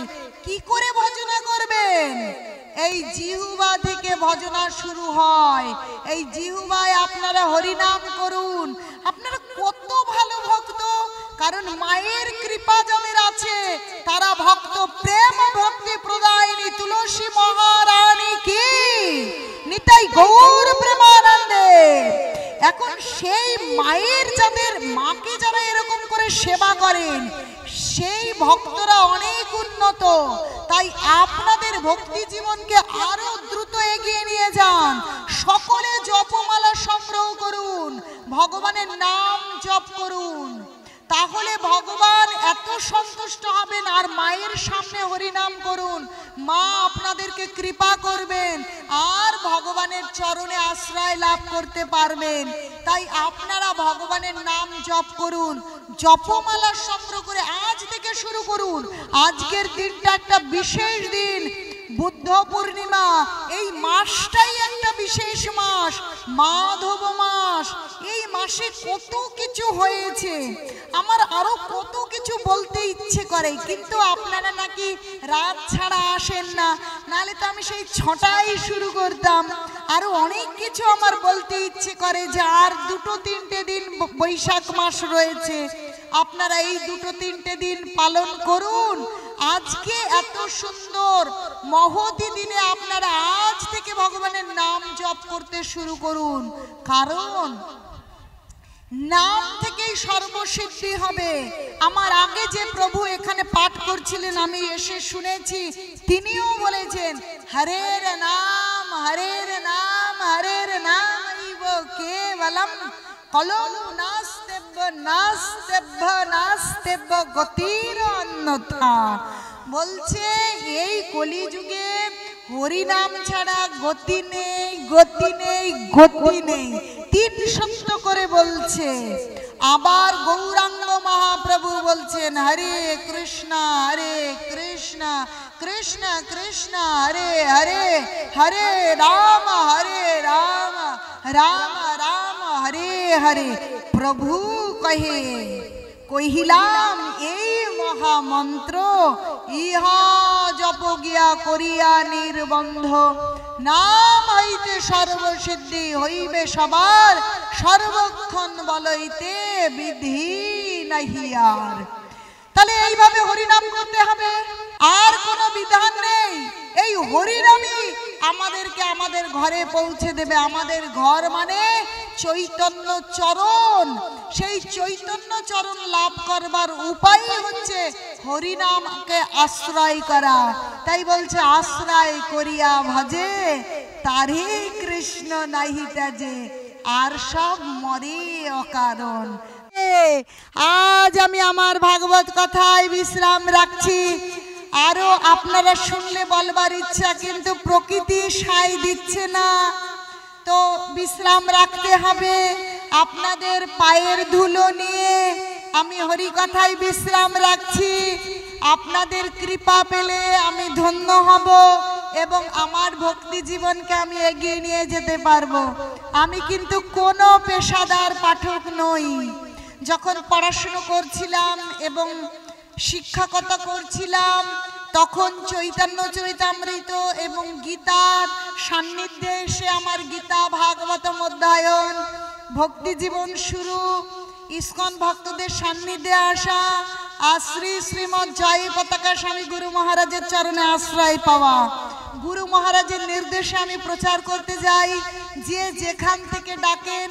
কি করে ভজনা করবেন? এই জিহ্বা থেকে ভজনা শুরু হয়। এই জিহ্বায় আপনারা হরিনাম করুন। আপনারা কত ভালো ভক্ত, কারণ মায়ের কৃপা যাদের আছে তারা ভক্ত। প্রেম ভক্তি প্রদায়িনী তুলসী মহারানী কি নিতাই গৌর প্রেমানন্দে। এখন সেই মায়ের যাদের, মাকে যারা এরকম করে সেবা করেন, সেই ভক্তরা অনেক উন্নত। তাই আপনাদের ভক্তি জীবনকে আরো দ্রুত এগিয়ে নিয়ে যান। সকলে জপমালা সংগ্রহ করুন, ভগবানের নাম জপ করুন, তাহলে ভগবান এত সন্তুষ্ট হবেন। আর মায়ের সামনে হরিনাম করুন, মা আপনাদেরকে কৃপা করবেন আর ভগবানের চরণে আশ্রয় লাভ করতে পারবেন। তাই আপনারা ভগবানের নাম জপ করুন, জপমালা সংগ্রহ করে আজ থেকে শুরু করুন। আজকের দিনটা একটা বিশেষ দিন, বুদ্ধ পূর্ণিমা। এই মাসটাই একটা বিশেষ মাস, মাধব মাস। এই মাসে কত কিছু হয়েছে, আমার আরো কত কিছু বলতে ইচ্ছে করে, কিন্তু আপনারা নাকি রাত ছাড়া আসেন না, নালে তো আমি সেই 6টায় শুরু করতাম। আরো অনেক কিছু আমার বলতে ইচ্ছে করে, যে আর 2-3টে দিন বৈশাখ মাস রয়েছে, আপনারা এই 2-3টে দিন পালন করুন। আজকে এত সুন্দর মহতি দিনে আপনারা আজ থেকে ভগবানের নাম জপ করতে শুরু করুন, কারণ নাম থেকেই সর্বসিদ্ধি হবে। আমার আগে যে প্রভু এখানে পাঠ করছিলেন, আমি এসে শুনেছি, তিনিও বলেছেন হরের নাম হরের নাম হরের নাম কেবলম কলম নাস্তেব্য নাস্তেব্য নাস্তেব্য গতির অন্যথা। বলছে এই কলিযুগে হরিনাম ছাড়া গতি নেই, গতি নেই, গতি নেই, 3 সত্য করে বলছে। আবার গৌরাঙ্গ মহাপ্রভু বলছেন হরে কৃষ্ণ কৃষ্ণ কৃষ্ণ হরে হরে, হরে রাম রাম রাম হরে হরে। প্রভু কহে কহিলাম এই মহামন্ত্র ইহা জপ গিয়া করিয়া নির্বন্ধ, নাম হইতে সর্বসিদ্ধি হইবে সবার, সর্বক্ষণ বলইতে বিধি নাহি আর। তাহলে এইভাবে হরিনাম করতে হবে, আর কোনো বিধান নেই। এই হরিনামই আমাদেরকে আমাদের ঘরে পৌঁছে দেবে। আমাদের ঘর মানে চৈতন্য চরণ, সেই চৈতন্য চরণ লাভ করবার উপায় হচ্ছে হরিনামকে আশ্রয় করা। তাই বলছে আশ্রয় করিয়া ভজে তারে কৃষ্ণ নাহি তাজে, আর সব মরে অকারণ। আজ আমি আমার ভাগবত কথায় বিশ্রাম রাখছি। আরো আপনারা শুনলে বলবার ইচ্ছা, কিন্তু প্রকৃতি সায় দিচ্ছে না, তো বিশ্রাম রাখতে হবে। আপনাদের পায়ের ধুলো নিয়ে আমি হরি কথায় বিশ্রাম রাখছি। আপনাদের কৃপা পেলে আমি ধন্য হব এবং আমার ভক্তি জীবনকে আমি এগিয়ে নিয়ে যেতে পারবো। আমি কিন্তু কোনো পেশাদার পাঠক নই। যখন পড়াশুনো করছিলাম এবং শিক্ষকতা করছিলাম, তখন চৈতন্য চরিতামৃত এবং গীতার সান্নিধ্যে এসে আমার গীতা ভাগবতম অধ্যয়ন, ভক্তি জীবন শুরু, ইস্কন ভক্তদের সান্নিধ্যে আসা, আর শ্রী শ্রীমৎ জয় পতাকা স্বামী গুরু মহারাজের চরণে আশ্রয় পাওয়া। গুরু মহারাজের নির্দেশে আমি প্রচার করতে যাই, যে যেখান থেকে ডাকেন